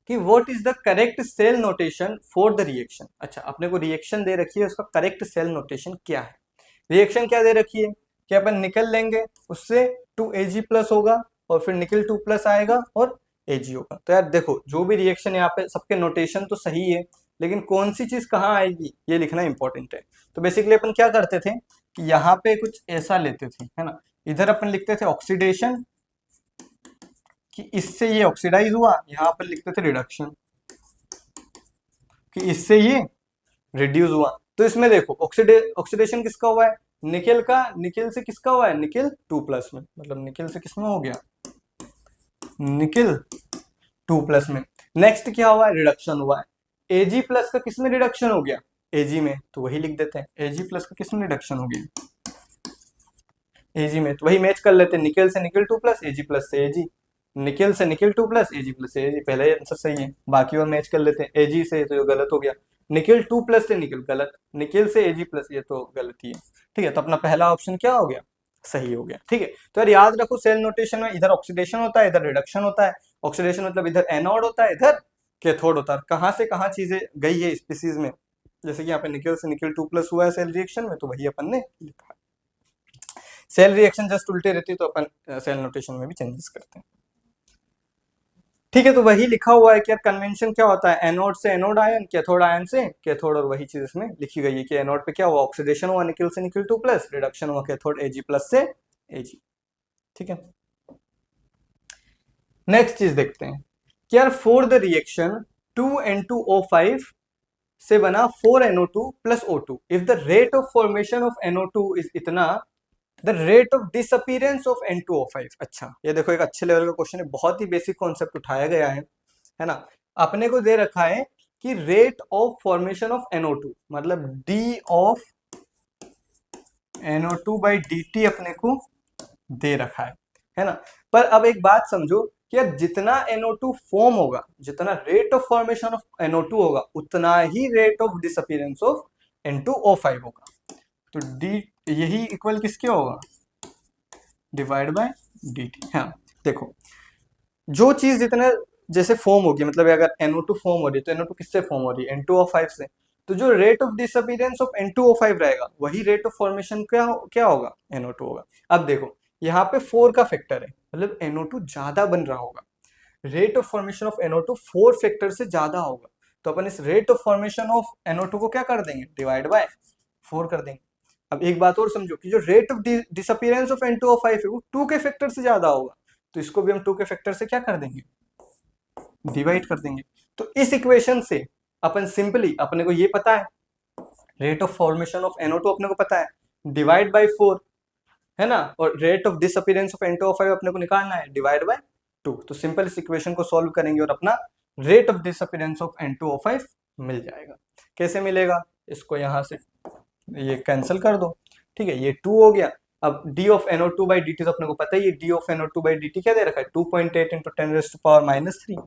[SPEAKER 1] कि what is the correct cell notation for the reaction. अच्छा, अपने को रिएक्शन दे रखी है, उसका करेक्ट सेल नोटेशन क्या है। रिएक्शन क्या दे रखी है कि अपन निकल लेंगे, उससे 2Ag+ होगा, और फिर निकल 2+ आएगा और Ag होगा। तो यार देखो, जो भी रिएक्शन यहाँ पे सबके नोटेशन तो सही है, लेकिन कौन सी चीज कहाँ आएगी ये लिखना इंपॉर्टेंट है। तो बेसिकली अपन क्या करते थे कि यहाँ पे कुछ ऐसा लेते थे, है ना। इधर अपन लिखते थे ऑक्सीडेशन, कि इससे ये ऑक्सीडाइज हुआ, यहाँ पर लिखते थे रिडक्शन, कि इससे ये रिड्यूस हुआ। तो इसमें देखो ऑक्सीडेशन किसका हुआ है, निकेल का। निकेल से किसका हुआ है, निकेल 2+ में, मतलब निकेल से किसमें हो गया, निकेल 2+ में। नेक्स्ट क्या हुआ है, रिडक्शन हुआ है। Ag+ का किसमें रिडक्शन हो गया, Ag में, तो वही लिख देते हैं। Ag+ का किसमें रिडक्शन हो गया, Ag में, तो वही मैच कर लेते हैं, निकेल से निकेल 2+, Ag+ से Ag, निकेल से निकेल 2+, Ag+ से Ag। पहले ही आंसर सही है, बाकी और मैच कर लेते हैं। Ag से तो ये गलत हो गया, निकेल 2+ से निकेल गलत, निकेल से Ag+, ये तो गलत ही है। ठीक है, तो अपना पहला ऑप्शन क्या हो गया, सही हो गया। ठीक है, तो यार याद रखो, सेल नोटेशन में इधर ऑक्सीडेशन होता है, इधर रिडक्शन होता है। ऑक्सीडेशन मतलब इधर एनोड होता है, इधर कैथोड होता है। कहाँ से कहाँ चीजें गई है स्पीसीज में, जैसे कि यहाँ पे निकेल से निकेल 2+ हुआ है सेल रिएक्शन में, तो वही अपन ने लिखा है। सेल रिएक्शन जस्ट उल्टे रहती है, तो अपन सेल नोटेशन में भी चेंजेस करते हैं। ठीक है, तो वही लिखा हुआ है कि यार कन्वेंशन क्या होता है, एनोड से एनोड आयन, कैथोड आयन से कैथोड, और वही चीज इसमें लिखी गई है कि एनोड पे क्या हुआ, ऑक्सीडेशन हुआ निकेल से निकेल 2+, रिडक्शन हुआ कैथोड Ag+ से Ag। ठीक है, नेक्स्ट चीज देखते हैं कि यार फॉर द रिएक्शन 2N2O5 से बना 4NO2 + O2, if the rate of formation of NO2 is इतना, the rate of disappearance of N2O5। अच्छा, ये देखो एक अच्छे लेवल का क्वेश्चन है, बहुत ही बेसिक कॉन्सेप्ट उठाया गया है ना। अपने को दे रखा है कि rate of formation of NO2 मतलब D ऑफ NO2/dt अपने को दे रखा है ना। पर अब एक बात समझो कि यार जितना NO2 फॉर्म होगा, जितना rate of formation of NO2 होगा, उतना ही rate of disappearance of N2O5 होगा। तो D यही इक्वल किसके होगा, डिवाइड बाय dt। हाँ देखो, जो चीज जितना जैसे फॉर्म होगी, मतलब अगर NO2 फॉर्म हो रही है तो NO2 किससे फॉर्म हो रही है, N2O5 से। तो जो rate of disappearance of N2O5 रहेगा, वही रेट ऑफ फॉर्मेशन क्या होगा, NO2 होगा। अब देखो, यहाँ पे 4 का फैक्टर है, मतलब NO2 ज्यादा बन रहा होगा, rate of formation of NO2 4 factor से ज्यादा होगा, तो अपन इस rate of formation of NO2 को क्या कर देंगे, डिवाइड बाय 4 कर देंगे। अब एक बात और समझो कि जो rate of disappearance of N2O5 है वो 2 के फैक्टर से ज्यादा होगा, तो इसको भी हम 2 के फैक्टर से क्या कर देंगे, डिवाइड कर देंगे। तो इस इक्वेशन से अपन सिंपली, अपने को ये पता है rate of formation of NO2 अपने को पता है, डिवाइड बाय 4 है ना, और rate of disappearance of N2O5 अपने को निकालना है, डिवाइड बाय 2। तो सिंपल इस इक्वेशन को सॉल्व करेंगे और अपना rate of disappearance of N2O5 मिल जाएगा। कैसे मिलेगा, इसको यहां से ये कैंसिल कर दो, ठीक है, ये 2 हो गया। अब d of NO2 by dt तो अपने को पता है, ये d of NO2 by dt क्या दे रखा है, 2.8 into 10 rest power -3,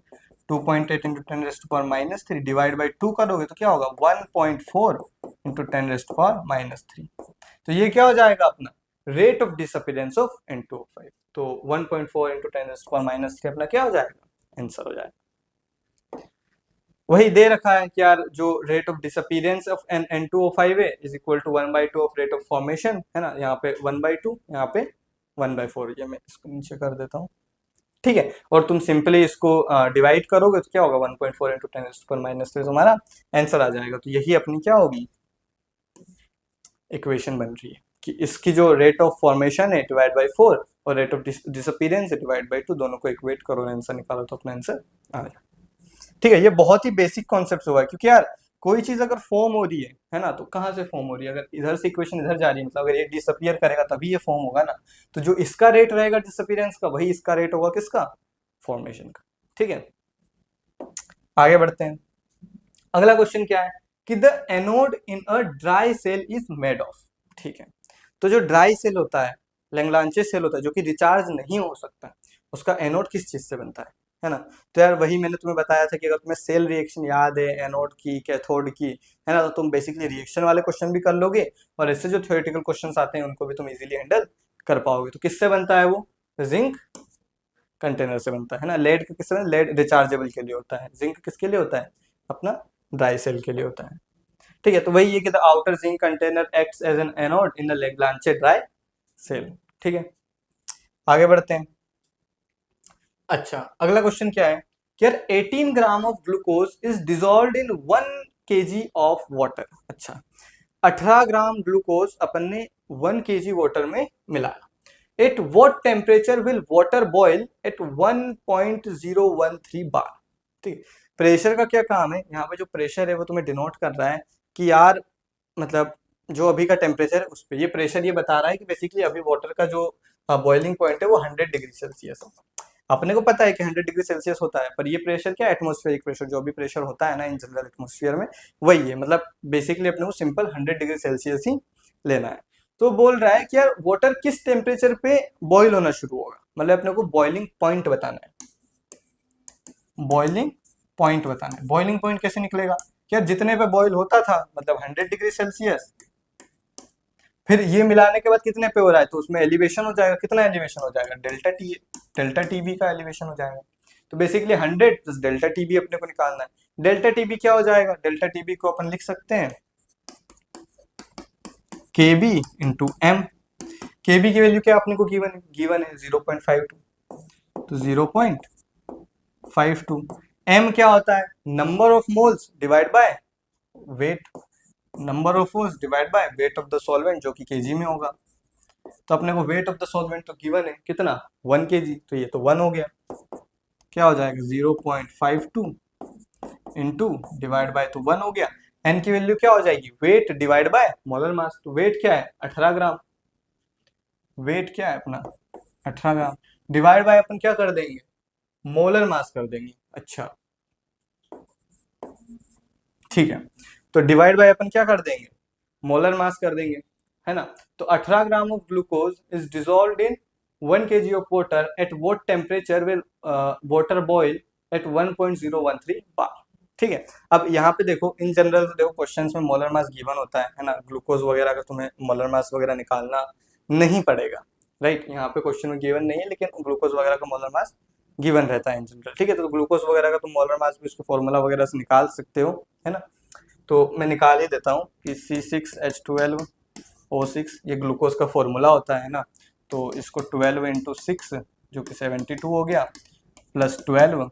[SPEAKER 1] 2.8 into 10 rest power -3 divide by 2 करोगे तो क्या होगा, 1.4 इंटू 10 रेस्ट पावर -3। तो ये क्या हो जाएगा अपना rate of disappearance of N2O5। तो 1.4 इंटू 10 रेस्ट पावर -3 अपना क्या हो जाएगा, आंसर हो जाएगा। वही दे रखा है कि यार जो rate of disappearance of N2O5 है is equal to 1/2 of rate of formation, है ना, यहाँ पे 1/2, यहाँ पे 1/4, ये मैं इसको नीचे कर देता हूँ, ठीक है। और तुम सिंपली इसको डिवाइड करोगे तो क्या होगा, 1.4 इंटू 10⁻³ तुम्हारा आंसर आ जाएगा। तो यही अपनी क्या होगी, इक्वेशन बन रही है कि इसकी जो रेट ऑफ फॉर्मेशन है डिवाइड बाई 4 और रेट ऑफ डिसअपीयरेंस है डिवाइड बाई 2, दोनों को इक्वेट करो, आंसर निकालो तो अपना आंसर आ जाए। ठीक है, ये बहुत ही बेसिक कॉन्सेप्ट हुआ है, क्योंकि यार कोई चीज अगर फॉर्म हो रही है ना, तो कहाँ से फॉर्म हो रही है, अगर इधर से इक्वेशन इधर जा रही है, मतलब अगर ये डिसअपीयर करेगा तभी ये फॉर्म होगा ना, तो जो इसका रेट रहेगा डिसअपीयरेंस का, वही इसका रेट होगा किसका, फॉर्मेशन का। ठीक है, आगे बढ़ते हैं। अगला क्वेश्चन क्या है कि the anode in a dry cell is made of. ठीक है, तो जो ड्राई सेल होता है, लैंग्लांचे सेल होता है, जो कि रिचार्ज नहीं हो सकता, उसका एनोड किस चीज से बनता है ना। तो यार वही मैंने तुम्हें बताया था कि अगर तुम्हें सेल रिएक्शन याद है, एनोड की, कैथोड की, है ना, तो तुम बेसिकली रिएक्शन वाले क्वेश्चन भी कर लोगे और इससे जो थ्योरेटिकल क्वेश्चन आते हैं उनको भी तुम इजीली हैंडल कर पाओगे। तो किससे बनता है वो, जिंक कंटेनर से बनता है ना। लेड किससे, लेड रिचार्जेबल के लिए होता है, जिंक किसके लिए होता है, अपना ड्राई सेल के लिए होता है। ठीक है, तो वही है कि the outer zinc container acts as an anode in the Leclanché dry cell. ठीक है, आगे बढ़ते हैं। अच्छा, अगला क्वेश्चन क्या है कि यार 18 gram of glucose is dissolved in 1 kg of water. अच्छा, 18 ग्राम ग्लूकोज अपन ने 1 kg वाटर में मिलाया। At what temperature will water boil at 1.013 bar. ठीक है, प्रेशर का क्या काम है, यहाँ पे जो प्रेशर है वो तुम्हें डिनोट कर रहा है कि यार मतलब जो अभी का टेम्परेचर है उस पर ये प्रेशर ये बता रहा है कि बेसिकली अभी वाटर का जो बॉइलिंग पॉइंट है वो 100 डिग्री सेल्सियस है। अपने को पता है कि 100 डिग्री सेल्सियस होता है, पर ये प्रेशर क्या, एटमॉस्फेरिक प्रेशर, जो भी प्रेशर होता है ना इन जनरल एटमॉस्फेयर में, वही है। मतलब बेसिकली अपने को सिंपल 100 डिग्री सेल्सियस ही लेना है। तो बोल रहा है कि यार वाटर किस टेम्परेचर पे बॉईल होना शुरू होगा, मतलब अपने को बॉइलिंग पॉइंट बताना है, बॉइलिंग पॉइंट बताना है। बॉइलिंग पॉइंट कैसे निकलेगा, क्या जितने पे बॉईल होता था मतलब 100 डिग्री सेल्सियस, फिर ये मिलाने के बाद कितने पे हो रहा है, तो उसमें एलिवेशन हो जाएगा, कितना एलिवेशन हो जाएगा, डेल्टा टी, डेल्टा टीबी का एलिवेशन हो जाएगा। तो बेसिकली 100 प्लस डेल्टा टीबी अपने को निकालना है। डेल्टा टीबी क्या हो जाएगा, डेल्टा टीबी को अपन लिख सकते हैं केबी इंटू एम। केबी की वैल्यू क्या अपने को गिवन है 0.52, तो 0.52। एम क्या होता है, number of moles divide by weight, number of moles divide by weight of the solvent, जो कि केजी में होगा। तो अपने को वेट ऑफ द सॉल्वेंट तो गिवन है कितना, 1 kg, तो ये तो 1 हो गया, क्या हो जाएगा 0.52 इंटू डिवाइड बाय, तो 1 हो गया। एन की वैल्यू क्या हो जाएगी, वेट डिवाइड बाय मोलर मास, तो वेट क्या है 18 ग्राम, वेट क्या है अपना 18 ग्राम, डिवाइड बाय अपन क्या कर देंगे, मोलर मास कर देंगे। अच्छा ठीक है, तो डिवाइड बाय अपन क्या कर देंगे, मोलर मास कर देंगे, है ना। तो 18 gram of glucose is dissolved in 1 kg of water at what temperature will water boil at 1.013 bar. ठीक है, अब यहाँ पे देखो इन जनरल देखो क्वेश्चंस में मोलर मास गिवन होता है ना, ग्लूकोज वगैरह का तुम्हें मोलर मास वगैरह निकालना नहीं पड़ेगा, राइट। यहाँ पे क्वेश्चन में गिवन नहीं है, लेकिन ग्लूकोज वगैरह का मोलर मास गिवन रहता है इन जनरल। ठीक है, तो ग्लूकोज वगैरह का तुम मोलर मास भी उसके फॉर्मूला वगैरह से निकाल सकते हो, है ना। तो मैं निकाल ही देता हूँ कि C6H12O6 ये ग्लूकोज का फॉर्मूला होता है ना। तो इसको 12 इंटू 6 जो कि 72 हो गया, प्लस 12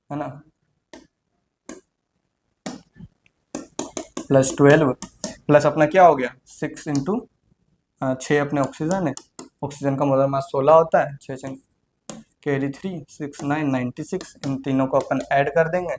[SPEAKER 1] है ना, प्लस 12 प्लस अपना क्या हो गया 6 इंटू 6 अपने ऑक्सीजन है, ऑक्सीजन का मोलर मास 16 होता है, 6 कैरी 3 6 9 96, इन तीनों को अपन ऐड कर देंगे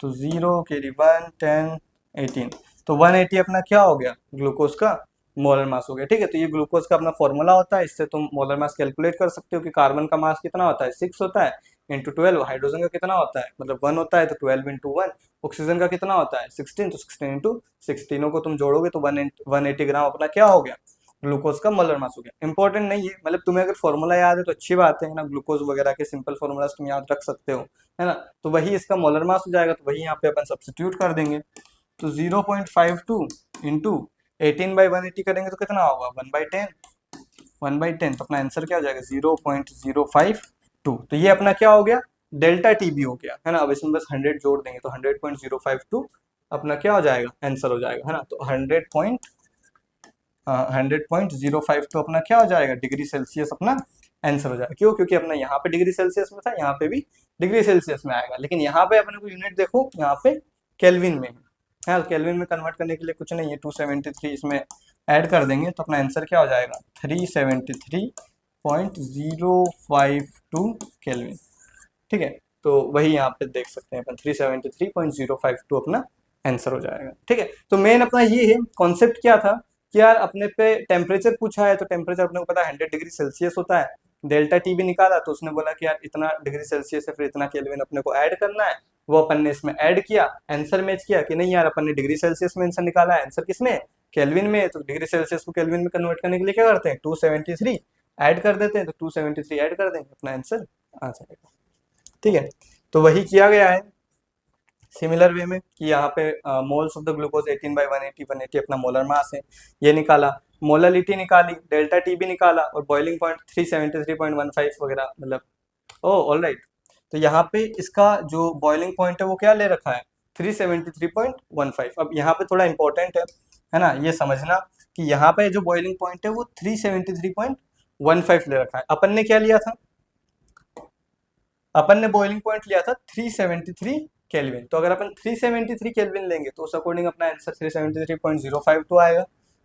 [SPEAKER 1] तो 0 कैरी 1 10 18, तो 180 अपना क्या हो गया ग्लूकोज का मोलर मास हो गया। ठीक है, तो ये ग्लूकोज का अपना फॉर्मूला होता है, इससे तुम मोलर मास कैलकुलेट कर सकते हो कि कार्बन का मास कितना होता है 6 होता है इंटू 12, हाइड्रोजन का कितना होता है मतलब 1 होता है तो 12 इंटू 1, ऑक्सीजन का कितना होता है 16 तो 16 इंटू 6, तीनों को तुम जोड़ोगे तो 180 ग्राम अपना क्या हो गया ग्लूकोज का मोलर मास हो गया। इंपॉर्टेंट नहीं है, मतलब तुम्हें अगर फॉर्मूला याद है तो अच्छी बात है ना, ग्लूकोज वगैरह के सिंपल फॉर्मूलाज तुम याद रख सकते हो, है ना, तो वही इसका मोलर मास हो जाएगा, तो वही यहाँ पे अपन सब्स्टिट्यूट कर देंगे, तो 0.52 इंटू 18/180 करेंगे तो कितना होगा 1/10, 1/10, तो अपना आंसर क्या हो जाएगा 0.052, तो ये अपना क्या हो गया डेल्टा टीबी हो गया, है ना। अब इसमें बस 100 जोड़ देंगे तो 100.052 अपना क्या हो जाएगा आंसर हो जाएगा, है ना, तो 100.052 अपना क्या हो जाएगा डिग्री सेल्सियस अपना आंसर हो जाएगा। क्यों? क्योंकि अपना यहाँ पे डिग्री सेल्सियस में था, यहाँ पे भी डिग्री सेल्सियस में आएगा, लेकिन यहाँ पे अपने को यूनिट देखो यहाँ पे केल्विन में है, केल्विन में कन्वर्ट करने के लिए कुछ नहीं है, 273 इसमें ऐड कर देंगे तो अपना आंसर क्या हो जाएगा 373.052 केल्विन। ठीक है, तो वही यहाँ पे देख सकते हैं अपन 373.052 अपना आंसर हो जाएगा। ठीक है, तो मेन अपना ये है कॉन्सेप्ट क्या था कि यार अपने पे टेम्परेचर पूछा है, तो टेम्परेचर अपने को पता है 100 डिग्री सेल्सियस होता है, डेल्टा टी भी निकाला तो उसने बोला कि यार इतना डिग्री सेल्सियस है फिर इतना केल्विन अपने को ऐड करना है, वो अपन ने इसमें ऐड किया, आंसर मैच किया कि नहीं यार अपन ने डिग्री सेल्सियस में आंसर निकाला है, आंसर किसमें केल्विन में, तो डिग्री सेल्सियस को केल्विन में कन्वर्ट करने के लिए क्या करते हैं 273 ऐड कर देते हैं, तो 273 ऐड कर देंगे अपना आंसर आ जाएगा। ठीक है, तो वही किया गया है सिमिलर वे में कि यहाँ पे मोल्स ऑफ द ग्लूकोज 18/180, 180 अपना मोलर मास है, ये निकाला, मोललिटी निकाली, डेल्टा टी भी निकाला और बॉइलिंग पॉइंट 373.15 वगैरह, मतलब ओ ऑल राइट, तो यहाँ पे इसका जो बॉइलिंग पॉइंट है वो क्या ले रखा है 373.15। अब यहाँ पे थोड़ा इंपॉर्टेंट है ना, ये समझना कि यहाँ पे जो बॉइलिंग पॉइंट है वो 373.15 ले रखा है। अपन ने क्या लिया था, अपन ने बॉइलिंग पॉइंट लिया था 373 केल्विन, तो अगर अपन 373 केल्विन लेंगे तो उस अकॉर्डिंग अपना आंसर 373.052 आएगा,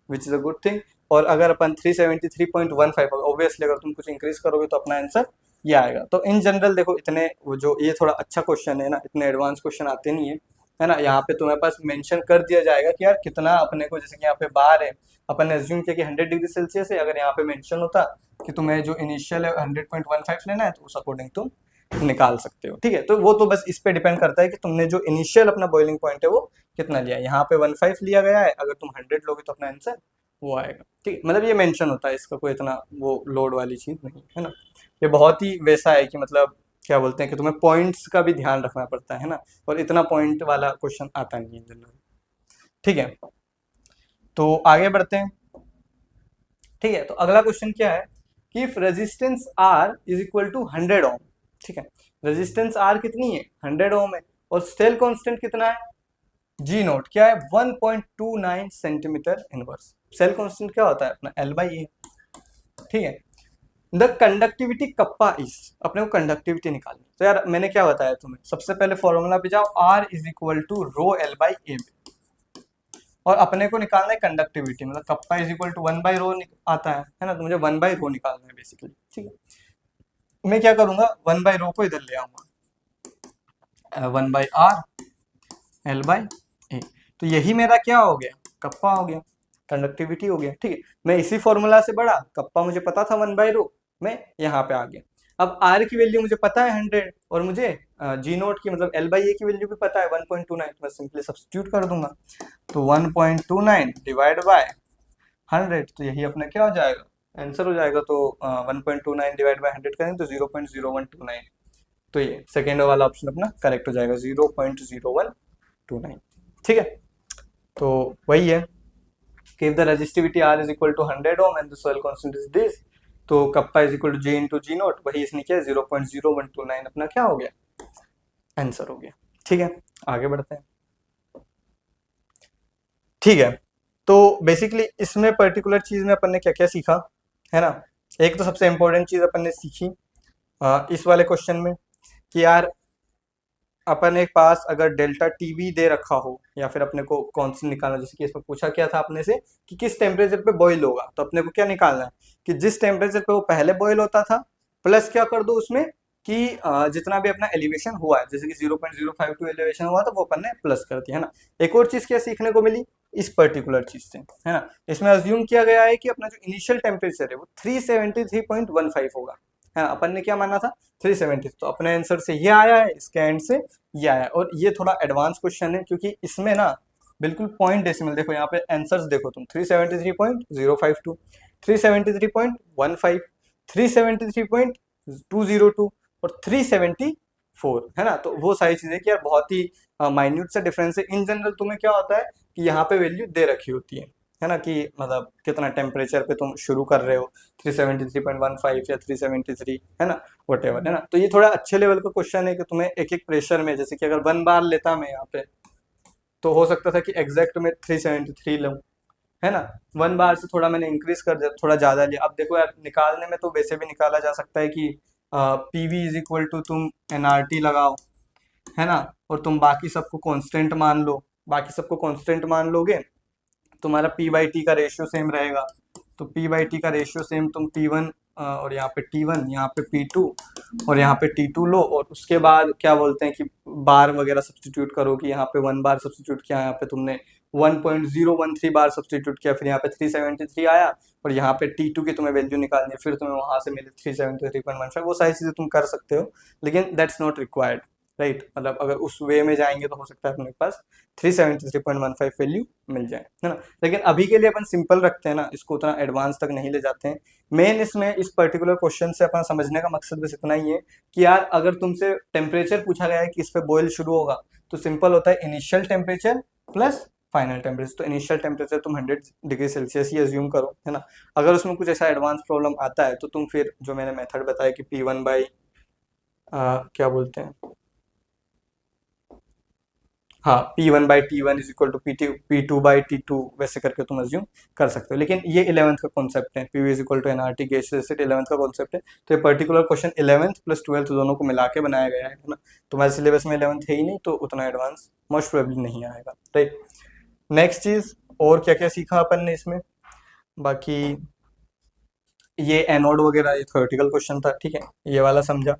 [SPEAKER 1] विच इज अ गुड थिंग। और अगर अपन 373.15 ऑब्वियसली अगर तुम कुछ इंक्रीज करोगे तो अपना आंसर ये आएगा। तो इन जनरल देखो इतने जो ये थोड़ा अच्छा क्वेश्चन है ना, इतने एडवांस क्वेश्चन आते नहीं है ना, यहाँ पे तुम्हारे पास मेंशन कर दिया जाएगा कि यार कितना अपने को, जैसे कि यहाँ पे बार है, अपन ने एज्यूम किया कि 100 डिग्री सेल्सियस है, अगर यहाँ पे मेंशन होता कि तुम्हें जो इनिशियल है 100.15 लेना है तो उस अकॉर्डिंग तुम निकाल सकते हो। ठीक है, तो वो तो बस इस पे डिपेंड करता है कि तुमने जो इनिशियल अपना बॉइलिंग पॉइंट है वो कितना लिया है, यहाँ पे 15 लिया गया है, अगर तुम 100 लोगे तो अपना आंसर वो आएगा। ठीक है, मतलब ये मेंशन होता है, इसका कोई इतना वो लोड वाली चीज नहीं है ना, ये बहुत ही वैसा है कि मतलब क्या बोलते हैं कि तुम्हें पॉइंट्स का भी ध्यान रखना पड़ता है ना, और इतना पॉइंट वाला क्वेश्चन आता नहीं है जनरल। ठीक है, तो आगे बढ़ते हैं। ठीक है, तो अगला क्वेश्चन क्या है कि if resistance R is equal to 100 ohm, ठीक है, रेजिस्टेंस आर कितनी है 100 ओम है, और सेल कांस्टेंट कितना है जी नोट क्या है 1.29 सेंटीमीटर इनवर्स, सेल कांस्टेंट क्या होता है अपना एल बाई ए। ठीक है, द कंडक्टिविटी कप्पा इज, अपने को कंडक्टिविटी निकालनी, तो यार मैंने क्या बताया तुम्हें, सबसे पहले फॉर्मूला पे जाओ, R is equal to rho L by A, और अपने को निकालना है कंडक्टिविटी, मतलब कप्पा इज इक्वल टू 1/रो आता है ना, तो मुझे 1/रो निकालना है बेसिकली। ठीक है, मैं क्या करूंगा 1/रो को इधर ले आऊंगा, 1/r एल बाई ए, तो यही मेरा क्या हो गया कप्पा हो गया, कंडक्टिविटी हो गया। ठीक है, मैं इसी फॉर्मूला से बढ़ा, कप्पा मुझे पता था 1/रो, मैं यहाँ पे आ गया। अब आर की वैल्यू मुझे पता है 100, और मुझे जी नोट की मतलब एल बाई ए की वैल्यू भी पता है 1.29, मैं सिंपली सब्स्टिट्यूट कर दूंगा, तो 1.29 डिवाइड बाय 100, तो यही अपना क्या हो जाएगा आंसर हो जाएगा। तो 1.29 डिवाइड बाय 100 करें तो 0.0129, तो ये सेकेंड वाला ऑप्शन अपना करेक्ट हो जाएगा 0.0129। ठीक है, तो वही है कि if the resistivity R is equal to 100 ohm and the cell constant is this, तो kappa is equal to J into G nought, वही इसने क्या 0.0129 अपना क्या हो गया आंसर हो गया। ठीक है, आगे बढ़ते हैं। ठीक है, तो बेसिकली इसमें पर्टिकुलर चीज में अपन ने क्या क्या सीखा है ना, एक तो सबसे इम्पोर्टेंट चीज अपन ने सीखी इस वाले क्वेश्चन में कि यार अपन एक पास अगर डेल्टा टीवी दे रखा हो या फिर अपने को कांस्टेंट निकालना, जैसे कि इसमें पूछा क्या था अपने से कि किस टेम्परेचर पे बॉईल होगा, तो अपने को क्या निकालना है कि जिस टेम्परेचर पे वो पहले बॉईल होता था प्लस क्या कर दो उसमें कि जितना भी अपना एलिवेशन हुआ है, जैसे कि 0.052 एलिवेशन हुआ तो वो अपन ने प्लस कर दिया, है ना। एक और चीज क्या सीखने को मिली इस पर्टिकुलर चीज से, है ना। इसमें अज्यूम किया गया है कि अपना जो इनिशियल टेम्परेचर है वो 373.15 होगा, है ना। अपन ने क्या माना था 370, तो अपने आंसर से ये आया है, इसके एंड से ये आया है। और ये थोड़ा एडवांस क्वेश्चन है क्योंकि इसमें ना बिल्कुल पॉइंट डेसिमल देखो, यहाँ पे आंसर्स देखो तुम 373.052, 373.15, 373.202 और 374, है ना। तो वो सारी चीजें कि यार बहुत ही माइन्यूट सा डिफरेंस है। इन जनरल तुम्हें क्या होता है कि यहाँ पे वैल्यू दे रखी होती है ना, कि मतलब कितना टेम्परेचर पे तुम शुरू कर रहे हो, 373.15 या 373, है ना, वटेवर, है ना। तो ये थोड़ा अच्छे लेवल का क्वेश्चन है कि तुम्हें एक एक प्रेशर में, जैसे कि अगर 1 बार लेता मैं यहाँ पे तो हो सकता था कि एग्जैक्ट में 373 लूँ, है ना। 1 बार से थोड़ा मैंने इंक्रीज कर दिया, थोड़ा ज्यादा लिया। अब देखो यार निकालने में तो वैसे भी निकाला जा सकता है कि पीवी इज इक्वल टू तुम एनआरटी लगाओ, है ना, और तुम बाकी सबको कांस्टेंट मान लो। बाकी सबको कांस्टेंट मान लोगे तुम्हारा पी बाई टी का रेशियो सेम रहेगा, तो पी बाई टी का रेशियो सेम तुम पी वन और यहाँ पे टी वन, यहाँ पे पी टू और यहाँ पे टी टू लो, और उसके बाद क्या बोलते हैं कि बार वगैरह सब्सटीट्यूट करो कि यहाँ पे 1 बार सब्सटीट्यूट किया, यहाँ पे तुमने 1.013 बार सब्सटीट्यूट किया, फिर यहाँ पे 373 आया और यहाँ पे टी टू की तुम्हें वैल्यू निकालनी है, फिर तुम्हें वहां से मिले 373.15। वो सारी चीजें तुम कर सकते हो, लेकिन दैट्स नॉट रिक्वायर्ड, राइट। मतलब अगर उस वे में जाएंगे तो हो सकता है अपने पास 373.15 वैल्यू मिल जाए, है ना। लेकिन अभी के लिए अपन सिंपल रखते हैं ना, इसको उतना एडवांस तक नहीं ले जाते हैं। मेन इसमें इस पर्टिकुलर क्वेश्चन से अपना समझने का मकसद बस इतना ही है कि यार अगर तुमसे टेम्परेचर पूछा गया है कि इस पे बॉयल शुरू होगा, तो सिंपल होता है initial temperature plus final temperature. तो इनिशियल टेम्परेचर तुम 100 डिग्री सेल्सियस ही अज्यूम करो, है ना। अगर उसमें कुछ ऐसा एडवांस प्रॉब्लम आता है तो तुम फिर जो मैंने मेथड बताया कि P1 बाई क्या बोलते हैं, हाँ, P1/T1 is equal to P2/T2 वैसे करके तुम अज्यूम कर सकते हो। लेकिन ये 11th का कॉन्सेप्ट है, PV is equal to NRT gas acid 11th का कॉन्सेप्ट है। तो ये particular question 11th plus 12th दोनों को मिला के बनाया गया है ना। तुम्हारे सिलेबस में 11th है ही नहीं, तो उतना एडवांस मोस्ट प्रोबेबली नहीं आएगा, राइट। नेक्स्ट चीज और क्या क्या सीखा अपन ने इसमें, बाकी ये एनोड वगैरह ये थ्योरेटिकल क्वेश्चन था, ठीक है, ये वाला समझा।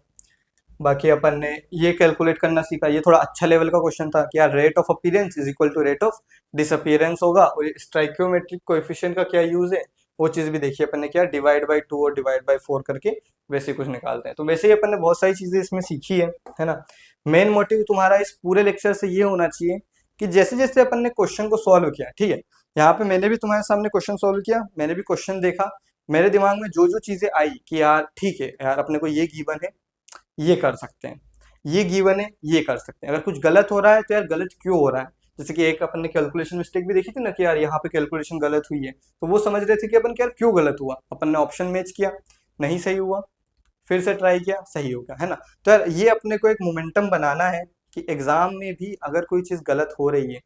[SPEAKER 1] बाकी अपन ने ये कैलकुलेट करना सीखा, ये थोड़ा अच्छा लेवल का क्वेश्चन था कि यार rate of appearance is equal to rate of disappearance होगा, और स्ट्राइक्योमेट्रिक कोएफिशिएंट का क्या यूज है वो चीज भी देखिए अपन ने, क्या डिवाइड बाई 2 और डिवाइड बाई 4 करके वैसे कुछ निकालते हैं। तो वैसे ही अपन ने बहुत सारी चीजें इसमें सीखी है ना। मेन मोटिव तुम्हारा इस पूरे लेक्चर से ये होना चाहिए कि जैसे जैसे अपन ने क्वेश्चन को सॉल्व किया, ठीक है, यहाँ पे मैंने भी तुम्हारे सामने क्वेश्चन सॉल्व किया, मैंने भी क्वेश्चन देखा, मेरे दिमाग में जो जो चीजें आई कि यार ठीक है यार अपने को ये गिवन है, ये कर सकते हैं, ये गिवन है, ये कर सकते हैं। अगर कुछ गलत हो रहा है तो यार गलत क्यों हो रहा है, जैसे कि एक अपन ने कैलकुलेशन मिस्टेक भी देखी थी ना कि यार यहाँ पे कैलकुलेशन गलत हुई है, तो वो समझ रहे थे कि अपन क्या क्यों गलत हुआ, अपन ने ऑप्शन मैच किया, नहीं सही हुआ, फिर से ट्राई किया, सही हो गया, है ना। तो यार ये अपने को एक मोमेंटम बनाना है कि एग्जाम में भी अगर कोई चीज गलत हो रही है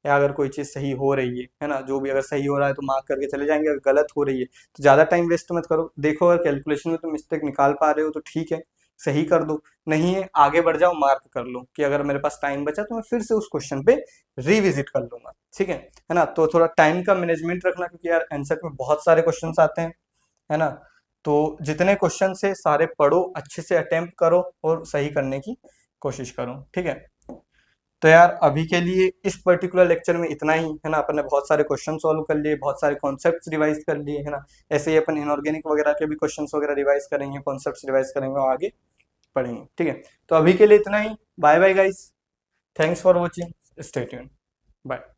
[SPEAKER 1] या अगर कोई चीज सही हो रही है ना, जो भी अगर सही हो रहा है तो मार्क करके चले जाएंगे, अगर गलत हो रही है तो ज्यादा टाइम वेस्ट मत करो। देखो अगर कैलकुलेशन में तुम मिस्टेक निकाल पा रहे हो तो ठीक है, सही कर दो, नहीं है आगे बढ़ जाओ, मार्क कर लो कि अगर मेरे पास टाइम बचा तो मैं फिर से उस क्वेश्चन पे रिविजिट कर लूंगा, ठीक है ना। तो थोड़ा टाइम का मैनेजमेंट रखना, क्योंकि यार एनसेट में बहुत सारे क्वेश्चन आते हैं, है ना। तो जितने क्वेश्चन से सारे पढ़ो, अच्छे से अटेम्प्ट करो और सही करने की कोशिश करो, ठीक है। तो यार अभी के लिए इस पर्टिकुलर लेक्चर में इतना ही, है ना। अपन ने बहुत सारे क्वेश्चन सॉल्व कर लिए, बहुत सारे कॉन्सेप्ट्स रिवाइज कर लिए, है ना। ऐसे ही अपन इनऑर्गेनिक वगैरह के भी क्वेश्चंस वगैरह रिवाइज करेंगे, कॉन्सेप्ट्स रिवाइज करेंगे और आगे पढ़ेंगे, ठीक है। तो अभी के लिए इतना ही, bye bye guys, thanks for watching, stay tuned, bye.